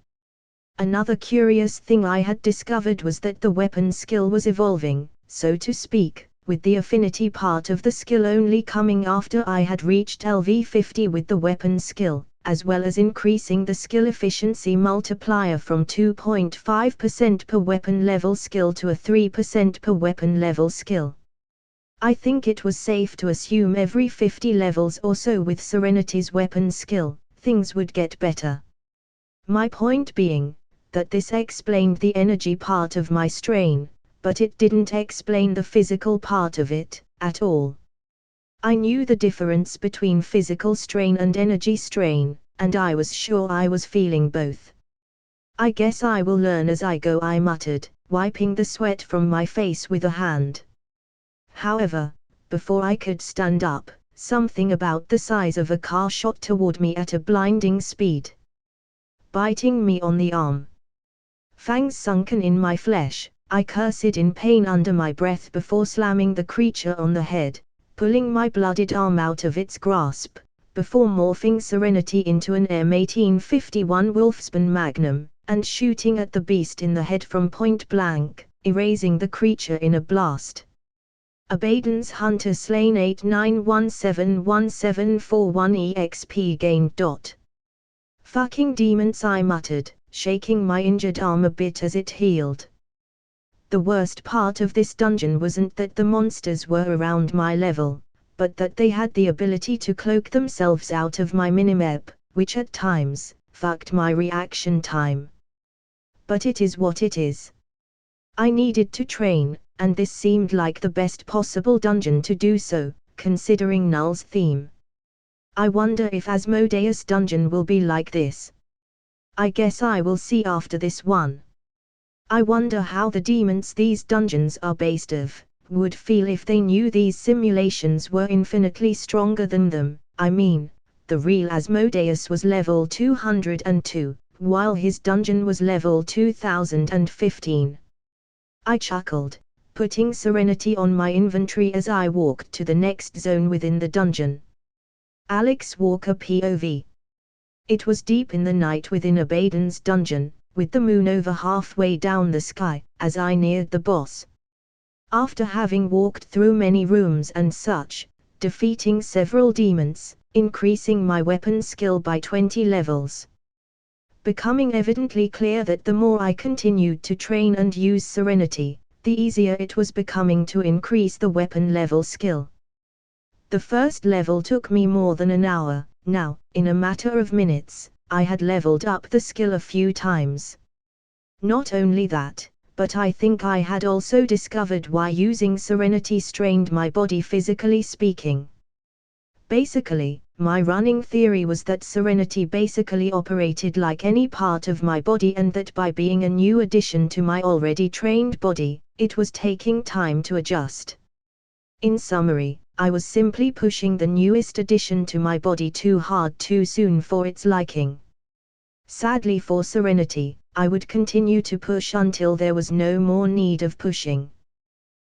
Another curious thing I had discovered was that the weapon skill was evolving, so to speak, with the affinity part of the skill only coming after I had reached LV50 with the weapon skill, as well as increasing the skill efficiency multiplier from 2.5% per weapon level skill to a 3% per weapon level skill. I think it was safe to assume every 50 levels or so with Serenity's weapon skill, things would get better. My point being, that this explained the energy part of my strain, but it didn't explain the physical part of it, at all. I knew the difference between physical strain and energy strain, and I was sure I was feeling both. I guess I will learn as I go, I muttered, wiping the sweat from my face with a hand. However, before I could stand up, something about the size of a car shot toward me at a blinding speed, biting me on the arm. Fangs sunken in my flesh, I cursed in pain under my breath before slamming the creature on the head, pulling my blooded arm out of its grasp, before morphing Serenity into an M1851 Wolfsburn Magnum, and shooting at the beast in the head from point blank, erasing the creature in a blast. Abaddon's Hunter slain 89171741 EXP gained. Fucking demons, I muttered, shaking my injured arm a bit as it healed. The worst part of this dungeon wasn't that the monsters were around my level, but that they had the ability to cloak themselves out of my minimap, which at times, fucked my reaction time. But it is what it is. I needed to train, and this seemed like the best possible dungeon to do so, considering Null's theme. I wonder if Asmodeus' dungeon will be like this. I guess I will see after this one. I wonder how the demons these dungeons are based of would feel if they knew these simulations were infinitely stronger than them. I mean, the real Asmodeus was level 202, while his dungeon was level 2015. I chuckled, putting Serenity on my inventory as I walked to the next zone within the dungeon. Alex Walker POV. It was deep in the night within Abaddon's dungeon, with the moon over halfway down the sky, as I neared the boss. After having walked through many rooms and such, defeating several demons, increasing my weapon skill by 20 levels. Becoming evidently clear that the more I continued to train and use Serenity, the easier it was becoming to increase the weapon level skill. The first level took me more than an hour. Now, in a matter of minutes, I had leveled up the skill a few times. Not only that, but I think I had also discovered why using Serenity strained my body physically speaking. Basically, my running theory was that Serenity basically operated like any part of my body, and that by being a new addition to my already trained body, it was taking time to adjust. In summary, I was simply pushing the newest addition to my body too hard too soon for its liking. Sadly for Serenity, I would continue to push until there was no more need of pushing.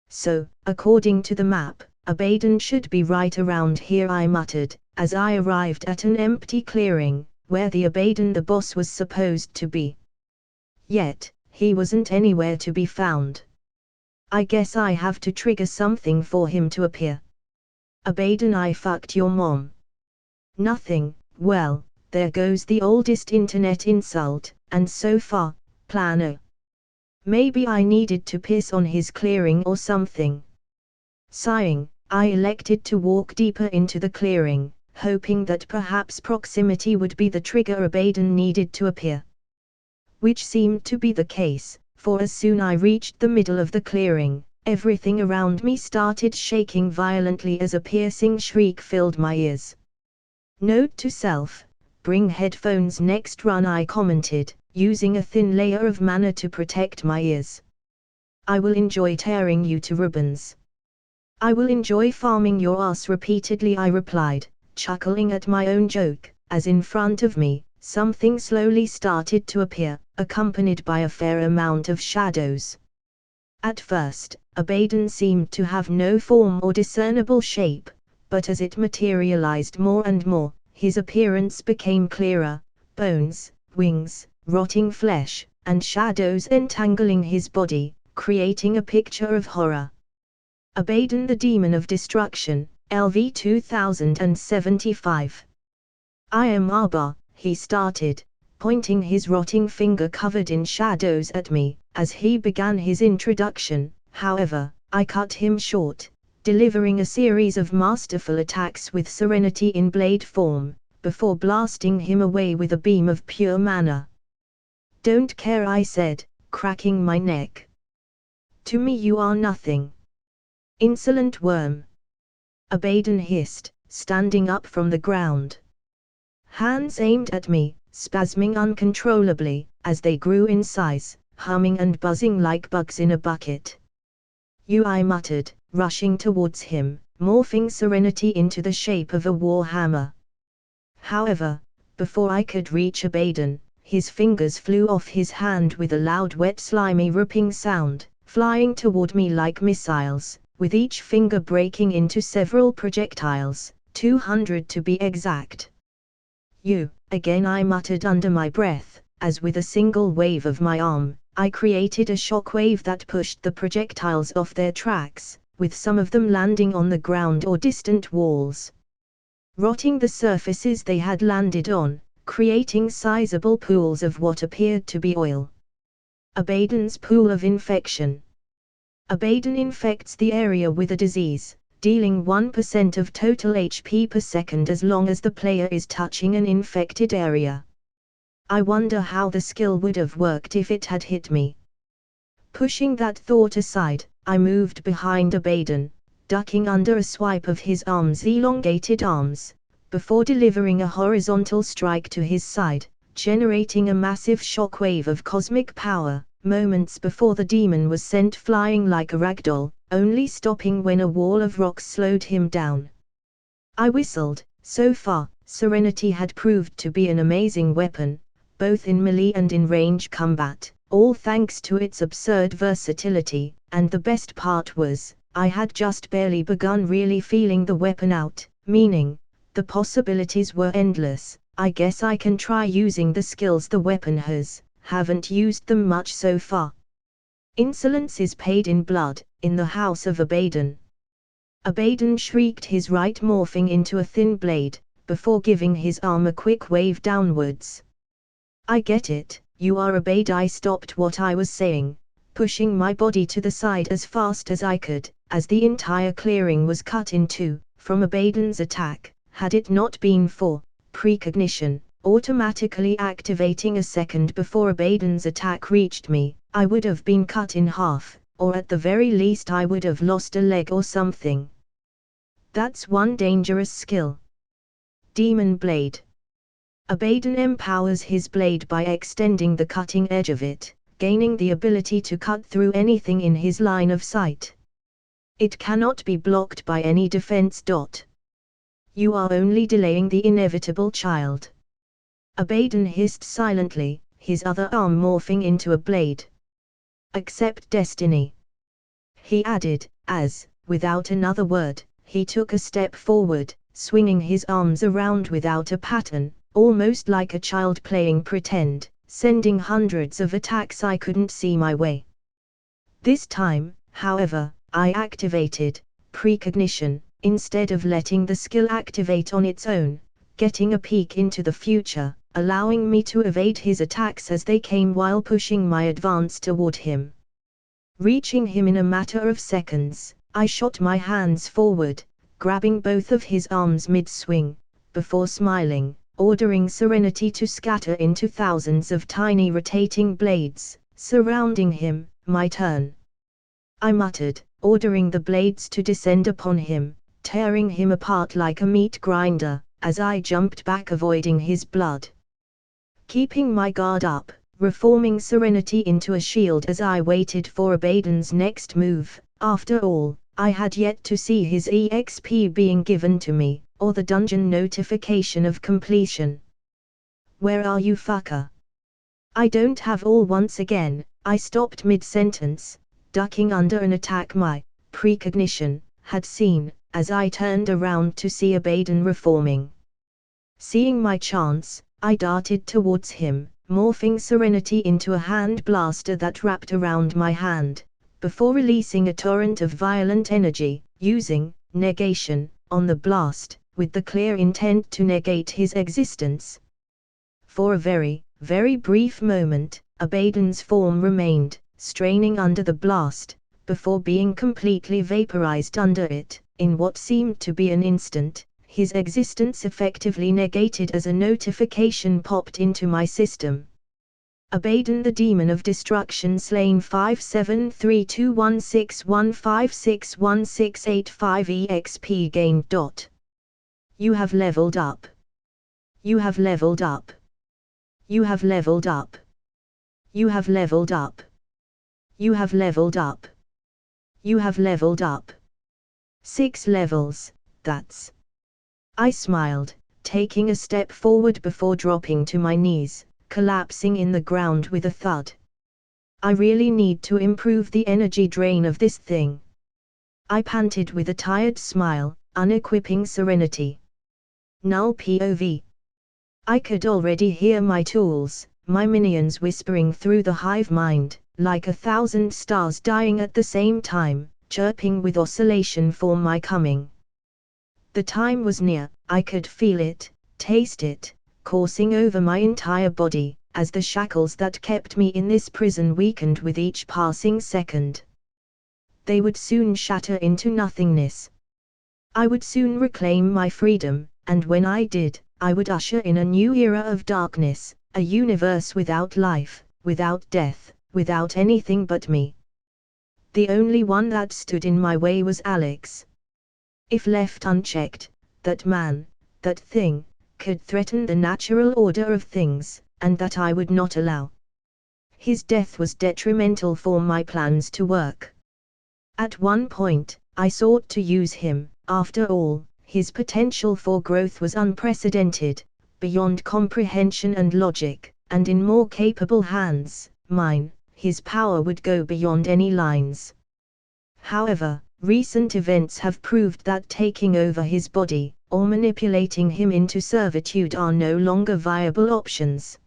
So, according to the map, Abaddon should be right around here, I muttered, as I arrived at an empty clearing, where the Abaddon the boss was supposed to be. Yet, he wasn't anywhere to be found. I guess I have to trigger something for him to appear. Abaddon, I fucked your mom. Nothing. Well, there goes the oldest internet insult, and so far, plan A. Maybe I needed to piss on his clearing or something. Sighing, I elected to walk deeper into the clearing, hoping that perhaps proximity would be the trigger Abaddon needed to appear. Which seemed to be the case, for as soon I reached the middle of the clearing, everything around me started shaking violently as a piercing shriek filled my ears. Note to self, bring headphones next run, I commented, using a thin layer of mana to protect my ears. I will enjoy tearing you to ribbons. I will enjoy farming your ass repeatedly, I replied, chuckling at my own joke, as in front of me, something slowly started to appear, accompanied by a fair amount of shadows. At first, Abaddon seemed to have no form or discernible shape, but as it materialized more and more, his appearance became clearer: bones, wings, rotting flesh, and shadows entangling his body, creating a picture of horror. Abaddon the Demon of Destruction, LV 2075. I am Abba, he started, pointing his rotting finger covered in shadows at me, as he began his introduction. However, I cut him short, delivering a series of masterful attacks with Serenity in blade form, before blasting him away with a beam of pure mana. Don't care, I said, cracking my neck. To me you are nothing. Insolent worm. Abaddon hissed, standing up from the ground. Hands aimed at me, spasming uncontrollably, as they grew in size, humming and buzzing like bugs in a bucket. You, I muttered, rushing towards him, morphing Serenity into the shape of a war hammer. However, before I could reach Abaddon, his fingers flew off his hand with a loud wet slimy ripping sound, flying toward me like missiles, with each finger breaking into several projectiles, 200 to be exact. You, again, I muttered under my breath, as with a single wave of my arm, I created a shockwave that pushed the projectiles off their tracks, with some of them landing on the ground or distant walls, rotting the surfaces they had landed on, creating sizable pools of what appeared to be oil. Abaddon's pool of infection. Abaddon infects the area with a disease, dealing 1% of total HP per second as long as the player is touching an infected area. I wonder how the skill would have worked if it had hit me. Pushing that thought aside, I moved behind Abaddon, ducking under a swipe of his elongated arms, before delivering a horizontal strike to his side, generating a massive shockwave of cosmic power, moments before the demon was sent flying like a ragdoll, only stopping when a wall of rocks slowed him down. I whistled, So far, Serenity had proved to be an amazing weapon, both in melee and in range combat, all thanks to its absurd versatility, and the best part was, I had just barely begun really feeling the weapon out, meaning, the possibilities were endless. I guess I can try using the skills the weapon has, haven't used them much so far. Insolence is paid in blood, in the house of Abaddon. Abaddon shrieked, his right morphing into a thin blade, before giving his arm a quick wave downwards. I get it, you are Abaddon. I stopped what I was saying, pushing my body to the side as fast as I could, as the entire clearing was cut in two, from Abaddon's attack. Had it not been for precognition, automatically activating a second before Abaddon's attack reached me, I would have been cut in half, or at the very least I would have lost a leg or something. That's one dangerous skill. Demon Blade. Abaddon empowers his blade by extending the cutting edge of it, gaining the ability to cut through anything in his line of sight. It cannot be blocked by any defense. You are only delaying the inevitable, child. Abaddon hissed silently, his other arm morphing into a blade. Accept destiny. He added, as, without another word, he took a step forward, swinging his arms around without a pattern, almost like a child playing pretend, sending hundreds of attacks I couldn't see my way. This time, however, I activated precognition, instead of letting the skill activate on its own, getting a peek into the future, allowing me to evade his attacks as they came while pushing my advance toward him. Reaching him in a matter of seconds, I shot my hands forward, grabbing both of his arms mid-swing, before smiling, ordering Serenity to scatter into thousands of tiny rotating blades, surrounding him. My turn. I muttered, ordering the blades to descend upon him, tearing him apart like a meat grinder, as I jumped back, avoiding his blood. Keeping my guard up, reforming Serenity into a shield as I waited for Abaddon's next move. After all, I had yet to see his EXP being given to me, or the dungeon notification of completion. Where are you, fucker? I don't have all. Once again, I stopped mid-sentence, ducking under an attack my precognition had seen, as I turned around to see Abaddon reforming. Seeing my chance, I darted towards him, morphing Serenity into a hand blaster that wrapped around my hand, before releasing a torrent of violent energy, using negation on the blast, with the clear intent to negate his existence. For a very, very brief moment, Abaddon's form remained, straining under the blast, before being completely vaporized under it. In what seemed to be an instant, his existence effectively negated as a notification popped into my system. Abaddon the Demon of Destruction slain. 573216156165 EXP gained. You have leveled up. You have leveled up. You have leveled up. You have leveled up. You have leveled up. You have leveled up. 6 levels, that's. I smiled, taking a step forward before dropping to my knees, collapsing in the ground with a thud. I really need to improve the energy drain of this thing. I panted with a tired smile, unequipping Serenity. Null POV. I could already hear my tools, my minions whispering through the hive mind, like 1,000 stars dying at the same time, chirping with oscillation for my coming. The time was near. I could feel it, taste it, coursing over my entire body, as the shackles that kept me in this prison weakened with each passing second. They would soon shatter into nothingness. I would soon reclaim my freedom, and when I did, I would usher in a new era of darkness, a universe without life, without death, without anything but me. The only one that stood in my way was Alex. If left unchecked, that man, that thing, could threaten the natural order of things, and that I would not allow. His death was detrimental for my plans to work. At one point, I sought to use him. After all, his potential for growth was unprecedented, beyond comprehension and logic, and in more capable hands, mine, his power would go beyond any lines. However, recent events have proved that taking over his body, or manipulating him into servitude are no longer viable options.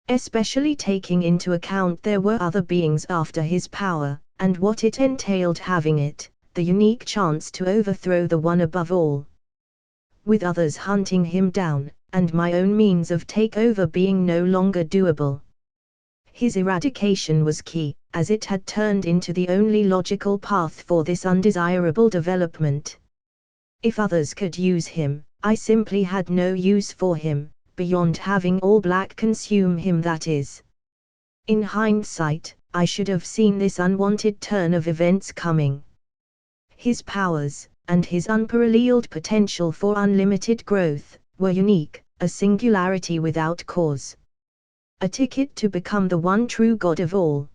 Especially taking into account there were other beings after his power, and what it entailed having it, the unique chance to overthrow the one above all. With others hunting him down, and my own means of takeover being no longer doable. His eradication was key, as it had turned into the only logical path for this undesirable development. If others could use him, I simply had no use for him, beyond having all black consume him, that is. In hindsight, I should have seen this unwanted turn of events coming. His powers, and his unparalleled potential for unlimited growth, were unique, a singularity without cause. A ticket to become the one true God of all.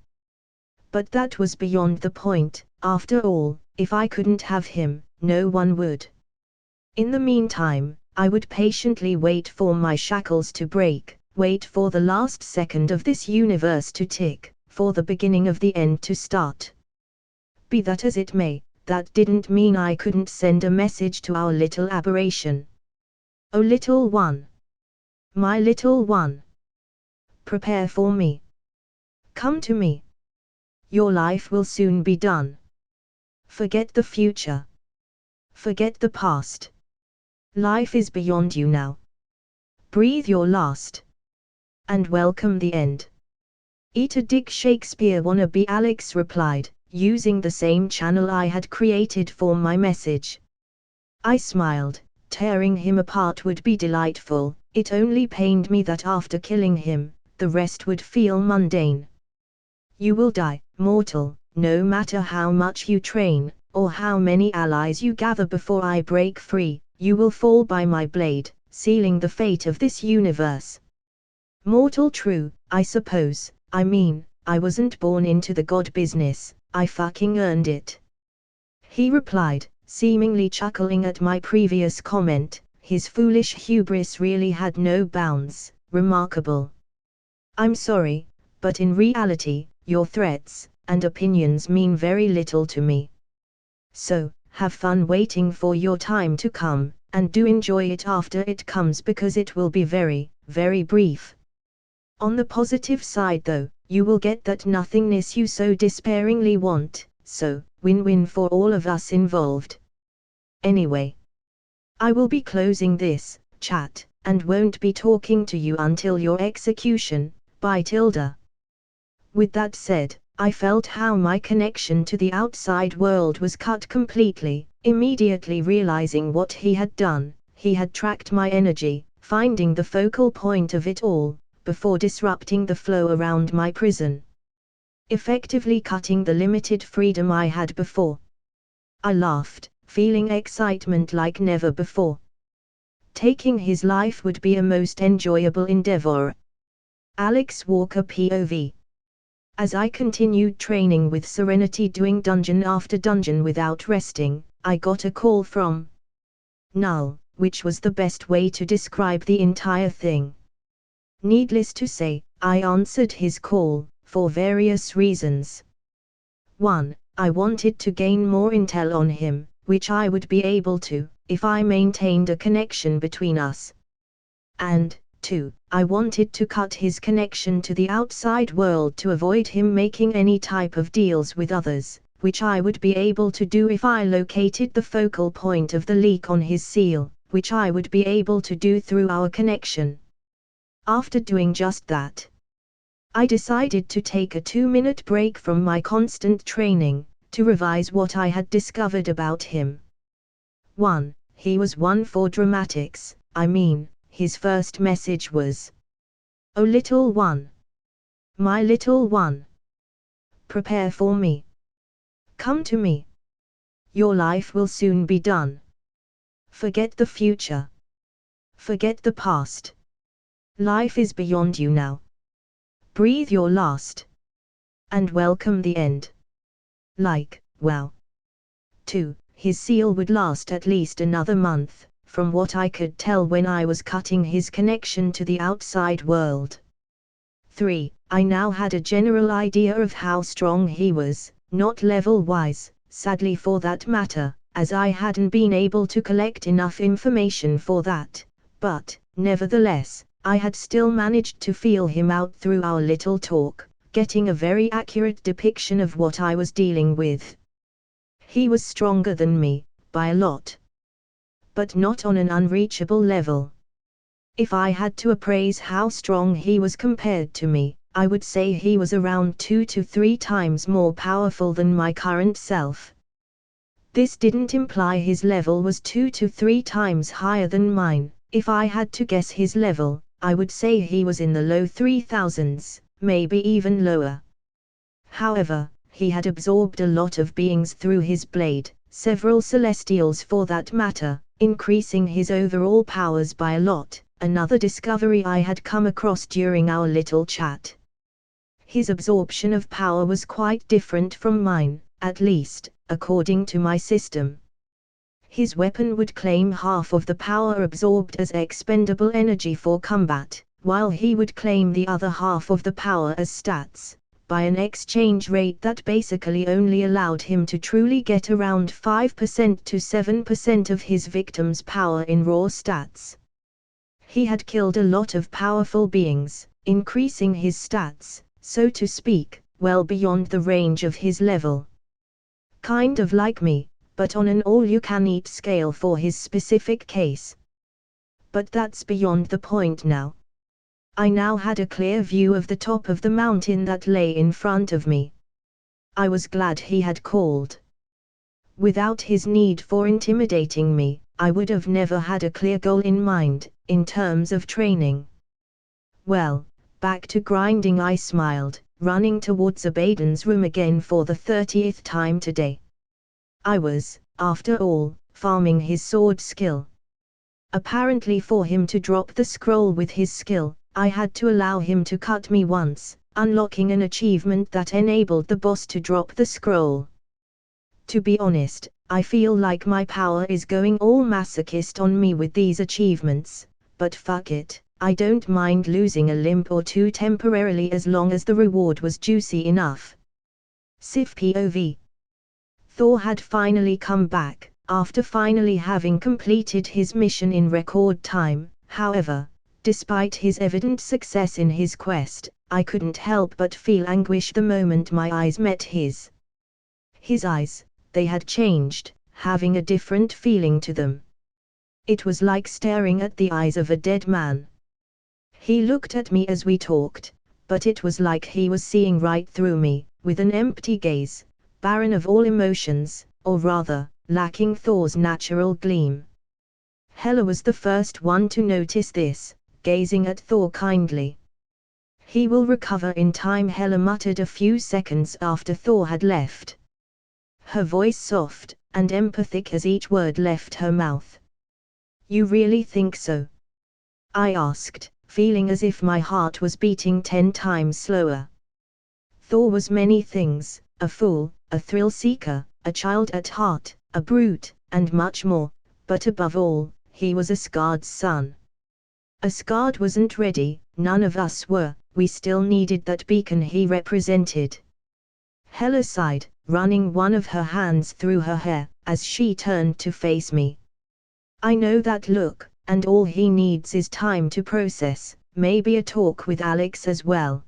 But that was beyond the point. After all, if I couldn't have him, no one would. In the meantime, I would patiently wait for my shackles to break, wait for the last second of this universe to tick, for the beginning of the end to start. Be that as it may, that didn't mean I couldn't send a message to our little aberration. Oh little one! My little one! Prepare for me. Come to me. Your life will soon be done. Forget the future. Forget the past. Life is beyond you now. Breathe your last. And welcome the end. Eat a Dick Shakespeare wannabe, Alex replied, using the same channel I had created for my message. I smiled. Tearing him apart would be delightful, it only pained me that after killing him, the rest would feel mundane. You will die, mortal, no matter how much you train, or how many allies you gather before I break free, you will fall by my blade, sealing the fate of this universe. Mortal true, I suppose, I mean, I wasn't born into the god business, I fucking earned it. He replied, seemingly chuckling at my previous comment, his foolish hubris really had no bounds. Remarkable. I'm sorry, but in reality, your threats and opinions mean very little to me. So, have fun waiting for your time to come, and do enjoy it after it comes, because it will be very, very brief. On the positive side though, you will get that nothingness you so despairingly want, so, win-win for all of us involved. Anyway, I will be closing this chat, and won't be talking to you until your execution. Bye Tilda. With that said, I felt how my connection to the outside world was cut completely. Immediately realizing what he had done, he had tracked my energy, finding the focal point of it all, before disrupting the flow around my prison. Effectively cutting the limited freedom I had before. I laughed, feeling excitement like never before. Taking his life would be a most enjoyable endeavor. Alex Walker POV. As I continued training with serenity, doing dungeon after dungeon without resting, I got a call from Null, which was the best way to describe the entire thing. Needless to say, I answered his call, for various reasons. 1. I wanted to gain more intel on him, which I would be able to, if I maintained a connection between us. And, 2. I wanted to cut his connection to the outside world to avoid him making any type of deals with others, which I would be able to do if I located the focal point of the leak on his seal, which I would be able to do through our connection. After doing just that, I decided to take a 2-minute break from my constant training, to revise what I had discovered about him. 1. He was one for dramatics. I mean, his first message was, "Oh little one. My little one. Prepare for me. Come to me. Your life will soon be done. Forget the future. Forget the past. Life is beyond you now. Breathe your last. And welcome the end." Like, wow. 2. his seal would last at least another month, from what I could tell when I was cutting his connection to the outside world. 3. I now had a general idea of how strong he was, not level-wise, sadly for that matter, as I hadn't been able to collect enough information for that, but, nevertheless, I had still managed to feel him out through our little talk, getting a very accurate depiction of what I was dealing with. He was stronger than me, by a lot. But not on an unreachable level. If I had to appraise how strong he was compared to me, I would say he was around 2 to 3 times more powerful than my current self. This didn't imply his level was 2 to 3 times higher than mine. If I had to guess his level, I would say he was in the low 3000s, maybe even lower. However, he had absorbed a lot of beings through his blade, several celestials for that matter, increasing his overall powers by a lot, another discovery I had come across during our little chat. His absorption of power was quite different from mine, at least, according to my system. His weapon would claim half of the power absorbed as expendable energy for combat, while he would claim the other half of the power as stats, by an exchange rate that basically only allowed him to truly get around 5% to 7% of his victim's power in raw stats. He had killed a lot of powerful beings, increasing his stats, so to speak, well beyond the range of his level. Kind of like me, but on an all-you-can-eat scale for his specific case. But that's beyond the point now. I now had a clear view of the top of the mountain that lay in front of me. I was glad he had called. Without his need for intimidating me, I would have never had a clear goal in mind, in terms of training. Well, back to grinding, I smiled, running towards Abaddon's room again for the 30th time today. I was, after all, farming his sword skill. Apparently for him to drop the scroll with his skill, I had to allow him to cut me once, unlocking an achievement that enabled the boss to drop the scroll. To be honest, I feel like my power is going all masochist on me with these achievements, but fuck it, I don't mind losing a limb or two temporarily as long as the reward was juicy enough. Civ POV. Thor had finally come back, after finally having completed his mission in record time. However, despite his evident success in his quest, I couldn't help but feel anguish the moment my eyes met his. His eyes, they had changed, having a different feeling to them. It was like staring at the eyes of a dead man. He looked at me as we talked, but it was like he was seeing right through me, with an empty gaze, barren of all emotions, or rather, lacking Thor's natural gleam. Hela was the first one to notice this, gazing at Thor kindly. "He will recover in time," Hela muttered a few seconds after Thor had left. Her voice soft, and emphatic as each word left her mouth. "You really think so?" I asked, feeling as if my heart was beating 10 times slower. Thor was many things, a fool, a thrill-seeker, a child at heart, a brute, and much more, but above all, he was Asgard's son. Asgard wasn't ready, none of us were, we still needed that beacon he represented. Hela sighed, running one of her hands through her hair, as she turned to face me. "I know that look, and all he needs is time to process, maybe a talk with Alex as well.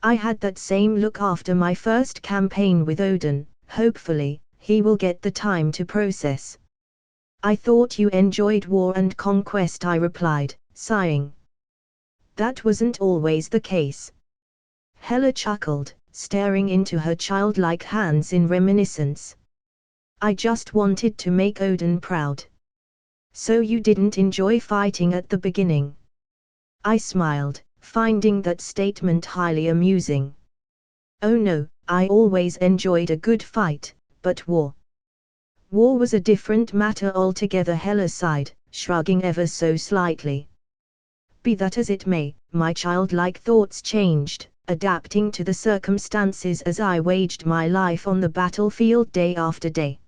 I had that same look after my first campaign with Odin, hopefully, he will get the time to process." "I thought you enjoyed war and conquest," I replied, sighing. "That wasn't always the case." Hela chuckled, staring into her childlike hands in reminiscence. "I just wanted to make Odin proud." "So you didn't enjoy fighting at the beginning?" I smiled, finding that statement highly amusing. "Oh no, I always enjoyed a good fight, but war was a different matter altogether." Hela sighed, shrugging ever so slightly. Be that as it may, my childlike thoughts changed, adapting to the circumstances as I waged my life on the battlefield day after day.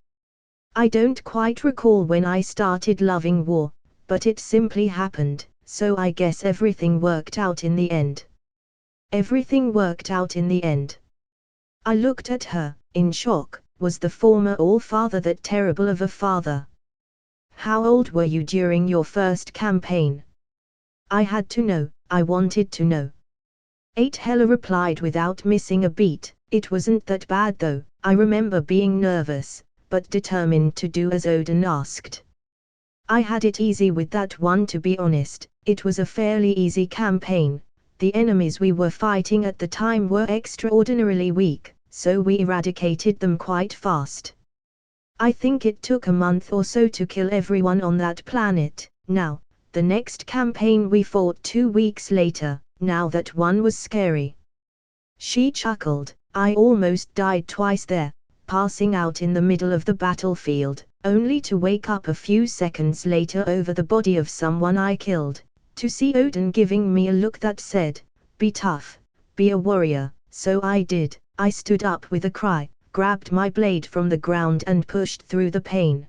I don't quite recall when I started loving war, but it simply happened, so I guess everything worked out in the end. Everything worked out in the end. I looked at her, in shock. Was the former all-father that terrible of a father? How old were you during your first campaign? I had to know, I wanted to know. 8, Hella replied without missing a beat. It wasn't that bad though. I remember being nervous, but determined to do as Odin asked. I had it easy with that one, to be honest. It was a fairly easy campaign. The enemies we were fighting at the time were extraordinarily weak, so we eradicated them quite fast. I think it took a month or so to kill everyone on that planet. Now, the next campaign we fought 2 weeks later. Now that one was scary. She chuckled. I almost died twice there, passing out in the middle of the battlefield, only to wake up a few seconds later over the body of someone I killed, to see Odin giving me a look that said, "Be tough, be a warrior." So I did. I stood up with a cry, grabbed my blade from the ground and pushed through the pain.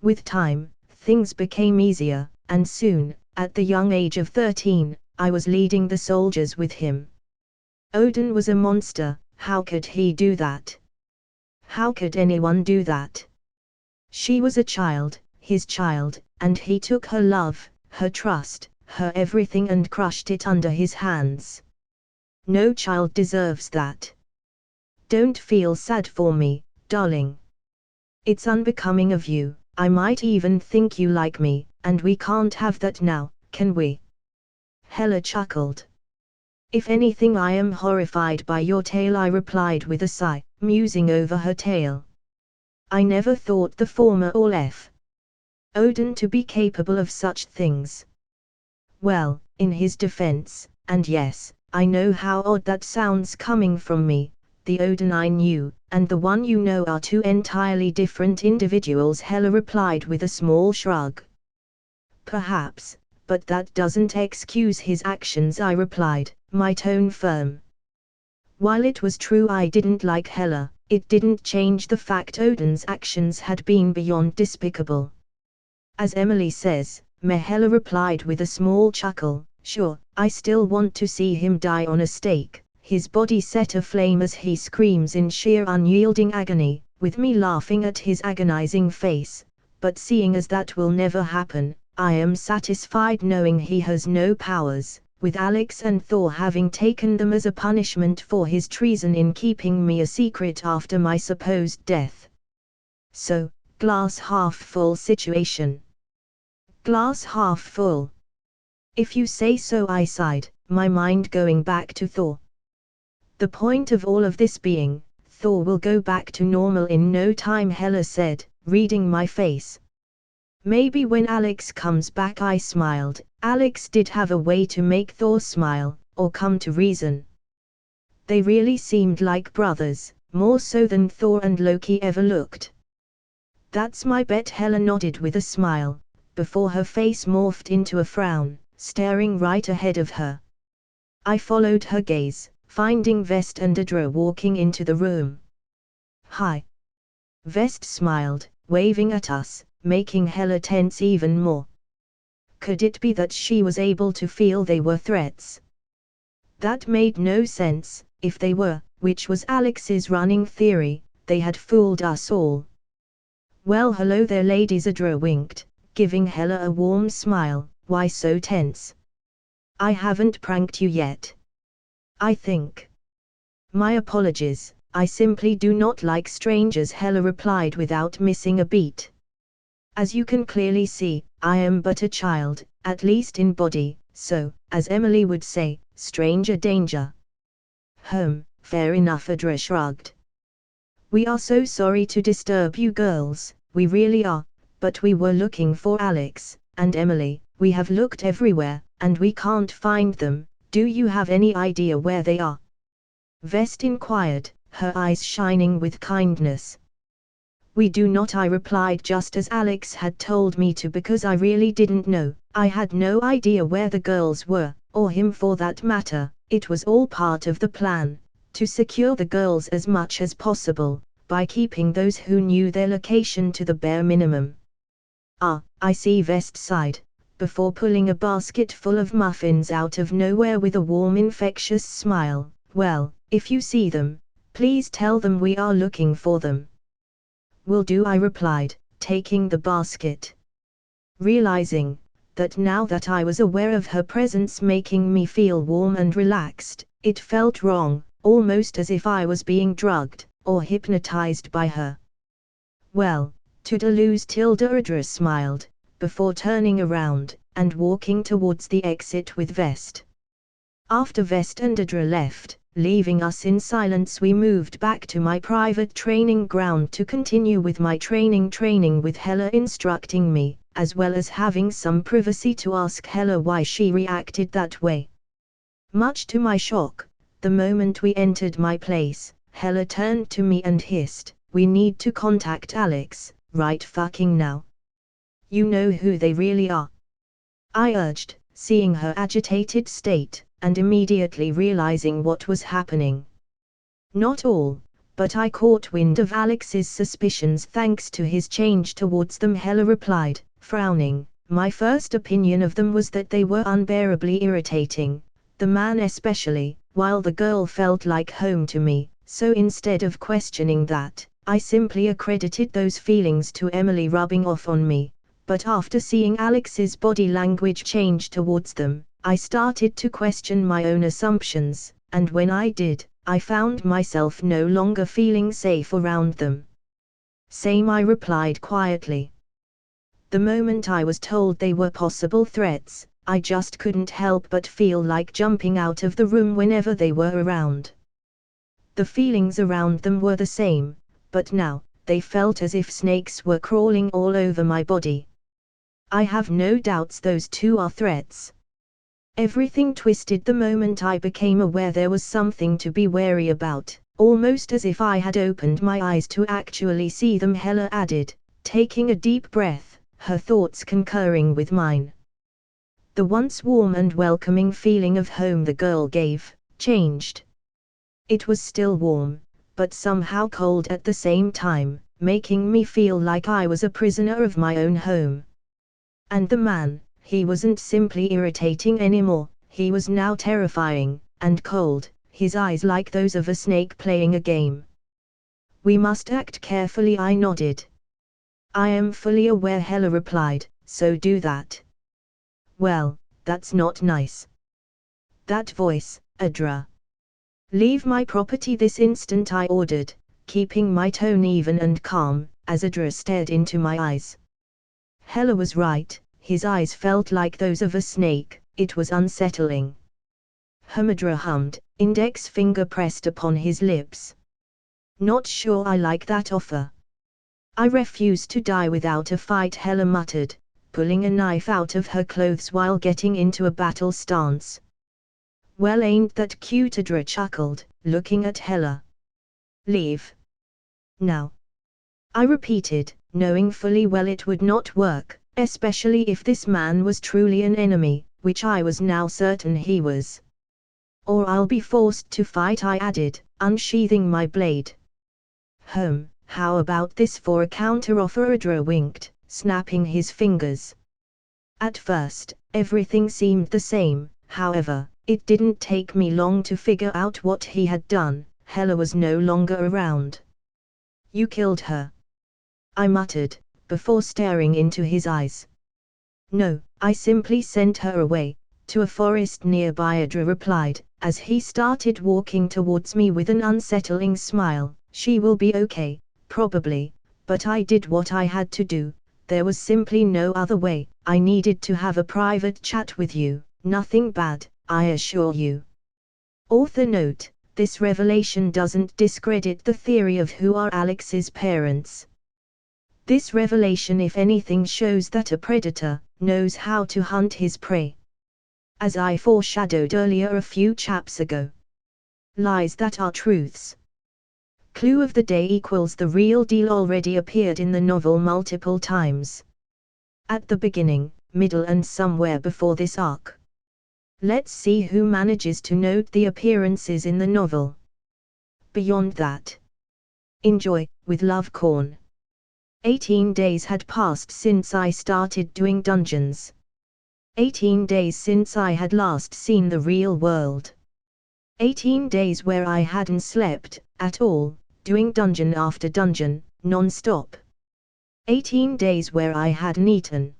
With time, things became easier, and soon, at the young age of 13, I was leading the soldiers with him. Odin was a monster. How could he do that? How could anyone do that? She was a child, his child, and he took her love, her trust, her everything and crushed it under his hands. No child deserves that. Don't feel sad for me, darling. It's unbecoming of you. I might even think you like me, and we can't have that now, can we? Hella chuckled. If anything, I am horrified by your tale, I replied with a sigh, musing over her tale. I never thought the former or Odin to be capable of such things. Well, in his defense, and yes, I know how odd that sounds coming from me, the Odin I knew, and the one you know are two entirely different individuals, Hella replied with a small shrug. Perhaps, but that doesn't excuse his actions, I replied, my tone firm. While it was true I didn't like Hella, it didn't change the fact Odin's actions had been beyond despicable. As Emily says, Hella replied with a small chuckle, sure, I still want to see him die on a stake, his body set aflame as he screams in sheer unyielding agony, with me laughing at his agonizing face, but seeing as that will never happen, I am satisfied knowing he has no powers, with Alex and Thor having taken them as a punishment for his treason in keeping me a secret after my supposed death. So, glass half full situation. Glass half full. If you say so, I sighed, my mind going back to Thor. The point of all of this being, Thor will go back to normal in no time, Hella said, reading my face. Maybe when Alex comes back, I smiled. Alex did have a way to make Thor smile, or come to reason. They really seemed like brothers, more so than Thor and Loki ever looked. That's my bet, Hella nodded with a smile, before her face morphed into a frown, staring right ahead of her. I followed her gaze, finding Vest and Adra walking into the room. Hi. Vest smiled, waving at us, making Hella tense even more. Could it be that she was able to feel they were threats? That made no sense. If they were, which was Alex's running theory, they had fooled us all. Well, hello there, ladies, Adra winked, giving Hella a warm smile. Why so tense? I haven't pranked you yet. I think. My apologies, I simply do not like strangers, Hella replied without missing a beat. As you can clearly see, I am but a child, at least in body, so, as Emily would say, stranger danger. Fair enough, Adra shrugged. We are so sorry to disturb you girls, we really are, but we were looking for Alex and Emily. We have looked everywhere, and we can't find them. Do you have any idea where they are? Vest inquired, her eyes shining with kindness. We do not, I replied, just as Alex had told me to, because I really didn't know. I had no idea where the girls were, or him for that matter. It was all part of the plan, to secure the girls as much as possible, by keeping those who knew their location to the bare minimum. "Ah, I see," Vest sighed, before pulling a basket full of muffins out of nowhere with a warm infectious smile. "Well, if you see them, please tell them we are looking for them." "Will do," I replied, taking the basket. Realizing that now that I was aware of her presence making me feel warm and relaxed, it felt wrong, almost as if I was being drugged or hypnotized by her. "Well, toodaloos," Tildra smiled, before turning around and walking towards the exit with Vest. After Vest and Adra left, leaving us in silence, we moved back to my private training ground to continue with my training with Hella instructing me, as well as having some privacy to ask Hella why she reacted that way. Much to my shock, the moment we entered my place, Hella turned to me and hissed, "We need to contact Alex, right fucking now. You know who they really are?" I urged, seeing her agitated state, and immediately realizing what was happening. "Not all, but I caught wind of Alex's suspicions thanks to his change towards them," Hella replied, frowning. "My first opinion of them was that they were unbearably irritating, the man especially, while the girl felt like home to me, so instead of questioning that, I simply accredited those feelings to Emily rubbing off on me. But after seeing Alex's body language change towards them, I started to question my own assumptions, and when I did, I found myself no longer feeling safe around them." "Same," I replied quietly. The moment I was told they were possible threats, I just couldn't help but feel like jumping out of the room whenever they were around. The feelings around them were the same, but now, they felt as if snakes were crawling all over my body. I have no doubts those two are threats. Everything twisted the moment I became aware there was something to be wary about, almost as if I had opened my eyes to actually see them, Hella added, taking a deep breath, her thoughts concurring with mine. The once warm and welcoming feeling of home the girl gave, changed. It was still warm, but somehow cold at the same time, making me feel like I was a prisoner of my own home. And the man, he wasn't simply irritating anymore, he was now terrifying, and cold, his eyes like those of a snake playing a game. "We must act carefully," I nodded. "I am fully aware," Hella replied, "so do that." "Well, that's not nice." "That voice, Adra. Leave my property this instant," I ordered, keeping my tone even and calm, as Adra stared into my eyes. Hella was right, his eyes felt like those of a snake, it was unsettling. Adra hummed, index finger pressed upon his lips. "Not sure I like that offer." "I refuse to die without a fight," Hella muttered, pulling a knife out of her clothes while getting into a battle stance. "Well, ain't that cute?" Adra chuckled, looking at Hella. "Leave. Now." I repeated, knowing fully well it would not work, especially if this man was truly an enemy, which I was now certain he was. "Or I'll be forced to fight," I added, unsheathing my blade. How about this for a counter-offer?" Adra winked, snapping his fingers. At first, everything seemed the same, however, it didn't take me long to figure out what he had done. Hella was no longer around. "You killed her," I muttered, before staring into his eyes. "No, I simply sent her away, to a forest nearby," Adra replied, as he started walking towards me with an unsettling smile. "She will be okay, probably, but I did what I had to do, there was simply no other way. I needed to have a private chat with you, nothing bad, I assure you." Author note: this revelation doesn't discredit the theory of who are Alex's parents. This revelation, if anything, shows that a predator knows how to hunt his prey. As I foreshadowed earlier a few chapters ago. Lies that are truths. Clue of the day equals the real deal already appeared in the novel multiple times. At the beginning, middle and somewhere before this arc. Let's see who manages to note the appearances in the novel. Beyond that. Enjoy, with love, Corn. 18 days had passed since I started doing dungeons. 18 days since I had last seen the real world. 18 days where I hadn't slept at all, doing dungeon after dungeon, non-stop. 18 days where I hadn't eaten.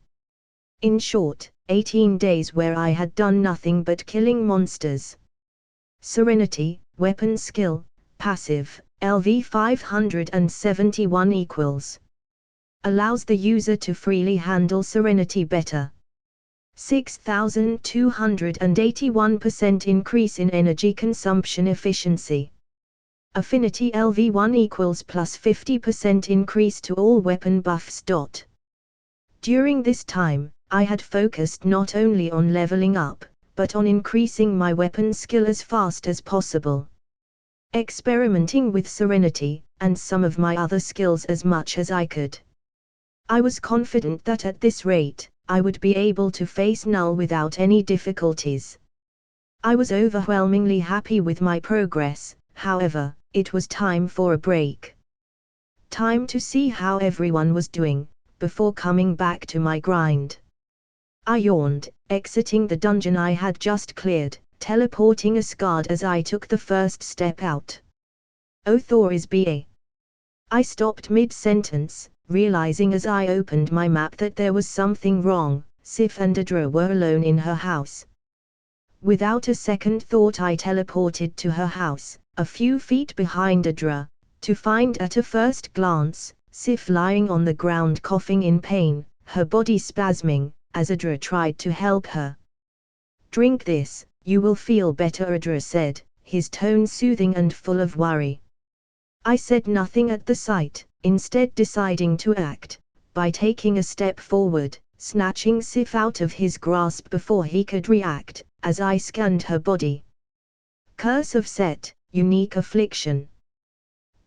In short, 18 days where I had done nothing but killing monsters. Serenity, weapon skill, passive, LV 571 equals. Allows the user to freely handle Serenity better. 6,281% increase in energy consumption efficiency. Affinity LV1 equals plus 50% increase to all weapon buffs. During this time, I had focused not only on leveling up, but on increasing my weapon skill as fast as possible. Experimenting with Serenity, and some of my other skills as much as I could. I was confident that at this rate, I would be able to face Null without any difficulties. I was overwhelmingly happy with my progress, however, it was time for a break. Time to see how everyone was doing, before coming back to my grind. I yawned, exiting the dungeon I had just cleared, teleporting Asgard as I took the first step out. Oh, Thor is BA. I stopped mid-sentence, realizing as I opened my map that there was something wrong. Sif and Adra were alone in her house. Without a second thought I teleported to her house, a few feet behind Adra, to find at a first glance, Sif lying on the ground coughing in pain, her body spasming, as Adra tried to help her. "Drink this, you will feel better," Adra said, his tone soothing and full of worry. I said nothing at the sight, instead deciding to act, by taking a step forward, snatching Sif out of his grasp before he could react, as I scanned her body. Curse of Set, unique affliction.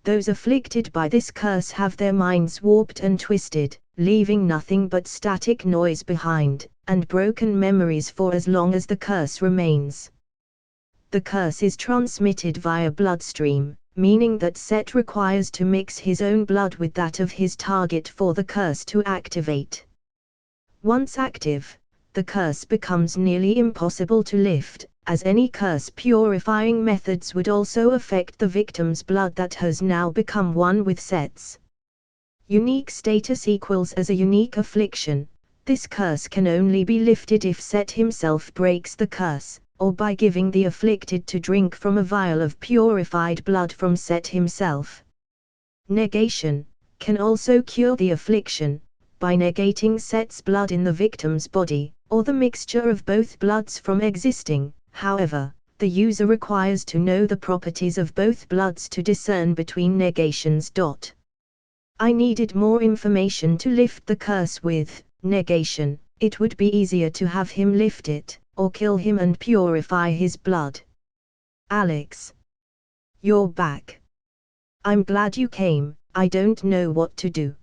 Those afflicted by this curse have their minds warped and twisted, leaving nothing but static noise behind, and broken memories for as long as the curse remains. The curse is transmitted via bloodstream, meaning that Set requires to mix his own blood with that of his target for the curse to activate. Once active, the curse becomes nearly impossible to lift, as any curse purifying methods would also affect the victim's blood that has now become one with Set's. Unique status equals as a unique affliction. This curse can only be lifted if Set himself breaks the curse, or by giving the afflicted to drink from a vial of purified blood from Set himself. Negation can also cure the affliction, by negating Set's blood in the victim's body, or the mixture of both bloods from existing. However, the user requires to know the properties of both bloods to discern between negations. I needed more information to lift the curse with negation. It would be easier to have him lift it, or kill him and purify his blood. Alex. You're back. I'm glad you came. I don't know what to do.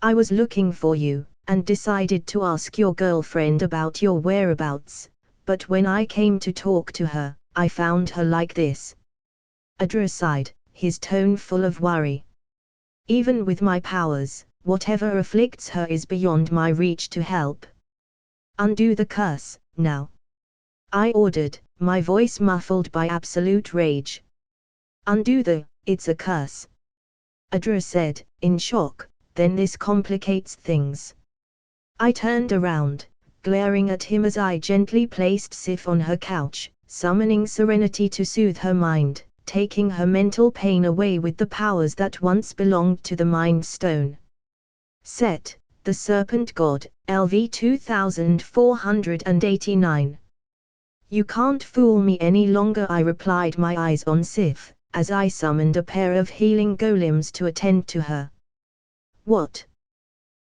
I was looking for you, and decided to ask your girlfriend about your whereabouts, but when I came to talk to her, I found her like this. Adra sighed, his tone full of worry. Even with my powers, whatever afflicts her is beyond my reach to help. Undo the curse, now. I ordered, my voice muffled by absolute rage. Undo it's a curse. Adra said, in shock, then this complicates things. I turned around, glaring at him as I gently placed Sif on her couch, summoning Serenity to soothe her mind, taking her mental pain away with the powers that once belonged to the Mind Stone. Set, the Serpent God, LV 2489. You can't fool me any longer, I replied, my eyes on Sif, as I summoned a pair of healing golems to attend to her. What?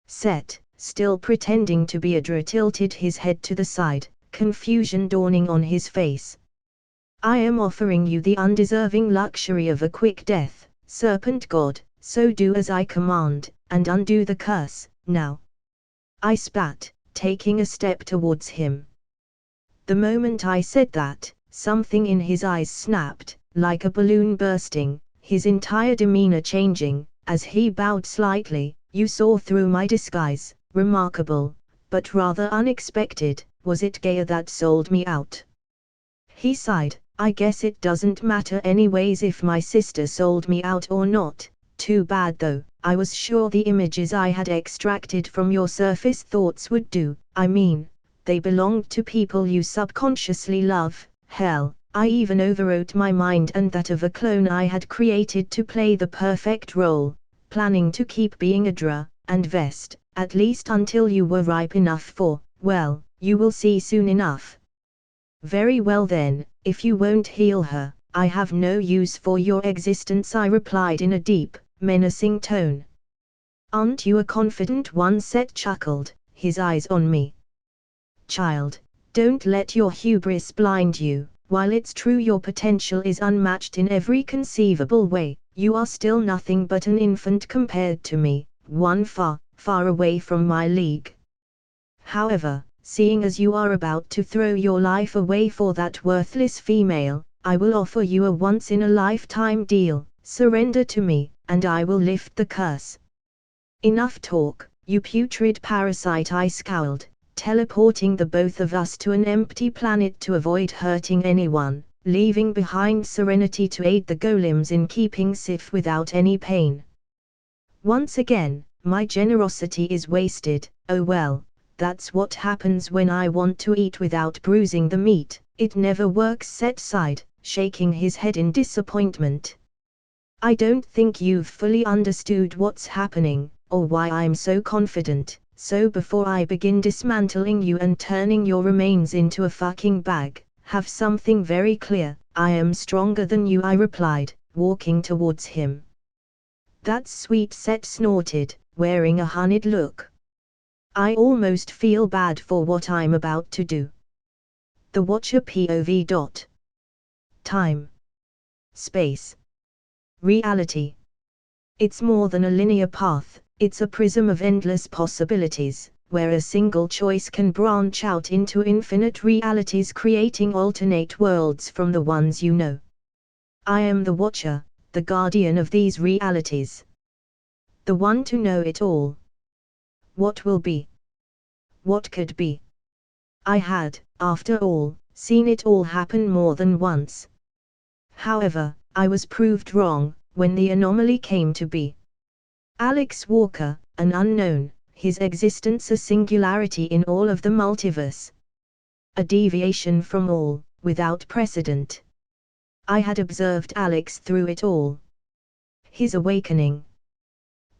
Set, still pretending to be Adra, tilted his head to the side, confusion dawning on his face. I am offering you the undeserving luxury of a quick death, Serpent God, so do as I command, and undo the curse, now. I spat, taking a step towards him. The moment I said that, something in his eyes snapped, like a balloon bursting. his entire demeanor changing, as he bowed slightly. "You saw through my disguise. Remarkable, but rather unexpected. Was it Gaia that sold me out?" He sighed. "I guess it doesn't matter anyways if my sister sold me out or not. Too bad though. I was sure the images I had extracted from your surface thoughts would do. I mean, they belonged to people you subconsciously love. Hell, I even overwrote my mind and that of a clone I had created to play the perfect role, planning to keep being Adra and Vest, at least until you were ripe enough for, well, you will see soon enough." "Very well then, if you won't heal her, I have no use for your existence," I replied in a deep, menacing tone. "Aren't you a confident one?" Set chuckled, his eyes on me. "Child, don't let your hubris blind you. While it's true your potential is unmatched in every conceivable way, you are still nothing but an infant compared to me, one far, far away from my league. However, seeing as you are about to throw your life away for that worthless female, I will offer you a once-in-a-lifetime deal. Surrender to me, and I will lift the curse." "Enough talk, you putrid parasite," I scowled, teleporting the both of us to an empty planet to avoid hurting anyone, leaving behind Serenity to aid the golems in keeping Sif without any pain. Once again, my generosity is wasted. Oh well, that's what happens when I want to eat without bruising the meat. It never works. Set sighed, shaking his head in disappointment. "I don't think you've fully understood what's happening, or why I'm so confident. So before I begin dismantling you and turning your remains into a fucking bag, have something very clear. I am stronger than you," I replied, walking towards him. "That's sweet," Set snorted, wearing a honeyed look. "I almost feel bad for what I'm about to do." The Watcher POV. Time. Space. Reality. It's more than a linear path, it's a prism of endless possibilities, where a single choice can branch out into infinite realities, creating alternate worlds from the ones you know. I am the Watcher, the guardian of these realities. The one to know it all. What will be? What could be? I had, after all, seen it all happen more than once. However, I was proved wrong, when the anomaly came to be. Alex Walker, an unknown, his existence a singularity in all of the multiverse. A deviation from all, without precedent. I had observed Alex through it all. His awakening.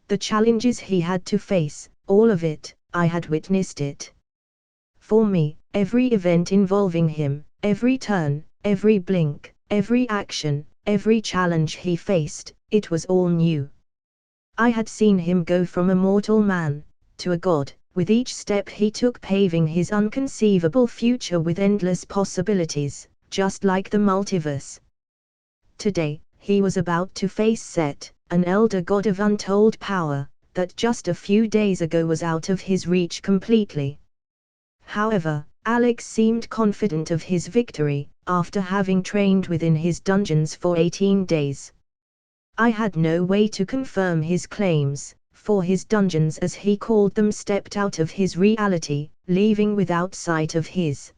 The challenges he had to face, all of it, I had witnessed it. For me, every event involving him, every turn, every blink, every action, every challenge he faced, it was all new. I had seen him go from a mortal man to a god, with each step he took paving his unconceivable future with endless possibilities, just like the multiverse. Today, he was about to face Set, an elder god of untold power, that just a few days ago was out of his reach completely. However, Alex seemed confident of his victory, after having trained within his dungeons for 18 days. I had no way to confirm his claims, for his dungeons, as he called them, stepped out of his reality, leaving without sight of his.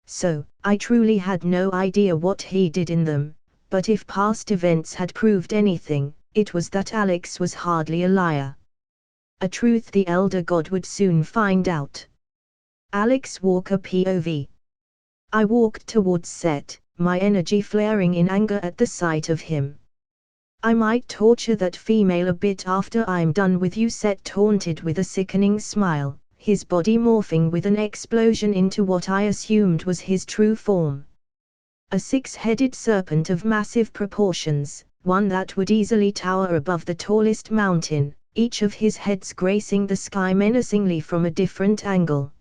So, I truly had no idea what he did in them, but if past events had proved anything, it was that Alex was hardly a liar. A truth the Elder God would soon find out. Alex Walker POV. I walked towards Set, my energy flaring in anger at the sight of him. "I might torture that female a bit after I'm done with you," Set taunted with a sickening smile, his body morphing with an explosion into what I assumed was his true form. A six-headed serpent of massive proportions, one that would easily tower above the tallest mountain, each of his heads gracing the sky menacingly from a different angle.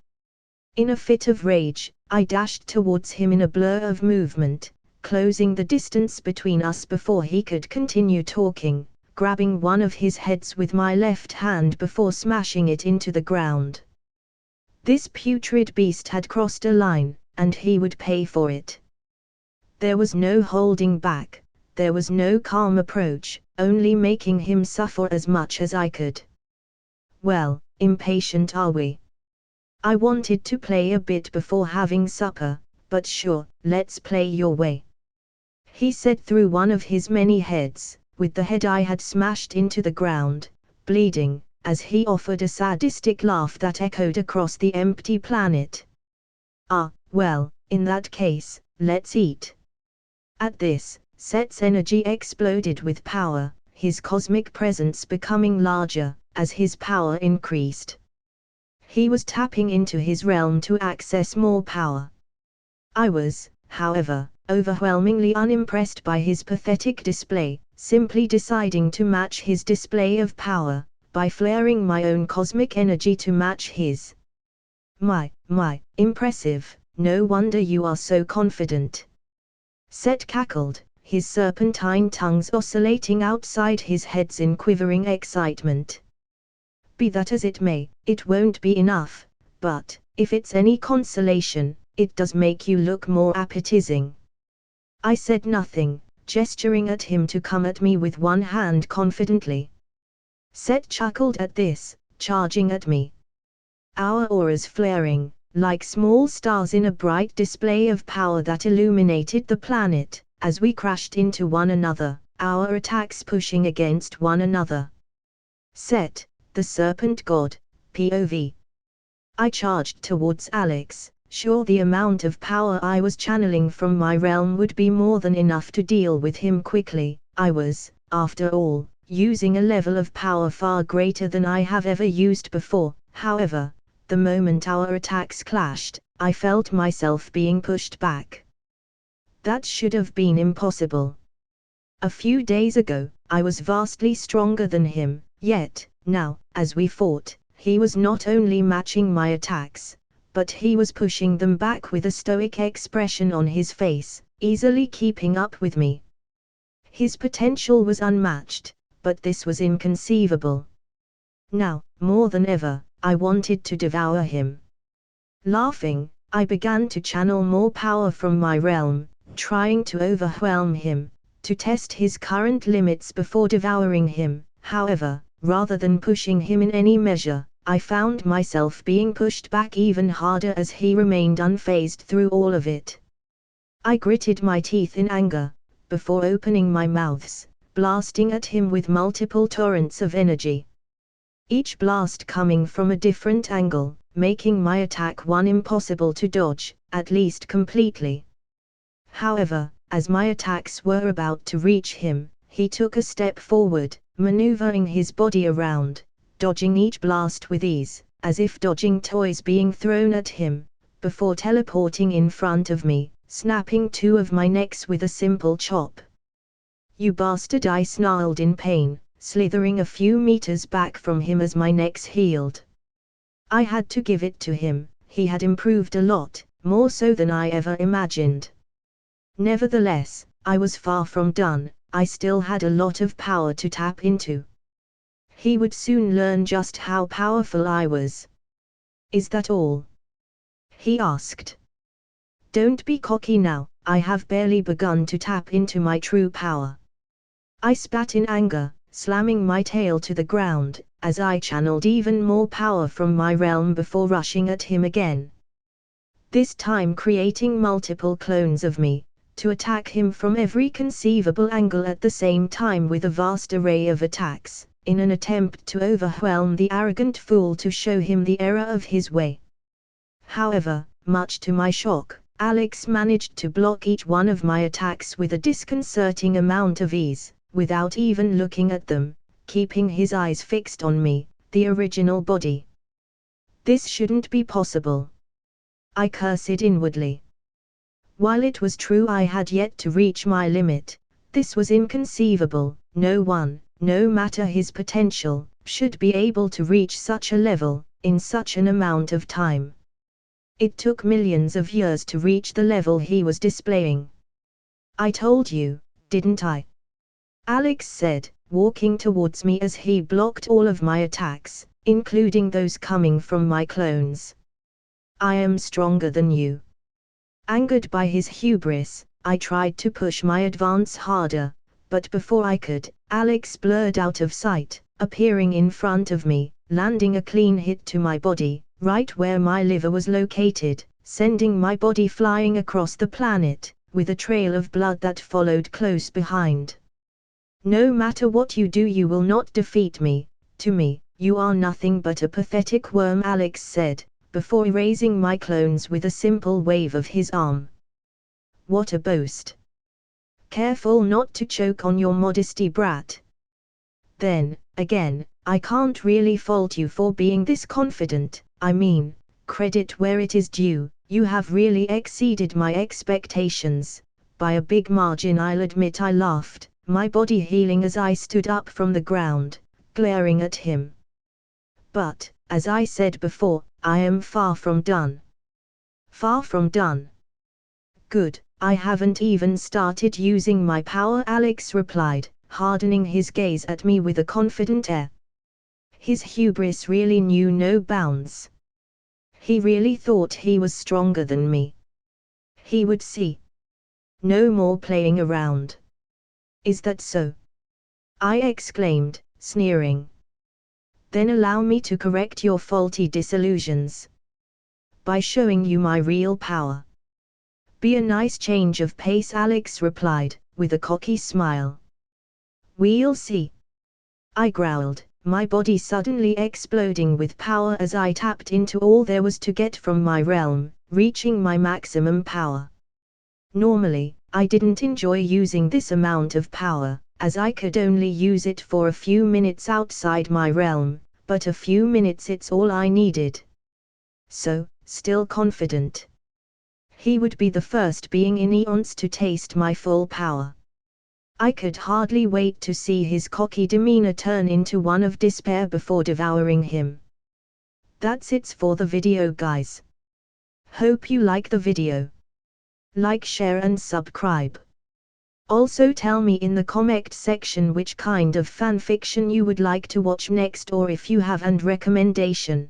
In a fit of rage, I dashed towards him in a blur of movement, closing the distance between us before he could continue talking, grabbing one of his heads with my left hand before smashing it into the ground. This putrid beast had crossed a line, and he would pay for it. There was no holding back. there was no calm approach, only making him suffer as much as I could. Well, impatient are we? I wanted to play a bit before having supper, but sure, let's play your way, he said through one of his many heads, with the head I had smashed into the ground, bleeding, as he offered a sadistic laugh that echoed across the empty planet. Ah, well, in that case, let's eat. At this, Set's energy exploded with power, his cosmic presence becoming larger, as his power increased. He was tapping into his realm to access more power. I was, however, overwhelmingly unimpressed by his pathetic display, simply deciding to match his display of power, by flaring my own cosmic energy to match his. My, impressive, no wonder you are so confident. Set cackled, his serpentine tongues oscillating outside his head in quivering excitement. Be that as it may, it won't be enough, but, if it's any consolation, it does make you look more appetizing. I said nothing, gesturing at him to come at me with one hand confidently. Set chuckled at this, charging at me. Our auras flaring, like small stars in a bright display of power that illuminated the planet, as we crashed into one another, our attacks pushing against one another. Set, the serpent god, POV. I charged towards Alex, sure the amount of power I was channeling from my realm would be more than enough to deal with him quickly. I was, after all, using a level of power far greater than I have ever used before. However, the moment our attacks clashed, I felt myself being pushed back. That should have been impossible. A few days ago, I was vastly stronger than him, yet, now, as we fought, he was not only matching my attacks, but he was pushing them back with a stoic expression on his face, easily keeping up with me. His potential was unmatched, but this was inconceivable. Now, more than ever, I wanted to devour him. Laughing, I began to channel more power from my realm, trying to overwhelm him, to test his current limits before devouring him. However, rather than pushing him in any measure, I found myself being pushed back even harder as he remained unfazed through all of it. I gritted my teeth in anger, before opening my mouths, blasting at him with multiple torrents of energy. Each blast coming from a different angle, making my attack one impossible to dodge, at least completely. However, as my attacks were about to reach him, he took a step forward, maneuvering his body around, dodging each blast with ease, as if dodging toys being thrown at him, before teleporting in front of me, snapping two of my necks with a simple chop. You bastard, I snarled in pain, slithering a few meters back from him as my necks healed. I had to give it to him, he had improved a lot, more so than I ever imagined. Nevertheless, I was far from done, I still had a lot of power to tap into. He would soon learn just how powerful I was. Is that all? He asked. Don't be cocky now, I have barely begun to tap into my true power. I spat in anger, slamming my tail to the ground, as I channeled even more power from my realm before rushing at him again. This time creating multiple clones of me, to attack him from every conceivable angle at the same time with a vast array of attacks, in an attempt to overwhelm the arrogant fool to show him the error of his way. However, much to my shock, Alex managed to block each one of my attacks with a disconcerting amount of ease, without even looking at them, keeping his eyes fixed on me, the original body. This shouldn't be possible. I cursed inwardly. While it was true I had yet to reach my limit, this was inconceivable. No one, no matter his potential, should be able to reach such a level, in such an amount of time. It took millions of years to reach the level he was displaying. I told you, didn't I? Alex said, walking towards me as he blocked all of my attacks, including those coming from my clones. I am stronger than you. Angered by his hubris, I tried to push my advance harder, but before I could, Alex blurred out of sight, appearing in front of me, landing a clean hit to my body, right where my liver was located, sending my body flying across the planet, with a trail of blood that followed close behind. No matter what you do, you will not defeat me. To me, you are nothing but a pathetic worm, Alex said, before erasing my clones with a simple wave of his arm. What a boast! Careful not to choke on your modesty, brat. Then, again, I can't really fault you for being this confident. I mean, credit where it is due, you have really exceeded my expectations. By a big margin, I'll admit. I laughed, my body healing as I stood up from the ground, glaring at him. But, as I said before, I am far from done. Far from done. Good, I haven't even started using my power, Alex replied, hardening his gaze at me with a confident air. His hubris really knew no bounds. He really thought he was stronger than me. He would see. No more playing around. Is that so? I exclaimed, sneering. Then allow me to correct your faulty disillusions. By showing you my real power. Be a nice change of pace, Alex replied, with a cocky smile. We'll see. I growled, my body suddenly exploding with power as I tapped into all there was to get from my realm, reaching my maximum power. Normally, I didn't enjoy using this amount of power, as I could only use it for a few minutes outside my realm, but a few minutes, it's all I needed. So, still confident. He would be the first being in eons to taste my full power. I could hardly wait to see his cocky demeanor turn into one of despair before devouring him. That's it for the video, guys. Hope you like the video. Like, share and subscribe. Also tell me in the comment section which kind of fanfiction you would like to watch next, or if you have any recommendation.